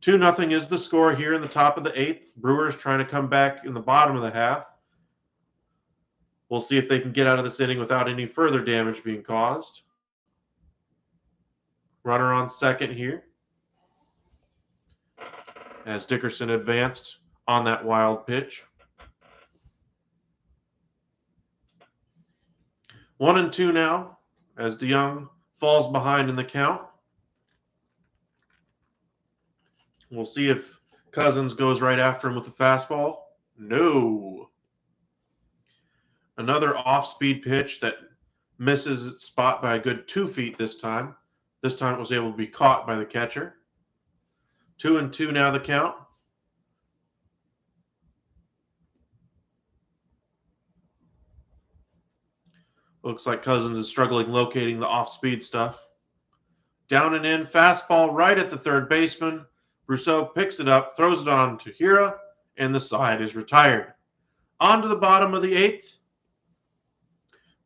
A: 2-0 is the score here in the top of the 8th. Brewers trying to come back in the bottom of the half. We'll see if they can get out of this inning without any further damage being caused. Runner on second here, as Dickerson advanced on that wild pitch. 1-2 now, as DeYoung falls behind in the count. We'll see if Cousins goes right after him with a fastball. No. Another off-speed pitch that misses its spot by a good 2 feet this time. This time it was able to be caught by the catcher. 2-2 now the count. Looks like Cousins is struggling locating the off-speed stuff. Down and in, fastball right at the third baseman. Brousseau picks it up, throws it on to Hira, and the side is retired. On to the bottom of the 8th.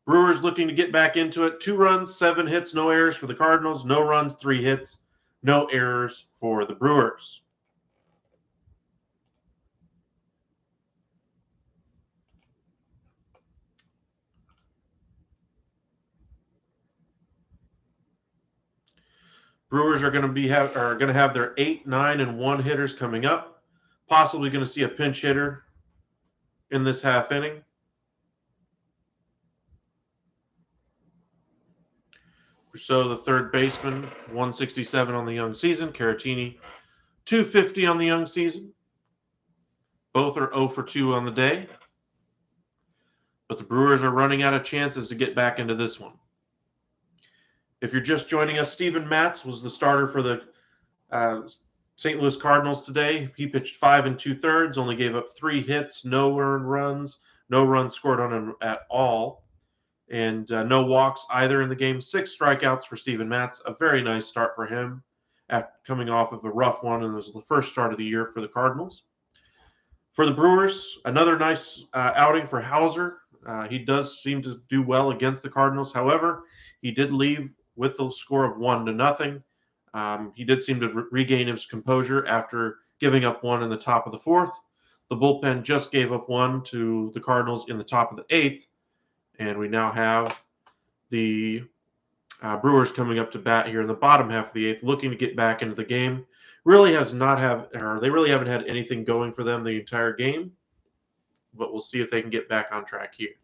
A: Brewers looking to get back into it. 2 runs, 7 hits, no errors for the Cardinals. No runs, 3 hits, no errors for the Brewers. Brewers are going to have their 8, 9, and 1 hitters coming up. Possibly going to see a pinch hitter in this half inning. So the third baseman, 167 on the young season. Caratini, 250 on the young season. Both are 0 for 2 on the day. But the Brewers are running out of chances to get back into this one. If you're just joining us, Steven Matz was the starter for the St. Louis Cardinals today. He pitched 5 2/3, only gave up 3 hits, no earned runs, no runs scored on him at all, and no walks either in the game. 6 strikeouts for Steven Matz. A very nice start for him after coming off of a rough one, and it was the first start of the year for the Cardinals. For the Brewers, another nice outing for Hauser. He does seem to do well against the Cardinals. However, he did leave with the score of 1-0. He did seem to regain his composure after giving up 1 in the top of the 4th. The bullpen just gave up 1 to the Cardinals in the top of the 8th, and we now have the Brewers coming up to bat here in the bottom half of the 8th, looking to get back into the game. They really haven't had anything going for them the entire game, but we'll see if they can get back on track here.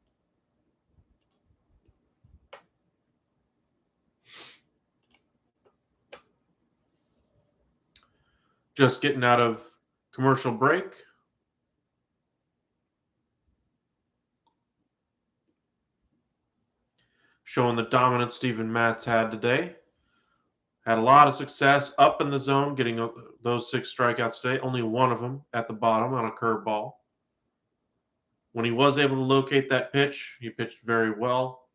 A: Just getting out of commercial break. Showing the dominance Steven Matz had today. Had a lot of success up in the zone, getting those 6 strikeouts today. Only 1 of them at the bottom on a curveball. When he was able to locate that pitch, he pitched very well.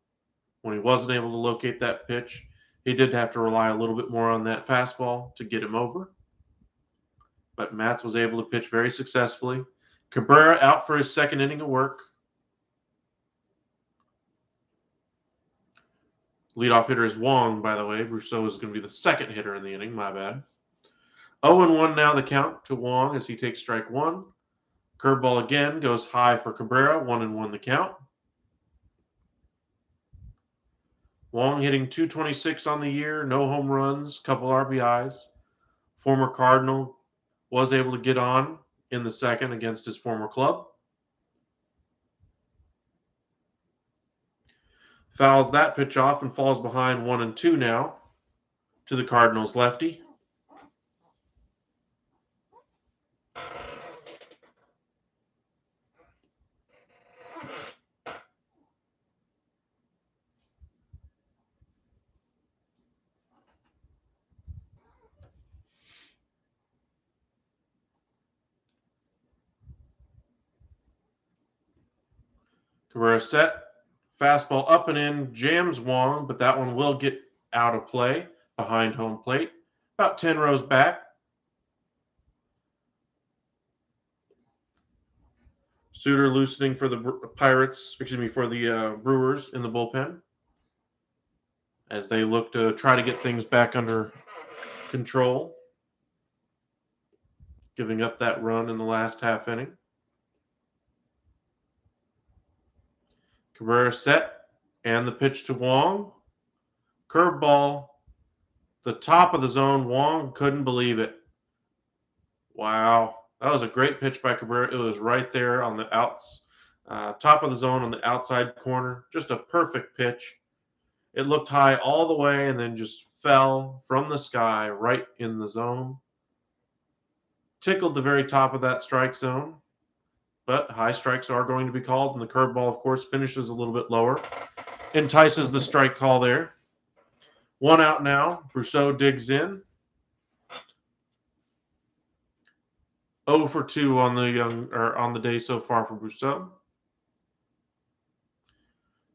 A: When he wasn't able to locate that pitch, he did have to rely a little bit more on that fastball to get him over. but Matz was able to pitch very successfully. Cabrera out for his second inning of work. Leadoff hitter is Wong, by the way. Brousseau is going to be the second hitter in the inning. My bad. 0-1 now the count to Wong as he takes strike one. Curveball again goes high for Cabrera. 1-1 the count. Wong hitting .226 on the year. No home runs, couple RBIs. Former Cardinal was able to get on in the second against his former club. Fouls that pitch off and falls behind 1-2 now to the Cardinals lefty. Cabrera set. Fastball up and in, jams Wong, but that one will get out of play behind home plate. About 10 rows back. Suter loosening for the for the Brewers in the bullpen as they look to try to get things back under control, giving up that run in the last half inning. Cabrera set, and the pitch to Wong. Curveball, the top of the zone. Wong couldn't believe it. Wow. That was a great pitch by Cabrera. It was right there on the top of the zone on the outside corner. Just a perfect pitch. It looked high all the way and then just fell from the sky right in the zone. Tickled the very top of that strike zone. But high strikes are going to be called, and the curveball, of course, finishes a little bit lower. Entices the strike call there. 1 out now. Brousseau digs in. 0 for 2 on the day so far for Brousseau.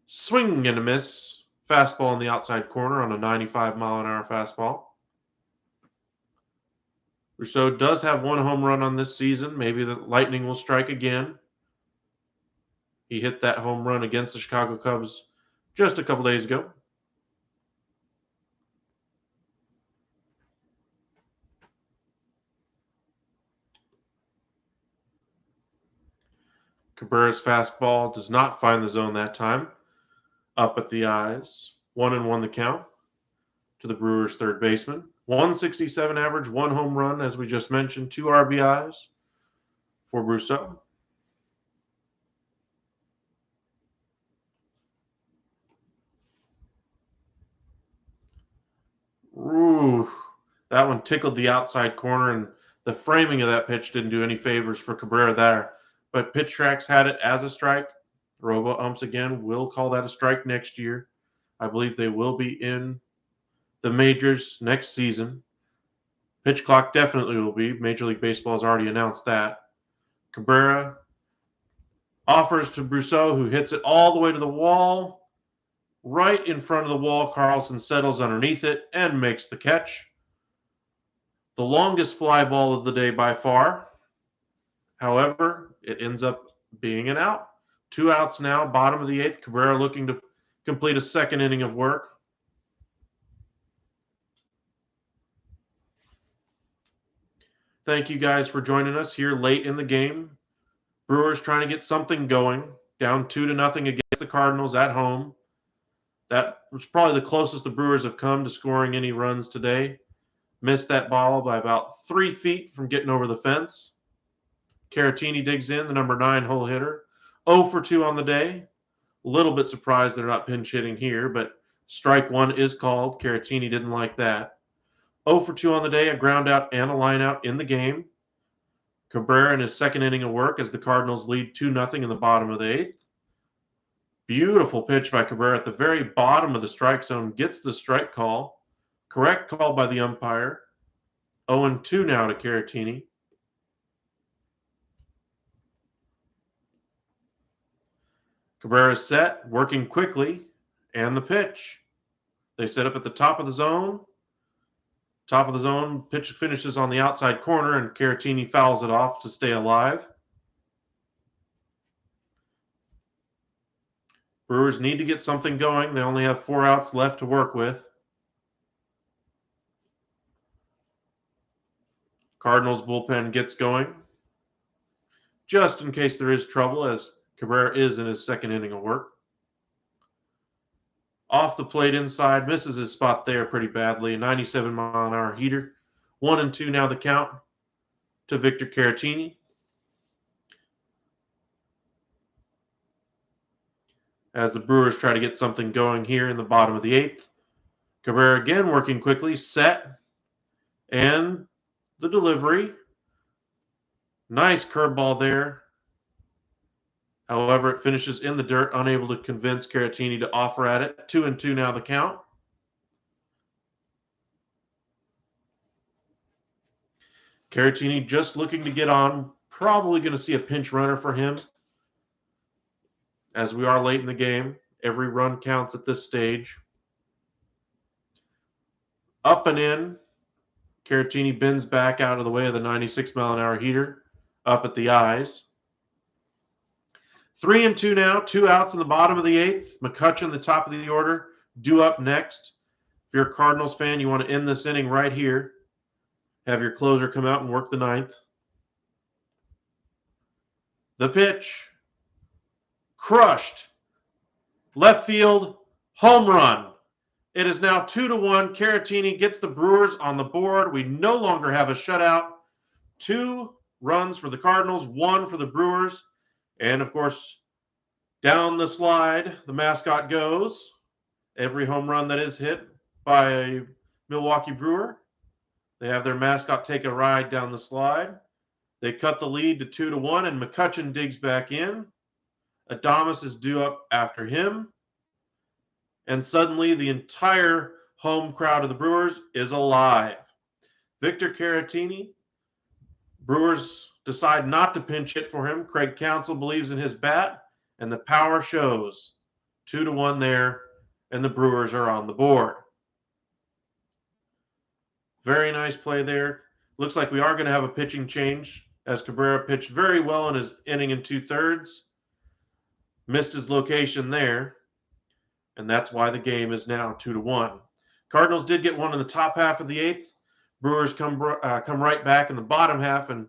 A: Swing and a miss. Fastball in the outside corner on a 95-mile-an-hour fastball. Brousseau does have 1 home run on this season. Maybe the Lightning will strike again. He hit that home run against the Chicago Cubs just a couple days ago. Cabrera's fastball does not find the zone that time. Up at the eyes. 1-1 the count to the Brewers' third baseman. 167 average, 1 home run, as we just mentioned, 2 RBIs for Brousseau. Ooh, that one tickled the outside corner, and the framing of that pitch didn't do any favors for Cabrera there. But Pitch Tracks had it as a strike. Robo umps again will call that a strike next year. I believe they will be in the majors next season. Pitch clock definitely will be. Major League Baseball has already announced that. Cabrera offers to Brousseau, who hits it all the way to the wall. Right in front of the wall, Carlson settles underneath it and makes the catch. The longest fly ball of the day by far. However, it ends up being an out. 2 outs now, bottom of the 8th. Cabrera looking to complete a second inning of work. Thank you guys for joining us here late in the game. Brewers trying to get something going. Down 2-0 against the Cardinals at home. That was probably the closest the Brewers have come to scoring any runs today. Missed that ball by about 3 feet from getting over the fence. Caratini digs in, the number 9 hole hitter. 0 for 2 on the day. A little bit surprised they're not pinch hitting here, but strike 1 is called. Caratini didn't like that. 0 for 2 on the day, a ground out and a line out in the game. Cabrera in his second inning of work as the Cardinals lead 2-0 in the bottom of the 8th. Beautiful pitch by Cabrera at the very bottom of the strike zone. Gets the strike call. Correct call by the umpire. 0-2 now to Caratini. Cabrera's set, working quickly, and the pitch. They set up at the top of the zone. Top of the zone, pitch finishes on the outside corner, and Caratini fouls it off to stay alive. Brewers need to get something going. They only have 4 outs left to work with. Cardinals bullpen gets going, just in case there is trouble, as Cabrera is in his second inning of work. Off the plate inside, misses his spot there pretty badly. A 97-mile-an-hour heater. 1-2 now the count to Victor Caratini. As the Brewers try to get something going here in the bottom of the 8th. Cabrera again working quickly, set, and the delivery. Nice curveball there. However, it finishes in the dirt, unable to convince Caratini to offer at it. 2-2 now the count. Caratini just looking to get on. Probably going to see a pinch runner for him. As we are late in the game, every run counts at this stage. Up and in. Caratini bends back out of the way of the 96-mile-an-hour heater. Up at the eyes. 3-2 now. 2 outs in the bottom of the 8th. McCutchen, the top of the order, due up next. If you're a Cardinals fan, you want to end this inning right here. Have your closer come out and work the 9th. The pitch. Crushed. Left field. Home run. It is now 2-1. Caratini gets the Brewers on the board. We no longer have a shutout. 2 runs for the Cardinals, 1 for the Brewers. And, of course, down the slide, the mascot goes. Every home run that is hit by a Milwaukee Brewer, they have their mascot take a ride down the slide. They cut the lead to 2-1, and McCutchen digs back in. Adames is due up after him. And suddenly, the entire home crowd of the Brewers is alive. Victor Caratini, Brewers decide not to pinch hit for him. Craig Counsell believes in his bat, and the power shows. 2-1 there, and the Brewers are on the board. Very nice play there. Looks like we are going to have a pitching change, as Cabrera pitched very well in his inning and 2/3. Missed his location there, and that's why the game is now 2-1. Cardinals did get one in the top half of the 8th. Brewers come right back in the bottom half and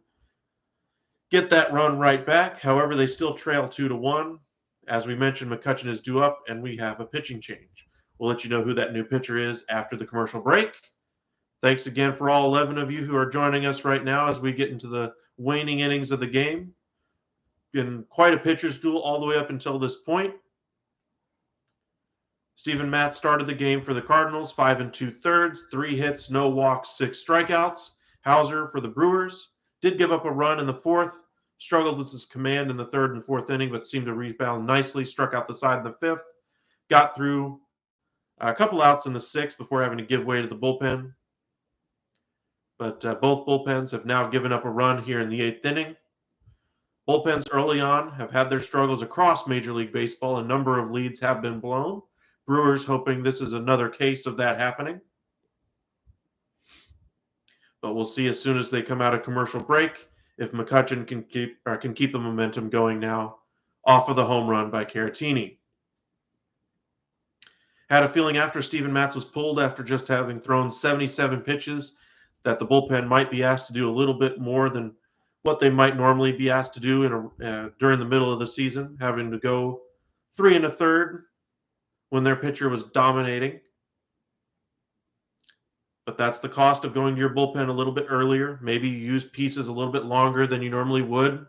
A: get that run right back. However, they still trail 2-1. As we mentioned, McCutchen is due up, and we have a pitching change. We'll let you know who that new pitcher is after the commercial break. Thanks again for all 11 of you who are joining us right now as we get into the waning innings of the game. Been quite a pitcher's duel all the way up until this point. Steven Matz started the game for the Cardinals, 5 2/3, 3 hits, no walks, 6 strikeouts. Hauser for the Brewers did give up a run in the 4th, struggled with his command in the 3rd and 4th inning, but seemed to rebound nicely, struck out the side in the 5th, got through a couple outs in the 6th before having to give way to the bullpen. But both bullpens have now given up a run here in the 8th inning. Bullpens early on have had their struggles across Major League Baseball. A number of leads have been blown. Brewers hoping this is another case of that happening. But we'll see as soon as they come out of commercial break if McCutchen can keep the momentum going now off of the home run by Caratini. Had a feeling after Steven Matz was pulled after just having thrown 77 pitches that the bullpen might be asked to do a little bit more than what they might normally be asked to do during the middle of the season, having to go 3 1/3 when their pitcher was dominating. But that's the cost of going to your bullpen a little bit earlier. Maybe you use pieces a little bit longer than you normally would.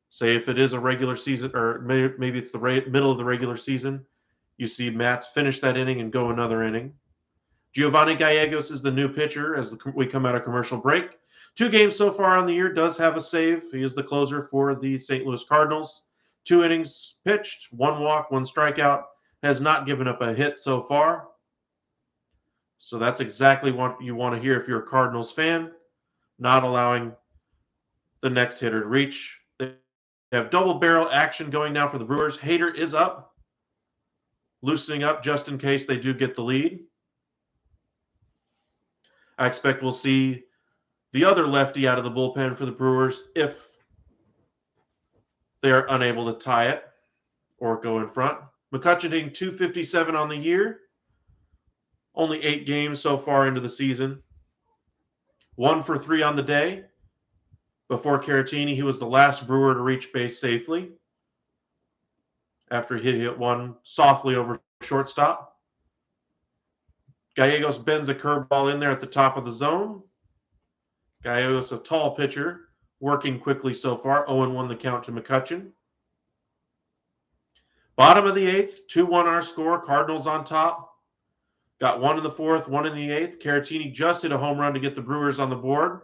A: Say if it is a regular season, or maybe it's the middle of the regular season, you see Matz finish that inning and go another inning. Giovanni Gallegos is the new pitcher as we come out of commercial break. 2 games so far on the year, does have a save. He is the closer for the St. Louis Cardinals. 2 innings pitched, 1 walk, 1 strikeout. Has not given up a hit so far. So that's exactly what you want to hear if you're a Cardinals fan, not allowing the next hitter to reach. They have double barrel action going now for the Brewers. Hader is up, loosening up just in case they do get the lead. I expect we'll see the other lefty out of the bullpen for the Brewers if they are unable to tie it or go in front. McCutchen hitting 257 on the year. Only 8 games so far into the season. 1 for 3 on the day. Before Caratini, he was the last Brewer to reach base safely after he hit one softly over shortstop. Gallegos bends a curveball in there at the top of the zone. Gallegos, a tall pitcher, working quickly so far. 0-1 the count to McCutchen. Bottom of the 8th, 2-1 our score. Cardinals on top. Got 1 in the 4th, 1 in the 8th. Caratini just hit a home run to get the Brewers on the board.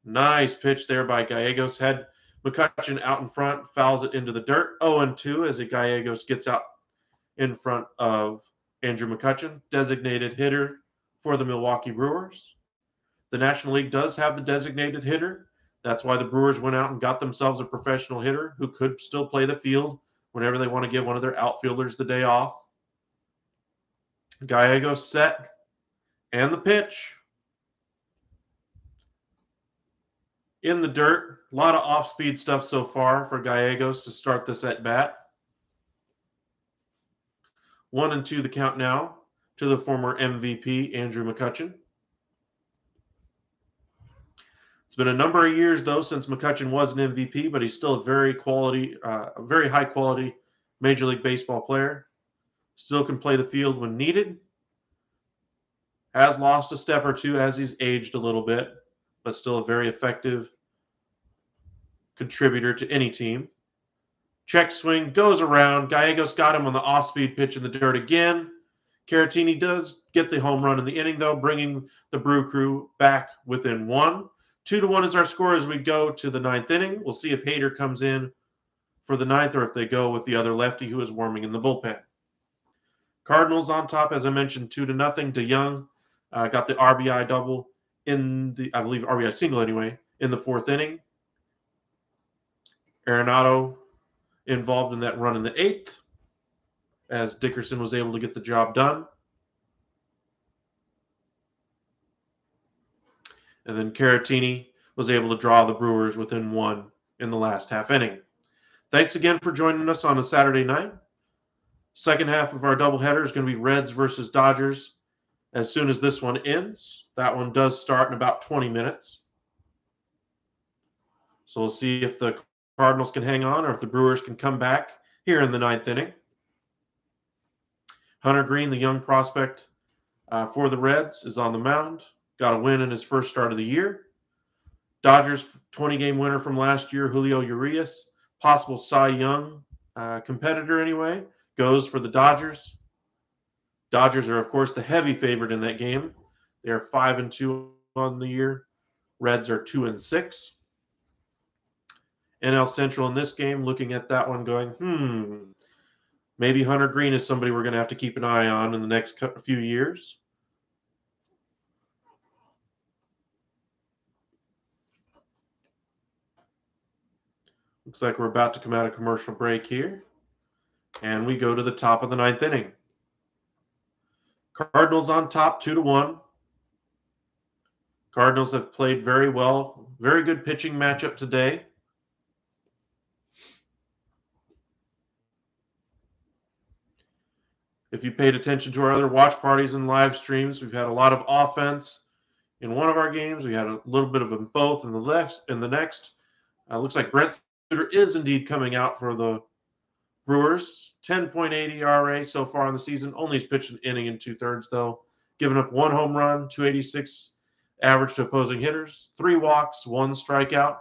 A: Nice pitch there by Gallegos. Had McCutchen out in front, fouls it into the dirt. 0-2 as Gallegos gets out in front of Andrew McCutchen, designated hitter for the Milwaukee Brewers. The National League does have the designated hitter. That's why the Brewers went out and got themselves a professional hitter who could still play the field whenever they want to give one of their outfielders the day off. Gallegos set, and the pitch. In the dirt. A lot of off-speed stuff so far for Gallegos to start this at-bat. 1-2 the count now to the former MVP, Andrew McCutchen. It's been a number of years, though, since McCutchen was an MVP, but he's still a very high-quality Major League Baseball player. Still can play the field when needed. Has lost a step or two as he's aged a little bit, but still a very effective contributor to any team. Check swing, goes around. Gallegos got him on the off-speed pitch in the dirt again. Caratini does get the home run in the inning, though, bringing the Brew Crew back within 1. 2-1 is our score as we go to the 9th inning. We'll see if Hader comes in for the 9th or if they go with the other lefty who is warming in the bullpen. Cardinals on top, as I mentioned, 2-0. DeYoung got the RBI double I believe RBI single anyway, in the 4th inning. Arenado involved in that run in the 8th as Dickerson was able to get the job done. And then Caratini was able to draw the Brewers within 1 in the last half inning. Thanks again for joining us on a Saturday night. Second half of our doubleheader is going to be Reds versus Dodgers as soon as this one ends. That one does start in about 20 minutes. So we'll see if the Cardinals can hang on or if the Brewers can come back here in the 9th inning. Hunter Green, the young prospect for the Reds, is on the mound. Got a win in his first start of the year. Dodgers 20-game winner from last year, Julio Urias, possible Cy Young competitor anyway, goes for the Dodgers. Dodgers are, of course, the heavy favorite in that game. They are 5-2 on the year. Reds are 2-6. NL Central in this game, looking at that one going, maybe Hunter Green is somebody we're going to have to keep an eye on in the next few years. Looks like we're about to come out of commercial break here. And we go to the top of the 9th inning. Cardinals on top, 2-1. Cardinals have played very well. Very good pitching matchup today. If you paid attention to our other watch parties and live streams, we've had a lot of offense in one of our games. We had a little bit of them both in the next. Looks like Brent Suter is indeed coming out for the Brewers. 10.8 ERA so far in the season. Only has pitched an inning and 2/3, though. Giving up 1 home run, 286 average to opposing hitters, 3 walks, 1 strikeout.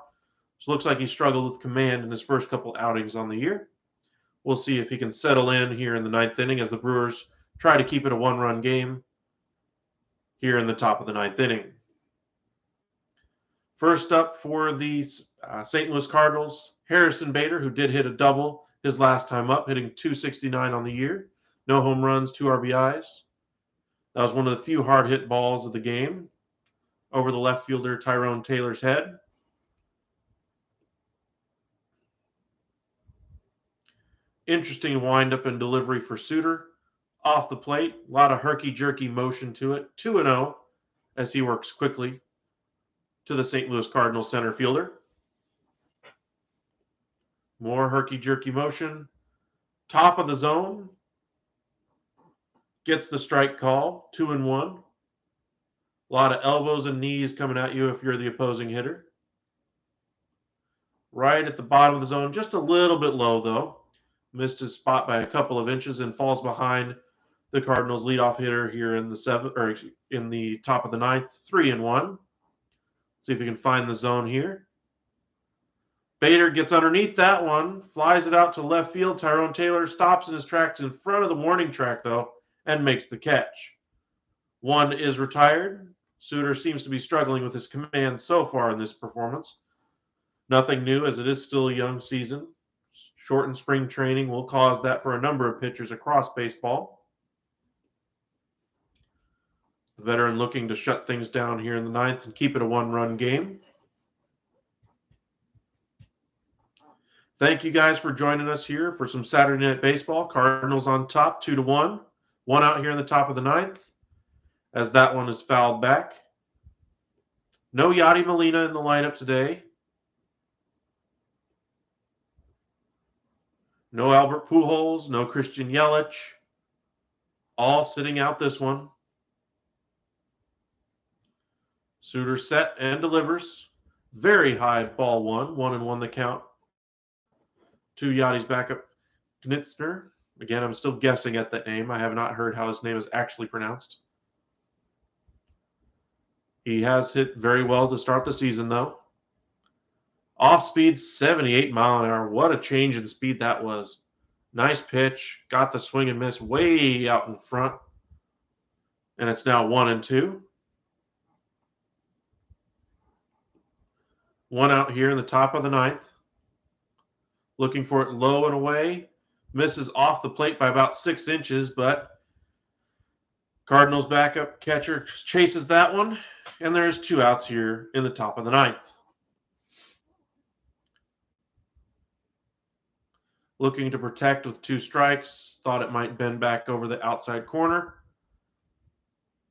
A: So it looks like he struggled with command in his first couple outings on the year. We'll see if he can settle in here in the 9th inning as the Brewers try to keep it a 1-run game here in the top of the 9th inning. First up for the St. Louis Cardinals, Harrison Bader, who did hit a double his last time up, hitting 269 on the year. No home runs, 2 RBIs. That was one of the few hard-hit balls of the game over the left fielder Tyrone Taylor's head. Interesting windup and delivery for Suter. Off the plate, a lot of herky-jerky motion to it. 2-0 as he works quickly to the St. Louis Cardinals center fielder. More herky-jerky motion. Top of the zone. Gets the strike call. 2-1. A lot of elbows and knees coming at you if you're the opposing hitter. Right at the bottom of the zone. Just a little bit low, though. Missed his spot by a couple of inches and falls behind the Cardinals leadoff hitter here in the top of the ninth. 3-1. See if we can find the zone here. Bader gets underneath that one, flies it out to left field. Tyrone Taylor stops in his tracks in front of the warning track, though, and makes the catch. One is retired. Suter seems to be struggling with his command so far in this performance. Nothing new, as it is still a young season. Shortened spring training will cause that for a number of pitchers across baseball. The veteran looking to shut things down here in the ninth and keep it a one-run game. Thank you guys for joining us here for some Saturday Night Baseball. Cardinals on top, 2-1. One out here in the top of the ninth, as that one is fouled back. No Yadi Molina in the lineup today. No Albert Pujols, no Christian Yelich. All sitting out this one. Suter set and delivers. Very high ball one. 1-1 the count. To Yadi's backup, Knitzner. Again, I'm still guessing at that name. I have not heard how his name is actually pronounced. He has hit very well to start the season, though. Off speed, 78 mile an hour. What a change in speed that was. Nice pitch. Got the swing and miss way out in front. And it's now 1-2. One out here in the top of the ninth. Looking for it low and away. Misses off the plate by about 6 inches, but Cardinals backup catcher chases that one, and there's 2 outs here in the top of the ninth. Looking to protect with 2 strikes, thought it might bend back over the outside corner,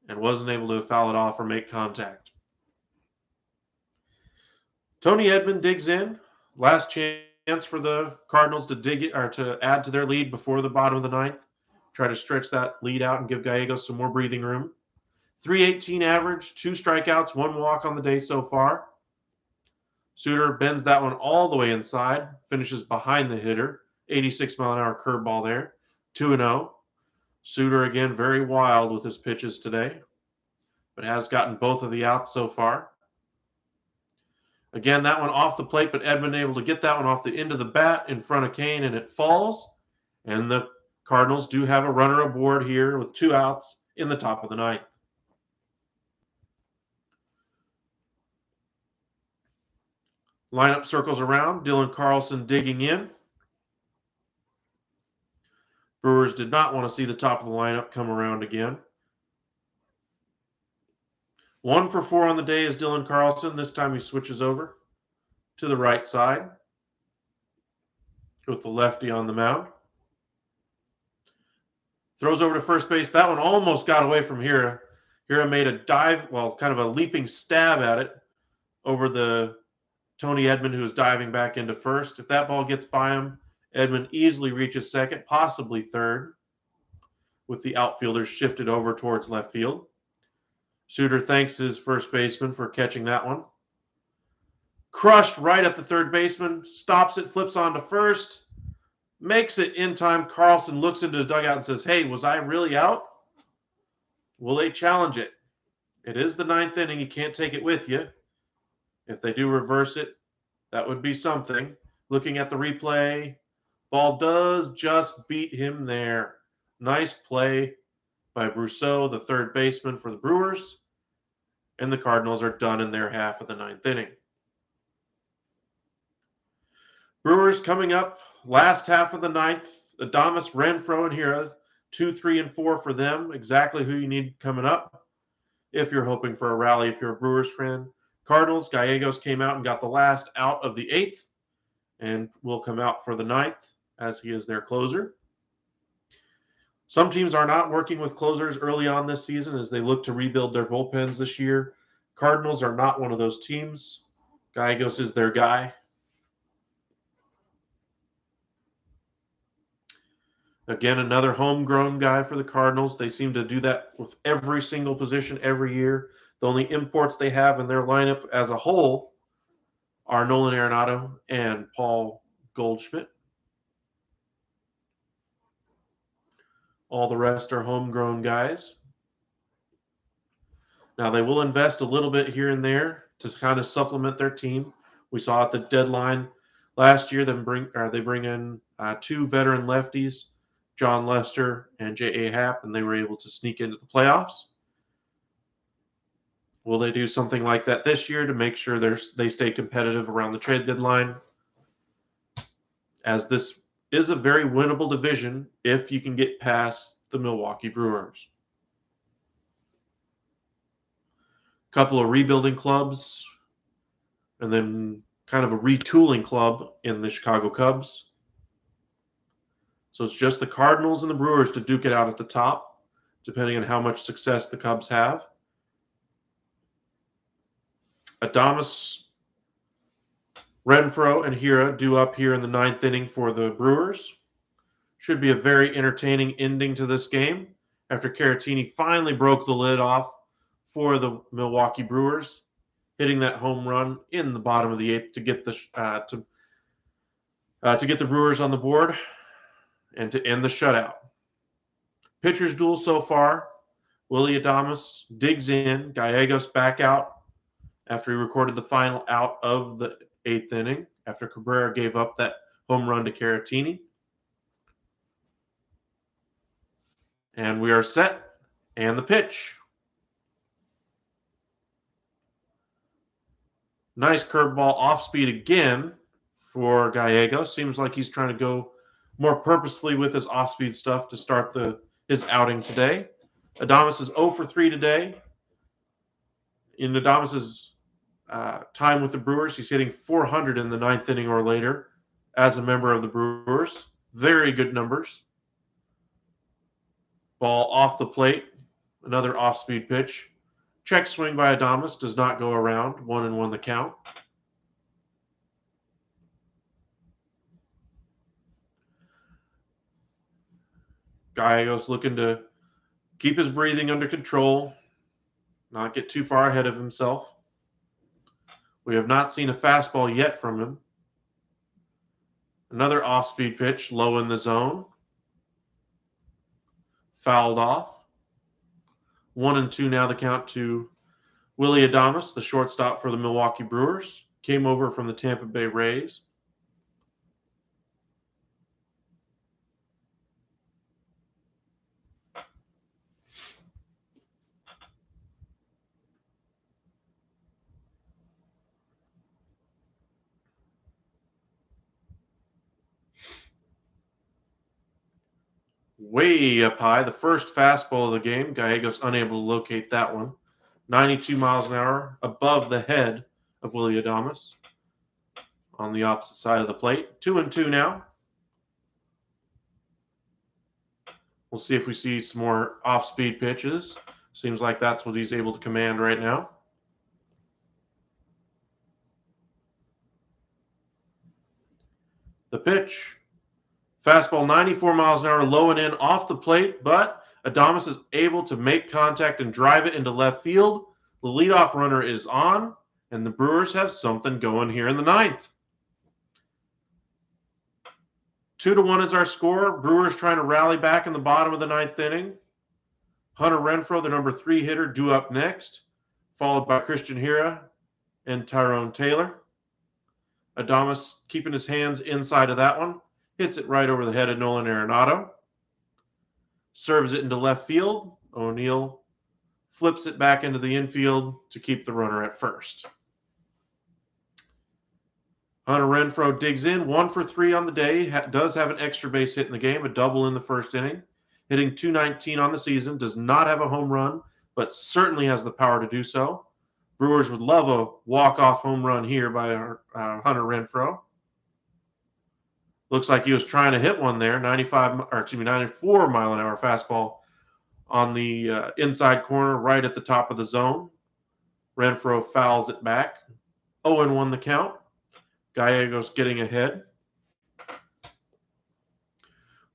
A: and wasn't able to foul it off or make contact. Tony Edman digs in. Last chance for the Cardinals to dig it or to add to their lead before the bottom of the ninth. Try to stretch that lead out and give Gallegos some more breathing room. 318 average, 2 strikeouts, 1 walk on the day so far. Suter bends that one all the way inside, finishes behind the hitter. 86 mile an hour curveball there. 2-0. Suter again very wild with his pitches today, but has gotten both of the outs so far. Again, that one off the plate, but Edman able to get that one off the end of the bat in front of Kane, and it falls. And the Cardinals do have a runner aboard here with 2 outs in the top of the ninth. Lineup circles around. Dylan Carlson digging in. Brewers did not want to see the top of the lineup come around again. 1 for 4 on the day is Dylan Carlson. This time he switches over to the right side with the lefty on the mound. Throws over to first base. That one almost got away from Hira. Hira made a dive, well, kind of a leaping stab at it over the Tony Edman, who was diving back into first. If that ball gets by him, Edman easily reaches second, possibly third, with the outfielders shifted over towards left field. Suter thanks his first baseman for catching that one. Crushed right at the third baseman, stops it, flips on to first, makes it in time. Carlson looks into the dugout and says, "Hey, was I really out?" Will they challenge it? It is the ninth inning. You can't take it with you. If they do reverse it, that would be something. Looking at the replay, ball does just beat him there. Nice play by Brousseau, the third baseman for the Brewers, and the Cardinals are done in their half of the ninth inning. Brewers coming up, last half of the ninth. Adames, Renfroe, and Hira, 2, 3, and 4 for them. Exactly who you need coming up if you're hoping for a rally, if you're a Brewers fan. Cardinals, Gallegos came out and got the last out of the 8th and will come out for the 9th as he is their closer. Some teams are not working with closers early on this season as they look to rebuild their bullpens this year. Cardinals are not one of those teams. Gallegos is their guy. Again, another homegrown guy for the Cardinals. They seem to do that with every single position every year. The only imports they have in their lineup as a whole are Nolan Arenado and Paul Goldschmidt. All the rest are homegrown guys. Now, they will invest a little bit here and there to kind of supplement their team. We saw at the deadline last year they bring in two veteran lefties, John Lester and J.A. Happ, and they were able to sneak into the playoffs. Will they do something like that this year to make sure they stay competitive around the trade deadline? As this is a very winnable division if you can get past the Milwaukee Brewers. Couple of rebuilding clubs, and then kind of a retooling club in the Chicago Cubs. So it's just the Cardinals and the Brewers to duke it out at the top, depending on how much success the Cubs have. Adames, Renfroe, and Hira due up here in the ninth inning for the Brewers. Should be a very entertaining ending to this game after Caratini finally broke the lid off for the Milwaukee Brewers, hitting that home run in the bottom of the eighth to get the Brewers on the board and to end the shutout. Pitchers duel so far. Willy Adames digs in, Gallegos back out after he recorded the final out of the eighth inning after Cabrera gave up that home run to Caratini. And we are set. And the pitch. Nice curveball off speed again for Gallegos. Seems like he's trying to go more purposefully with his off speed stuff to start his outing today. Adames is 0 for 3 today. In Adames's time with the Brewers, he's hitting 400 in the ninth inning or later as a member of the Brewers. Very good numbers. Ball off the plate. Another off-speed pitch. Check swing by Adames does not go around. 1-1 the count. Gallegos looking to keep his breathing under control, not get too far ahead of himself. We have not seen a fastball yet from him. Another off-speed pitch, low in the zone. Fouled off. 1-2 now the count to Willy Adames, the shortstop for the Milwaukee Brewers. Came over from the Tampa Bay Rays. Way up high, the first fastball of the game. Gallegos unable to locate that one. 92 miles an hour above the head of Willy Adames on the opposite side of the plate. 2-2 now. We'll see if we see some more off-speed pitches. Seems like that's what he's able to command right now. The pitch. Fastball 94 miles an hour, low and in off the plate, but Adames is able to make contact and drive it into left field. The leadoff runner is on, and the Brewers have something going here in the ninth. 2-1 is our score. Brewers trying to rally back in the bottom of the ninth inning. Hunter Renfroe, the number 3 hitter, due up next, followed by Christian Hira and Tyrone Taylor. Adames keeping his hands inside of that one. Hits it right over the head of Nolan Arenado. Serves it into left field. O'Neill flips it back into the infield to keep the runner at first. Hunter Renfroe digs in, 1 for 3 on the day. Does have an extra base hit in the game, a double in the first inning. Hitting .219 on the season. Does not have a home run, but certainly has the power to do so. Brewers would love a walk-off home run here by Hunter Renfroe. Looks like he was trying to hit one there, 94 mile an hour fastball on the inside corner, right at the top of the zone. Renfroe fouls it back. 0-1 the count. Gallegos getting ahead.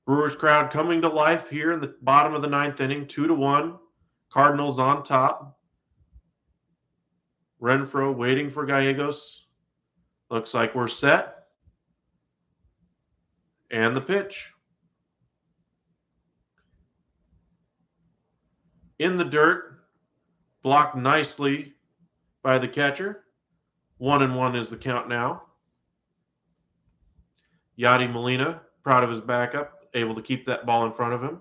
A: Brewers crowd coming to life here in the bottom of the ninth inning, 2-1. Cardinals on top. Renfroe waiting for Gallegos. Looks like we're set. And the pitch. In the dirt, blocked nicely by the catcher. 1-1 is the count now. Yadi Molina, proud of his backup, able to keep that ball in front of him,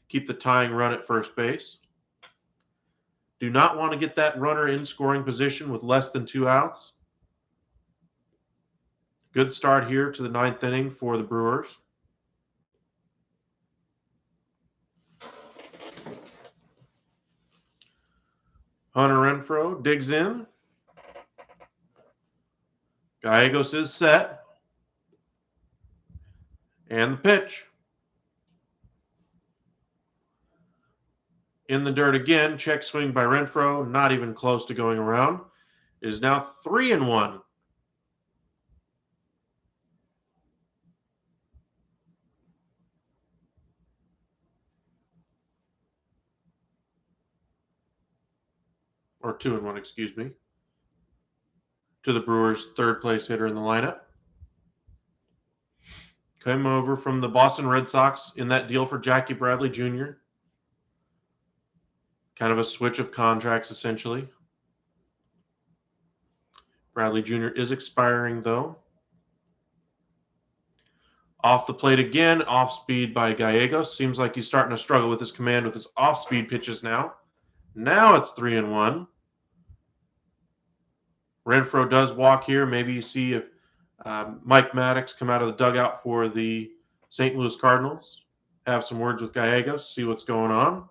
A: keep the tying run at first base. Do not want to get that runner in scoring position with less than 2 outs. Good start here to the ninth inning for the Brewers. Hunter Renfroe digs in. Gallegos is set. And the pitch. In the dirt again, check swing by Renfroe, not even close to going around. It is now 3-1. Or 2-1, excuse me. To the Brewers' third place hitter in the lineup. Came over from the Boston Red Sox in that deal for Jackie Bradley Jr. Kind of a switch of contracts, essentially. Bradley Jr. is expiring, though. Off the plate again, off speed by Gallegos. Seems like he's starting to struggle with his command with his off speed pitches now. Now it's 3-1. Renfroe does walk here. Maybe you see if Mike Maddox come out of the dugout for the St. Louis Cardinals. Have some words with Gallegos, see what's going on.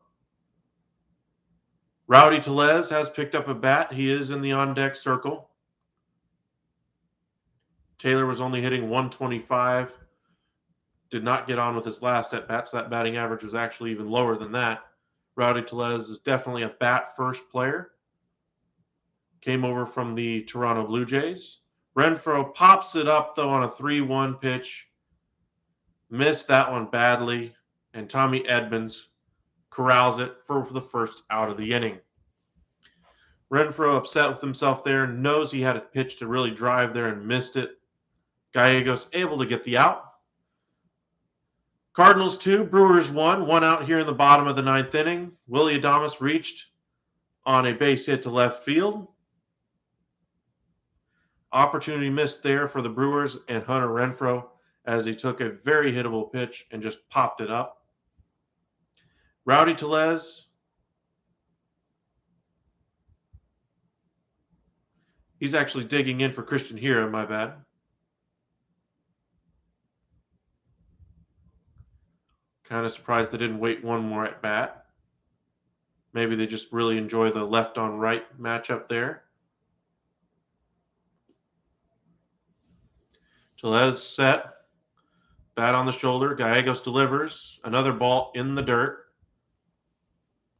A: Rowdy Tellez has picked up a bat. He is in the on-deck circle. Taylor was only hitting 125. Did not get on with his last at-bat, so that batting average was actually even lower than that. Rowdy Tellez is definitely a bat-first player. Came over from the Toronto Blue Jays. Renfroe pops it up, though, on a 3-1 pitch. Missed that one badly, and Tommy Edmonds corrals it for the first out of the inning. Renfroe upset with himself there, knows he had a pitch to really drive there and missed it. Gallegos able to get the out. Cardinals 2, Brewers 1 out here in the bottom of the ninth inning. Willy Adames reached on a base hit to left field. Opportunity missed there for the Brewers and Hunter Renfroe as he took a very hittable pitch and just popped it up. Rowdy Tellez, he's actually digging in for Christian Hira, my bad. Kind of surprised they didn't wait one more at bat. Maybe they just really enjoy the left on right matchup there. Tellez set. Bat on the shoulder. Gallegos delivers. Another ball in the dirt.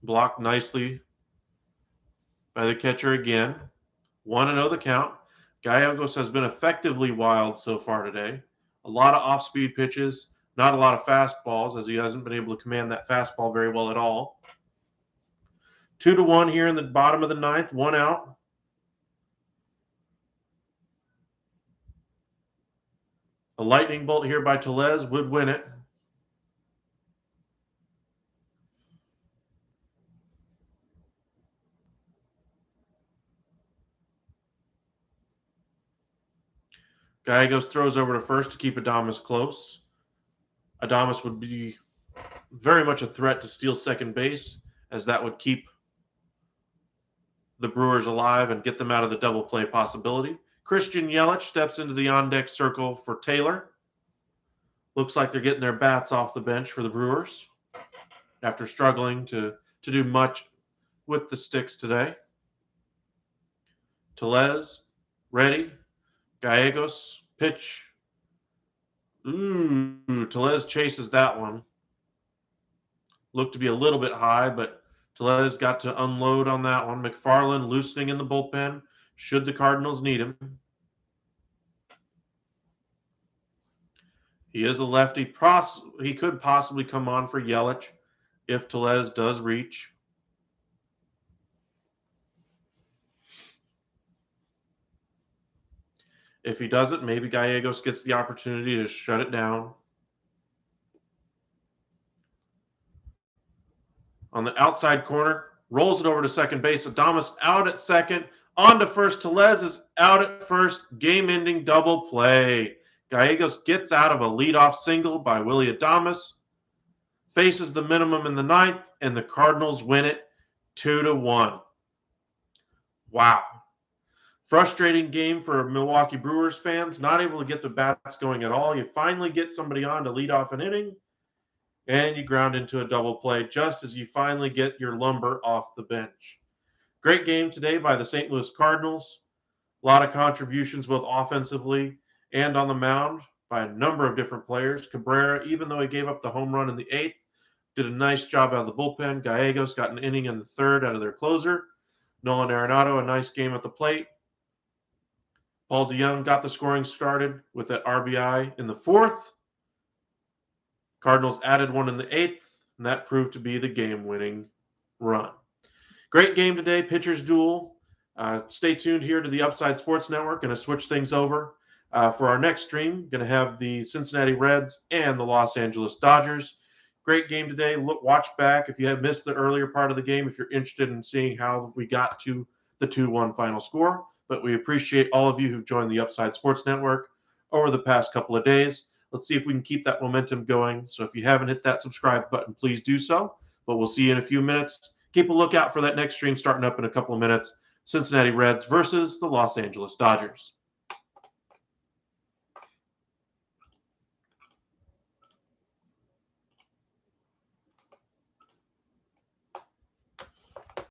A: Blocked nicely by the catcher again. 1-0 the count. Gallegos has been effectively wild so far today. A lot of off-speed pitches. Not a lot of fastballs, as he hasn't been able to command that fastball very well at all. 2-1 here in the bottom of the ninth, 1 out. A lightning bolt here by Tellez would win it. Gallegos throws over to first to keep Adames close. Adames would be very much a threat to steal second base, as that would keep the Brewers alive and get them out of the double play possibility. Christian Yelich steps into the on-deck circle for Taylor. Looks like they're getting their bats off the bench for the Brewers after struggling to do much with the sticks today. Tellez, ready. Gallegos, pitch. Ooh, Tellez chases that one. Looked to be a little bit high, but Tellez got to unload on that one. McFarland loosening in the bullpen should the Cardinals need him. He is a lefty. He could possibly come on for Yelich if Tellez does reach. If he doesn't, maybe Gallegos gets the opportunity to shut it down. On the outside corner, rolls it over to second base. Adames out at second. On to first. Tellez is out at first. Game-ending double play. Gallegos gets out of a leadoff single by Willy Adames. Faces the minimum in the ninth, and the Cardinals win it 2-1. Wow. Frustrating game for Milwaukee Brewers fans. Not able to get the bats going at all. You finally get somebody on to lead off an inning, and you ground into a double play just as you finally get your lumber off the bench. Great game today by the St. Louis Cardinals. A lot of contributions both offensively and on the mound by a number of different players. Cabrera, even though he gave up the home run in the eighth, did a nice job out of the bullpen. Gallegos got an inning in the third out of their closer. Nolan Arenado, a nice game at the plate. Paul DeYoung got the scoring started with that RBI in the fourth. Cardinals added one in the eighth, and that proved to be the game-winning run. Great game today, pitchers duel. Stay tuned here to the Upside Sports Network. Going to switch things over for our next stream. Going to have the Cincinnati Reds and the Los Angeles Dodgers. Great game today. Watch back if you have missed the earlier part of the game, if you're interested in seeing how we got to the 2-1 final score. But we appreciate all of you who've joined the Upside Sports Network over the past couple of days. Let's see if we can keep that momentum going. So if you haven't hit that subscribe button, please do so. But we'll see you in a few minutes. Keep a lookout for that next stream starting up in a couple of minutes. Cincinnati Reds versus the Los Angeles Dodgers.